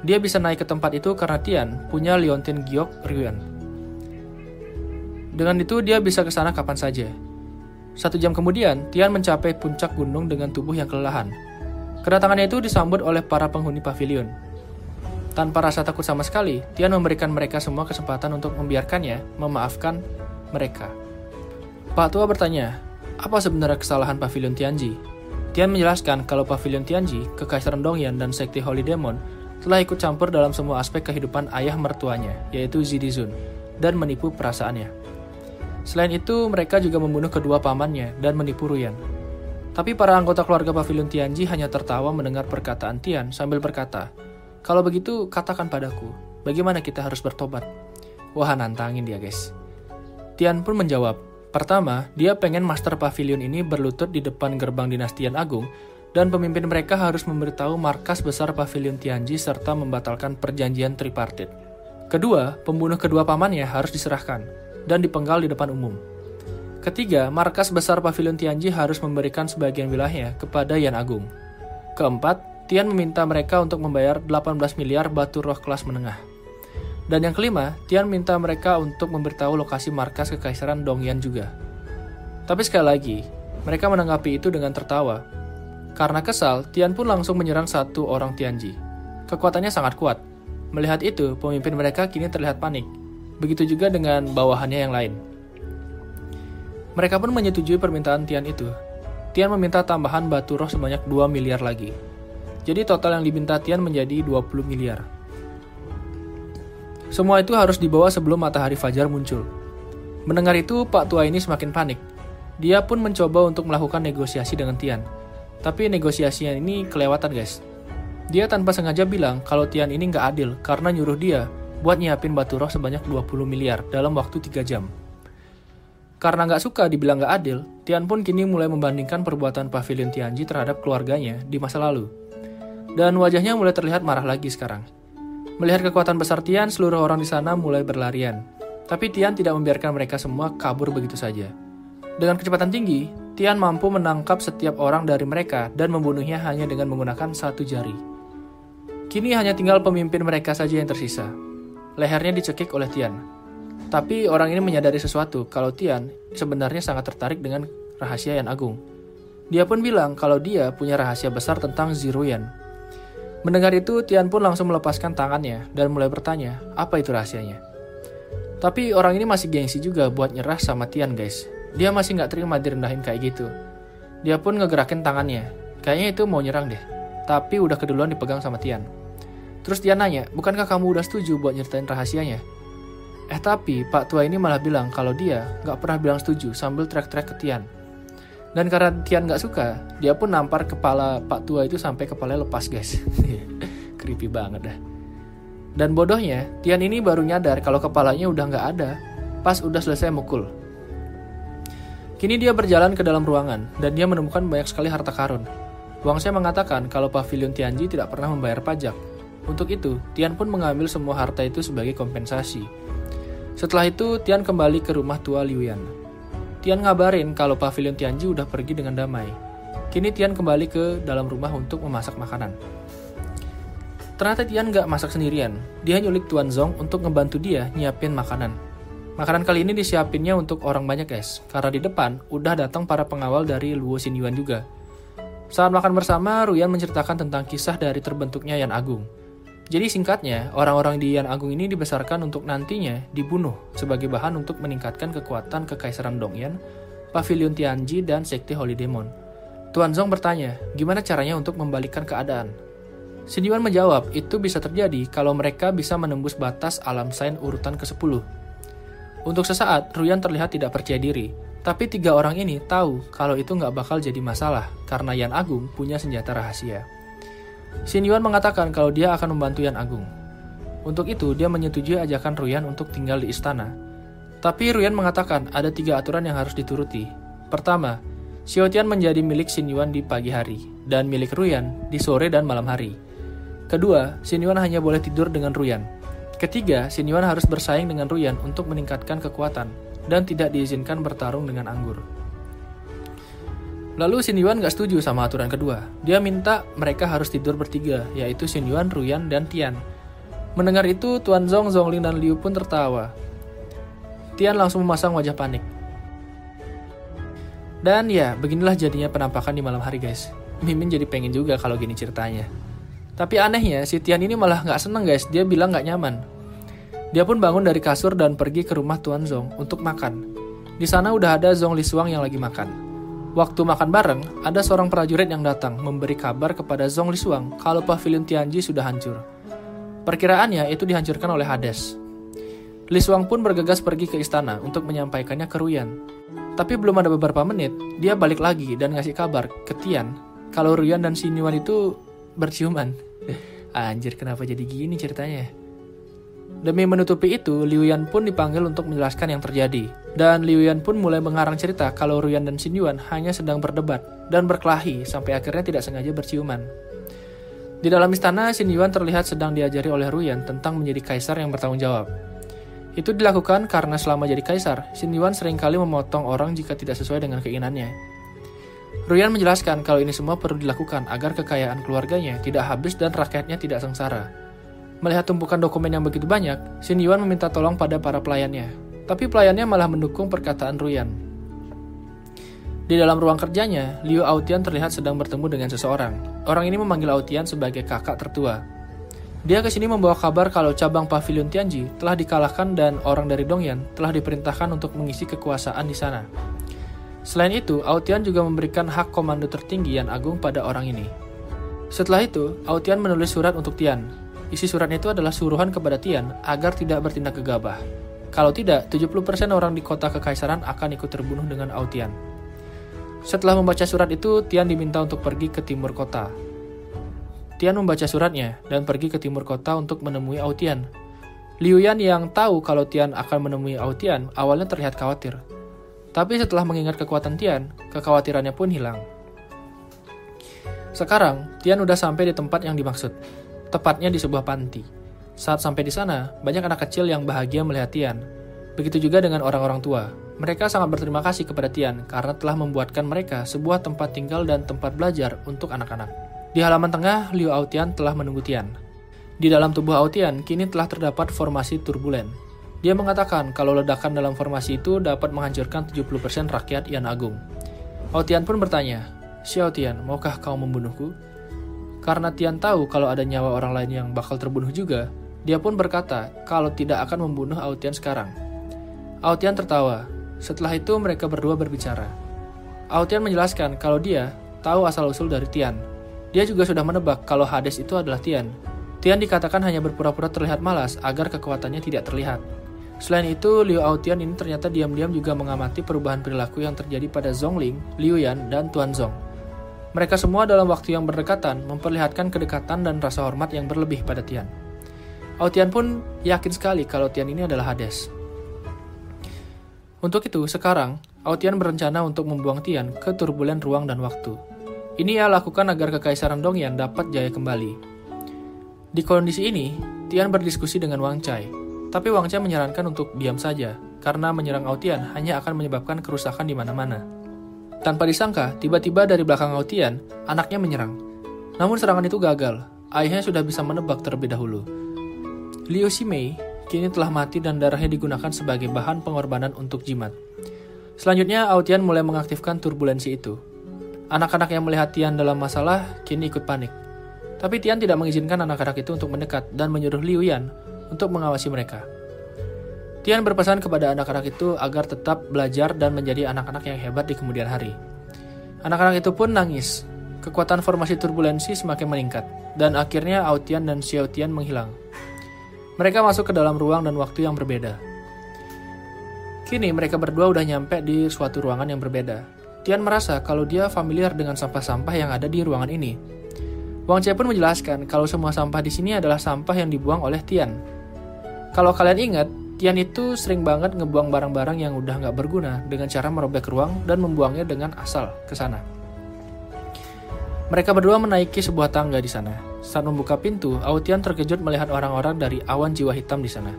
Dia bisa naik ke tempat itu karena Tian punya Liontin Giok Ruyan. Dengan itu dia bisa ke sana kapan saja. 1 jam kemudian, Tian mencapai puncak gunung dengan tubuh yang kelelahan. Kedatangannya itu disambut oleh para penghuni pavilion. Tanpa rasa takut sama sekali, Tian memberikan mereka semua kesempatan untuk membiarkannya memaafkan mereka. Pak Tua bertanya, apa sebenarnya kesalahan Pavilion Tianji? Tian menjelaskan kalau Pavilion Tianji, Kekaisaran Dongyan, dan Sekte Holy Demon telah ikut campur dalam semua aspek kehidupan ayah mertuanya, yaitu Zidizun, dan menipu perasaannya. Selain itu, mereka juga membunuh kedua pamannya dan menipu Ruyan. Tapi para anggota keluarga Pavilion Tianji hanya tertawa mendengar perkataan Tian sambil berkata, "Kalau begitu, katakan padaku, bagaimana kita harus bertobat?" Wah, nantangin dia guys. Tian pun menjawab, pertama, dia pengen Master Pavilion ini berlutut di depan gerbang dinastian Agung, dan pemimpin mereka harus memberitahu markas besar Pavilion Tianji serta membatalkan perjanjian tripartit. Kedua, pembunuh kedua pamannya harus diserahkan dan dipenggal di depan umum. Ketiga, markas besar Pavilion Tianji harus memberikan sebagian wilayahnya kepada Yan Agung. Keempat, Tian meminta mereka untuk membayar 18 miliar batu roh kelas menengah. Dan yang kelima, Tian minta mereka untuk memberitahu lokasi markas kekaisaran Dongyan juga. Tapi sekali lagi, mereka menanggapi itu dengan tertawa. Karena kesal, Tian pun langsung menyerang satu orang Tianji. Kekuatannya sangat kuat. Melihat itu, pemimpin mereka kini terlihat panik. Begitu juga dengan bawahannya yang lain. Mereka pun menyetujui permintaan Tian itu. Tian meminta tambahan batu roh sebanyak 2 miliar lagi. Jadi total yang diminta Tian menjadi 20 miliar. Semua itu harus dibawa sebelum matahari fajar muncul. Mendengar itu, Pak Tua ini semakin panik. Dia pun mencoba untuk melakukan negosiasi dengan Tian. Tapi negosiasinya ini kelewatan guys. Dia tanpa sengaja bilang kalau Tian ini nggak adil karena nyuruh dia buat nyiapin batu roh sebanyak 20 miliar dalam waktu 3 jam. Karena nggak suka dibilang nggak adil, Tian pun kini mulai membandingkan perbuatan Pavilion Tianji terhadap keluarganya di masa lalu. Dan wajahnya mulai terlihat marah lagi sekarang. Melihat kekuatan besar Tian, seluruh orang di sana mulai berlarian. Tapi Tian tidak membiarkan mereka semua kabur begitu saja. Dengan kecepatan tinggi, Tian mampu menangkap setiap orang dari mereka dan membunuhnya hanya dengan menggunakan satu jari. Kini hanya tinggal pemimpin mereka saja yang tersisa. Lehernya dicekik oleh Tian. Tapi orang ini menyadari sesuatu kalau Tian sebenarnya sangat tertarik dengan rahasia Yan Agung. Dia pun bilang kalau dia punya rahasia besar tentang Ziruyan. Mendengar itu, Tian pun langsung melepaskan tangannya dan mulai bertanya, apa itu rahasianya? Tapi orang ini masih gengsi juga buat nyerah sama Tian guys. Dia masih nggak terima direndahin kayak gitu. Dia pun ngegerakin tangannya. Kayaknya itu mau nyerang deh. Tapi udah keduluan dipegang sama Tian. Terus dia nanya, bukankah kamu udah setuju buat nyeritain rahasianya? Tapi Pak Tua ini malah bilang kalau dia nggak pernah bilang setuju sambil teriak-teriak ke Tian. Dan karena Tian nggak suka, dia pun nampar kepala Pak Tua itu sampai kepalanya lepas guys. Creepy banget dah. Dan bodohnya, Tian ini baru nyadar kalau kepalanya udah nggak ada pas udah selesai mukul. Kini dia berjalan ke dalam ruangan dan dia menemukan banyak sekali harta karun. Wangse mengatakan kalau Pavilion Tianji tidak pernah membayar pajak. Untuk itu, Tian pun mengambil semua harta itu sebagai kompensasi. Setelah itu, Tian kembali ke rumah tua Liuyan. Tian ngabarin kalau Pavilion Tianji udah pergi dengan damai. Kini Tian kembali ke dalam rumah untuk memasak makanan. Ternyata Tian nggak masak sendirian. Dia nyulik Tuan Zong untuk ngebantu dia nyiapin makanan. Makanan kali ini disiapinnya untuk orang banyak guys. Karena di depan udah datang para pengawal dari Luo Xinyuan juga. Saat makan bersama, Ruyan menceritakan tentang kisah dari terbentuknya Yan Agung. Jadi singkatnya, orang-orang di Yan Agung ini dibesarkan untuk nantinya dibunuh sebagai bahan untuk meningkatkan kekuatan Kekaisaran Dongyan, Pavilion Tianji, dan Sekte Holy Demon. Tuan Zong bertanya, gimana caranya untuk membalikkan keadaan? Xinyuan menjawab, itu bisa terjadi kalau mereka bisa menembus batas alam sain urutan ke-10. Untuk sesaat, Ruyan terlihat tidak percaya diri, tapi 3 orang ini tahu kalau itu nggak bakal jadi masalah karena Yan Agung punya senjata rahasia. Xinyuan mengatakan kalau dia akan membantu Yan Agung. Untuk itu, dia menyetujui ajakan Ruyan untuk tinggal di istana. Tapi Ruyan mengatakan ada 3 aturan yang harus dituruti. Pertama, Xiaotian menjadi milik Xinyuan di pagi hari, dan milik Ruyan di sore dan malam hari. Kedua, Xinyuan hanya boleh tidur dengan Ruyan. Ketiga, Xinyuan harus bersaing dengan Ruyan untuk meningkatkan kekuatan, dan tidak diizinkan bertarung dengan anggur. Lalu Xinyuan gak setuju sama aturan kedua. Dia minta mereka harus tidur bertiga, yaitu Xinyuan, Ruyan, dan Tian. Mendengar itu, Tuan Zong, Zongling, dan Liu pun tertawa. Tian langsung memasang wajah panik. Dan ya, beginilah jadinya penampakan di malam hari guys. Mimin jadi pengen juga kalau gini ceritanya. Tapi anehnya, si Tian ini malah gak seneng guys, dia bilang gak nyaman. Dia pun bangun dari kasur dan pergi ke rumah Tuan Zong untuk makan. Di sana udah ada Zong Lisuang yang lagi makan. Waktu makan bareng, ada seorang prajurit yang datang memberi kabar kepada Zong Lisuang kalau Pavilion Tianji sudah hancur. Perkiraannya itu dihancurkan oleh Hades. Li Shuang pun bergegas pergi ke istana untuk menyampaikannya ke Ruyan. Tapi belum ada beberapa menit, dia balik lagi dan ngasih kabar ke Tian kalau Ruyan dan Xin Yuan itu berciuman. Anjir, kenapa jadi gini ceritanya? Demi menutupi itu, Liu Yan pun dipanggil untuk menjelaskan yang terjadi. Dan Liu Yan pun mulai mengarang cerita kalau Ruyan dan Xin Yuan hanya sedang berdebat dan berkelahi sampai akhirnya tidak sengaja berciuman. Di dalam istana, Xin Yuan terlihat sedang diajari oleh Ruyan tentang menjadi kaisar yang bertanggung jawab. Itu dilakukan karena selama jadi kaisar, Xin Yuan seringkali memotong orang jika tidak sesuai dengan keinginannya. Ruyan menjelaskan kalau ini semua perlu dilakukan agar kekayaan keluarganya tidak habis dan rakyatnya tidak sengsara. Melihat tumpukan dokumen yang begitu banyak, Xin Yuan meminta tolong pada para pelayannya. Tapi pelayannya malah mendukung perkataan Ruyan. Di dalam ruang kerjanya, Liu Aotian terlihat sedang bertemu dengan seseorang. Orang ini memanggil Aotian sebagai kakak tertua. Dia ke sini membawa kabar kalau cabang pavilion Tianji telah dikalahkan dan orang dari Dongyan telah diperintahkan untuk mengisi kekuasaan di sana. Selain itu, Aotian juga memberikan hak komando tertinggi Yan Agung pada orang ini. Setelah itu, Aotian menulis surat untuk Tian. Isi suratnya itu adalah suruhan kepada Tian agar tidak bertindak gegabah. Kalau tidak, 70% orang di kota kekaisaran akan ikut terbunuh dengan Aotian. Setelah membaca surat itu, Tian diminta untuk pergi ke timur kota. Tian membaca suratnya dan pergi ke timur kota untuk menemui Aotian. Liu Yan yang tahu kalau Tian akan menemui Aotian awalnya terlihat khawatir. Tapi setelah mengingat kekuatan Tian, kekhawatirannya pun hilang. Sekarang, Tian udah sampai di tempat yang dimaksud, tepatnya di sebuah panti. Saat sampai di sana, banyak anak kecil yang bahagia melihat Tian. Begitu juga dengan orang-orang tua. Mereka sangat berterima kasih kepada Tian karena telah membuatkan mereka sebuah tempat tinggal dan tempat belajar untuk anak-anak. Di halaman tengah, Liu Aotian telah menunggu Tian. Di dalam tubuh Aotian, kini telah terdapat formasi turbulen. Dia mengatakan kalau ledakan dalam formasi itu dapat menghancurkan 70% rakyat Yan Agung. Aotian pun bertanya, "Xiao Tian, maukah kau membunuhku?" Karena Tian tahu kalau ada nyawa orang lain yang bakal terbunuh juga, dia pun berkata kalau tidak akan membunuh Aotian sekarang. Aotian tertawa. Setelah itu mereka berdua berbicara. Aotian menjelaskan kalau dia tahu asal-usul dari Tian. Dia juga sudah menebak kalau Hades itu adalah Tian. Tian dikatakan hanya berpura-pura terlihat malas agar kekuatannya tidak terlihat. Selain itu, Liu Aotian ini ternyata diam-diam juga mengamati perubahan perilaku yang terjadi pada Zhongling, Liu Yan, dan Tuan Zong. Mereka semua dalam waktu yang berdekatan memperlihatkan kedekatan dan rasa hormat yang berlebih pada Tian. Aotian pun yakin sekali kalau Tian ini adalah Hades. Untuk itu, sekarang, Aotian berencana untuk membuang Tian ke turbulen ruang dan waktu. Ini ia lakukan agar kekaisaran Dongyan dapat jaya kembali. Di kondisi ini, Tian berdiskusi dengan Wang Cai. Tapi Wang Cai menyarankan untuk diam saja, karena menyerang Aotian hanya akan menyebabkan kerusakan di mana-mana. Tanpa disangka, tiba-tiba dari belakang Aotian, anaknya menyerang. Namun serangan itu gagal, ayahnya sudah bisa menebak terlebih dahulu. Liu Ximei kini telah mati dan darahnya digunakan sebagai bahan pengorbanan untuk jimat. Selanjutnya, Aotian mulai mengaktifkan turbulensi itu. Anak-anak yang melihat Tian dalam masalah kini ikut panik. Tapi Tian tidak mengizinkan anak-anak itu untuk mendekat dan menyuruh Liu Yan untuk mengawasi mereka. Tian berpesan kepada anak-anak itu agar tetap belajar dan menjadi anak-anak yang hebat di kemudian hari. Anak-anak itu pun nangis. Kekuatan formasi turbulensi semakin meningkat, dan akhirnya Aotian dan Xiao Tian menghilang. Mereka masuk ke dalam ruang dan waktu yang berbeda. Kini mereka berdua udah nyampe di suatu ruangan yang berbeda. Tian merasa kalau dia familiar dengan sampah-sampah yang ada di ruangan ini. Wang Cai pun menjelaskan kalau semua sampah di sini adalah sampah yang dibuang oleh Tian. Kalau kalian ingat, Tian itu sering banget ngebuang barang-barang yang udah nggak berguna dengan cara merobek ruang dan membuangnya dengan asal ke sana. Mereka berdua menaiki sebuah tangga di sana. Saat membuka pintu, Aotian terkejut melihat orang-orang dari awan jiwa hitam di sana.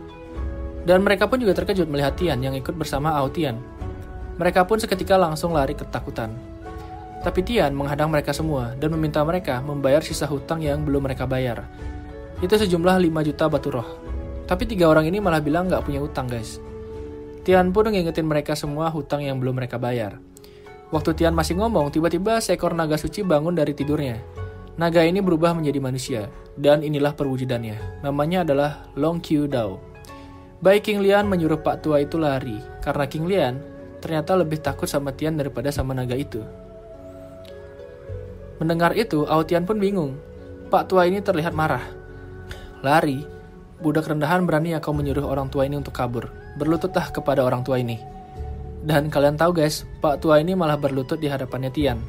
Dan mereka pun juga terkejut melihat Tian yang ikut bersama Aotian. Mereka pun seketika langsung lari ketakutan. Tapi Tian menghadang mereka semua dan meminta mereka membayar sisa hutang yang belum mereka bayar. Itu sejumlah 5 juta batu roh. Tapi 3 orang ini malah bilang nggak punya hutang, guys. Tian pun ngingetin mereka semua hutang yang belum mereka bayar. Waktu Tian masih ngomong, tiba-tiba seekor naga suci bangun dari tidurnya. Naga ini berubah menjadi manusia, dan inilah perwujudannya. Namanya adalah Long Qiu Dao. Baik King Lian menyuruh Pak Tua itu lari, karena King Lian ternyata lebih takut sama Tian daripada sama naga itu. Mendengar itu, Aotian pun bingung. Pak Tua ini terlihat marah. Lari? budak rendahan berani ya kau menyuruh orang tua ini untuk kabur. Berlututlah kepada orang tua ini. Dan kalian tahu guys, Pak tua ini malah berlutut di hadapannya Tian.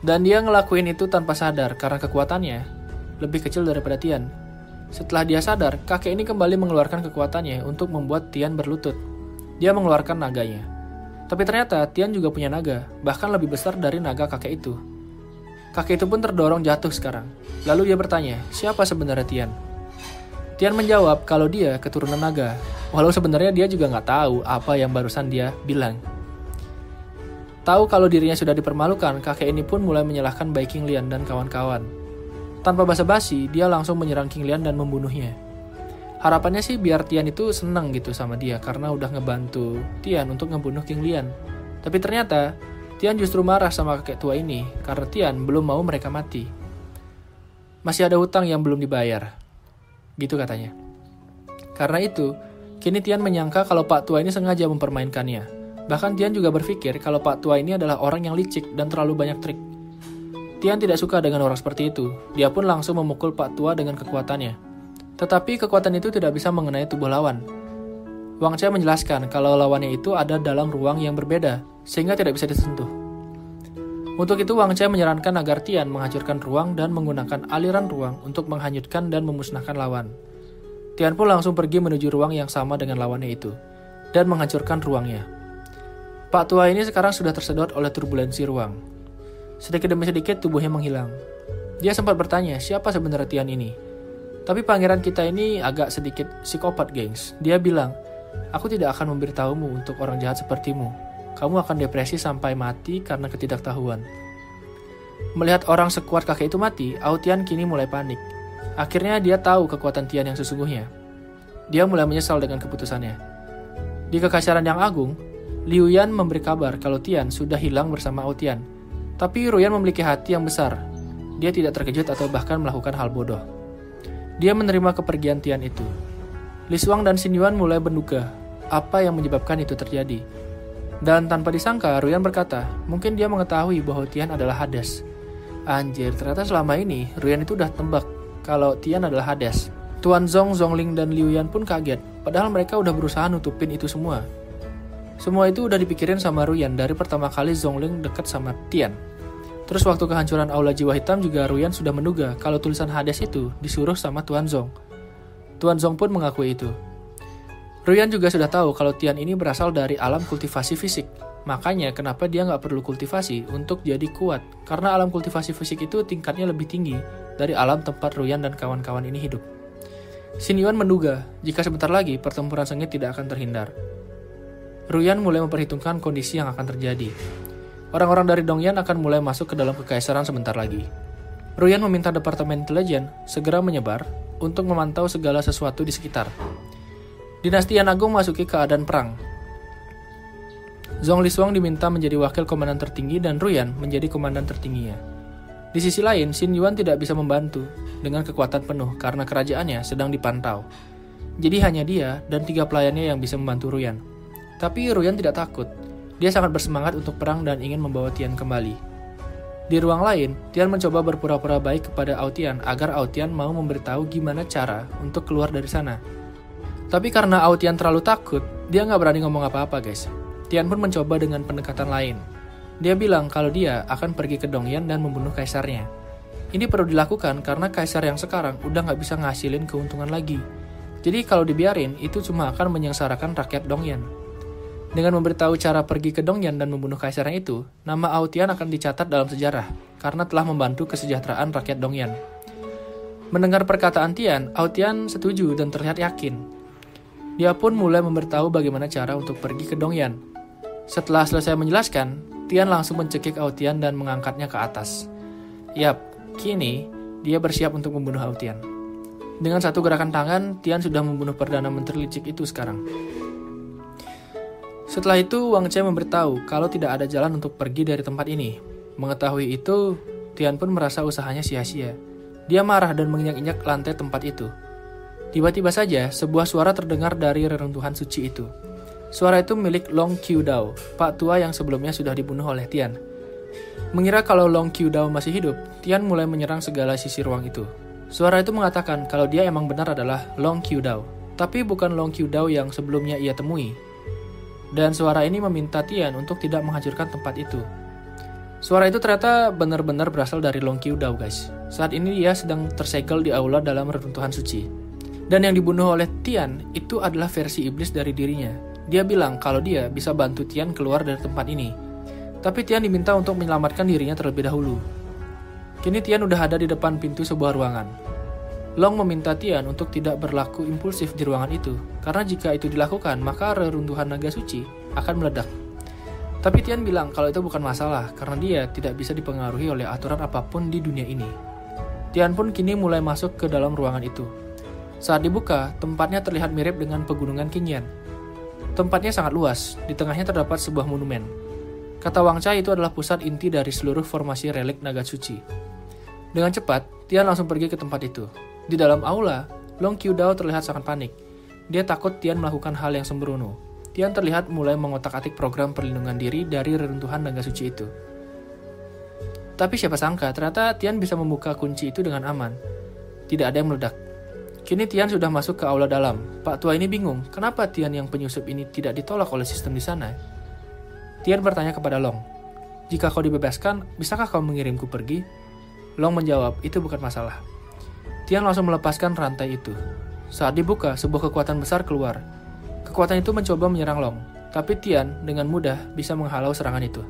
Dan dia ngelakuin itu tanpa sadar karena kekuatannya lebih kecil daripada Tian. Setelah dia sadar, kakek ini kembali mengeluarkan kekuatannya untuk membuat Tian berlutut. Dia mengeluarkan naganya. Tapi ternyata Tian juga punya naga, bahkan lebih besar dari naga kakek itu. Kakek itu pun terdorong jatuh sekarang. Lalu dia bertanya, siapa sebenarnya Tian? Tian menjawab kalau dia keturunan naga, walau sebenarnya dia juga nggak tahu apa yang barusan dia bilang. Tahu kalau dirinya sudah dipermalukan, kakek ini pun mulai menyalahkan Bai Qinglian dan kawan-kawan. Tanpa basa-basi, dia langsung menyerang Qinglian dan membunuhnya. Harapannya sih biar Tian itu senang gitu sama dia karena udah ngebantu Tian untuk ngebunuh Qinglian. Tapi ternyata Tian justru marah sama kakek tua ini karena Tian belum mau mereka mati. Masih ada hutang yang belum dibayar. Gitu katanya. Karena itu, kini Tian menyangka kalau Pak tua ini sengaja mempermainkannya. Bahkan Tian juga berpikir kalau Pak tua ini adalah orang yang licik dan terlalu banyak trik. Tian tidak suka dengan orang seperti itu. Dia pun langsung memukul Pak tua dengan kekuatannya. Tetapi kekuatan itu tidak bisa mengenai tubuh lawan. Wang Che menjelaskan kalau lawannya itu ada dalam ruang yang berbeda, sehingga tidak bisa disentuh. Untuk itu Wang Che menyarankan agar Tian menghancurkan ruang dan menggunakan aliran ruang untuk menghanyutkan dan memusnahkan lawan. Tian pun langsung pergi menuju ruang yang sama dengan lawannya itu, dan menghancurkan ruangnya. Pak tua ini sekarang sudah tersedot oleh turbulensi ruang. Sedikit demi sedikit tubuhnya menghilang. Dia sempat bertanya siapa sebenarnya Tian ini. Tapi pangeran kita ini agak sedikit psikopat gengs. Dia bilang, aku tidak akan memberitahumu untuk orang jahat sepertimu. Kamu akan depresi sampai mati karena ketidaktahuan. Melihat orang sekuat kakek itu mati, Tian kini mulai panik. Akhirnya dia tahu kekuatan Tian yang sesungguhnya. Dia mulai menyesal dengan keputusannya. Di kekasaran yang agung, Liu Yan memberi kabar kalau Tian sudah hilang bersama Tian. Tapi Ruyan memiliki hati yang besar. Dia tidak terkejut atau bahkan melakukan hal bodoh. Dia menerima kepergian Tian itu. Li Shuang dan Xin Yuan mulai menduga apa yang menyebabkan itu terjadi. Dan tanpa disangka, Ruyan berkata, mungkin dia mengetahui bahwa Tian adalah Hades. Anjir, ternyata selama ini Ruyan itu udah tebak kalau Tian adalah Hades. Tuan Zong, Zhongling, dan Liu Yan pun kaget, padahal mereka udah berusaha nutupin itu semua. Semua itu udah dipikirin sama Ruyan dari pertama kali Zhongling dekat sama Tian. Terus waktu kehancuran Aula Jiwa Hitam juga Ruyan sudah menduga kalau tulisan Hades itu disuruh sama Tuan Zong. Tuan Zong pun mengakui itu. Ruyan juga sudah tahu kalau Tian ini berasal dari alam kultivasi fisik. Makanya kenapa dia nggak perlu kultivasi untuk jadi kuat. Karena alam kultivasi fisik itu tingkatnya lebih tinggi dari alam tempat Ruyan dan kawan-kawan ini hidup. Xin Yuan menduga jika sebentar lagi pertempuran sengit tidak akan terhindar. Ruyan mulai memperhitungkan kondisi yang akan terjadi. Orang-orang dari Dongyan akan mulai masuk ke dalam kekaisaran sebentar lagi. Ruyan meminta Departemen Intelijen segera menyebar untuk memantau segala sesuatu di sekitar. Dinasti Yan Agung masuki keadaan perang. Zhong Lishuang diminta menjadi wakil komandan tertinggi dan Ruyan menjadi komandan tertingginya. Di sisi lain, Xin Yuan tidak bisa membantu dengan kekuatan penuh karena kerajaannya sedang dipantau. Jadi hanya dia dan 3 pelayannya yang bisa membantu Ruyan. Tapi Ruyan tidak takut. Dia sangat bersemangat untuk perang dan ingin membawa Tian kembali. Di ruang lain, Tian mencoba berpura-pura baik kepada Tian agar Tian mau memberitahu gimana cara untuk keluar dari sana. Tapi karena Tian terlalu takut, dia nggak berani ngomong apa-apa guys. Tian pun mencoba dengan pendekatan lain. Dia bilang kalau dia akan pergi ke Dongyan dan membunuh kaisarnya. Ini perlu dilakukan karena kaisar yang sekarang udah nggak bisa ngasilin keuntungan lagi. Jadi kalau dibiarin, itu cuma akan menyengsarakan rakyat Dongyan. Dengan memberitahu cara pergi ke Dongyan dan membunuh kaisarnya itu, nama Tian akan dicatat dalam sejarah karena telah membantu kesejahteraan rakyat Dongyan. Mendengar perkataan Tian setuju dan terlihat yakin. Dia pun mulai memberitahu bagaimana cara untuk pergi ke Dongyan. Setelah selesai menjelaskan, Tian langsung mencekik Tian dan mengangkatnya ke atas. Yap, kini dia bersiap untuk membunuh Tian. Dengan satu gerakan tangan, Tian sudah membunuh Perdana Menteri licik itu sekarang. Setelah itu, Wang Che memberitahu kalau tidak ada jalan untuk pergi dari tempat ini. Mengetahui itu, Tian pun merasa usahanya sia-sia. Dia marah dan menginjak-injak lantai tempat itu. Tiba-tiba saja, sebuah suara terdengar dari reruntuhan suci itu. Suara itu milik Long Qiudao, Pak tua yang sebelumnya sudah dibunuh oleh Tian. Mengira kalau Long Qiudao masih hidup, Tian mulai menyerang segala sisi ruang itu. Suara itu mengatakan kalau dia emang benar adalah Long Qiudao, tapi bukan Long Qiudao yang sebelumnya ia temui. Dan suara ini meminta Tian untuk tidak menghancurkan tempat itu. Suara itu ternyata benar-benar berasal dari Long Qiudao, guys. Saat ini dia sedang tersegel di aula dalam reruntuhan suci. Dan yang dibunuh oleh Tian itu adalah versi iblis dari dirinya. Dia bilang kalau dia bisa bantu Tian keluar dari tempat ini. Tapi Tian diminta untuk menyelamatkan dirinya terlebih dahulu. Kini Tian udah ada di depan pintu sebuah ruangan. Long meminta Tian untuk tidak berlaku impulsif di ruangan itu, karena jika itu dilakukan, maka reruntuhan naga suci akan meledak. Tapi Tian bilang kalau itu bukan masalah, karena dia tidak bisa dipengaruhi oleh aturan apapun di dunia ini. Tian pun kini mulai masuk ke dalam ruangan itu. Saat dibuka, tempatnya terlihat mirip dengan pegunungan Qingyan. Tempatnya sangat luas, di tengahnya terdapat sebuah monumen. Kata Wang Chai itu adalah pusat inti dari seluruh formasi relik naga suci. Dengan cepat, Tian langsung pergi ke tempat itu. Di dalam aula, Long Qiudao terlihat sangat panik. Dia takut Tian melakukan hal yang sembrono. Tian terlihat mulai mengotak-atik program perlindungan diri dari reruntuhan naga suci itu. Tapi siapa sangka, ternyata Tian bisa membuka kunci itu dengan aman. Tidak ada yang meledak. Kini Tian sudah masuk ke aula dalam. Pak tua ini bingung, kenapa Tian yang penyusup ini tidak ditolak oleh sistem di sana? Tian bertanya kepada Long, "Jika kau dibebaskan, bisakah kau mengirimku pergi?" Long menjawab, "Itu bukan masalah." Tian langsung melepaskan rantai itu. Saat dibuka, sebuah kekuatan besar keluar. Kekuatan itu mencoba menyerang Long, tapi Tian dengan mudah bisa menghalau serangan itu.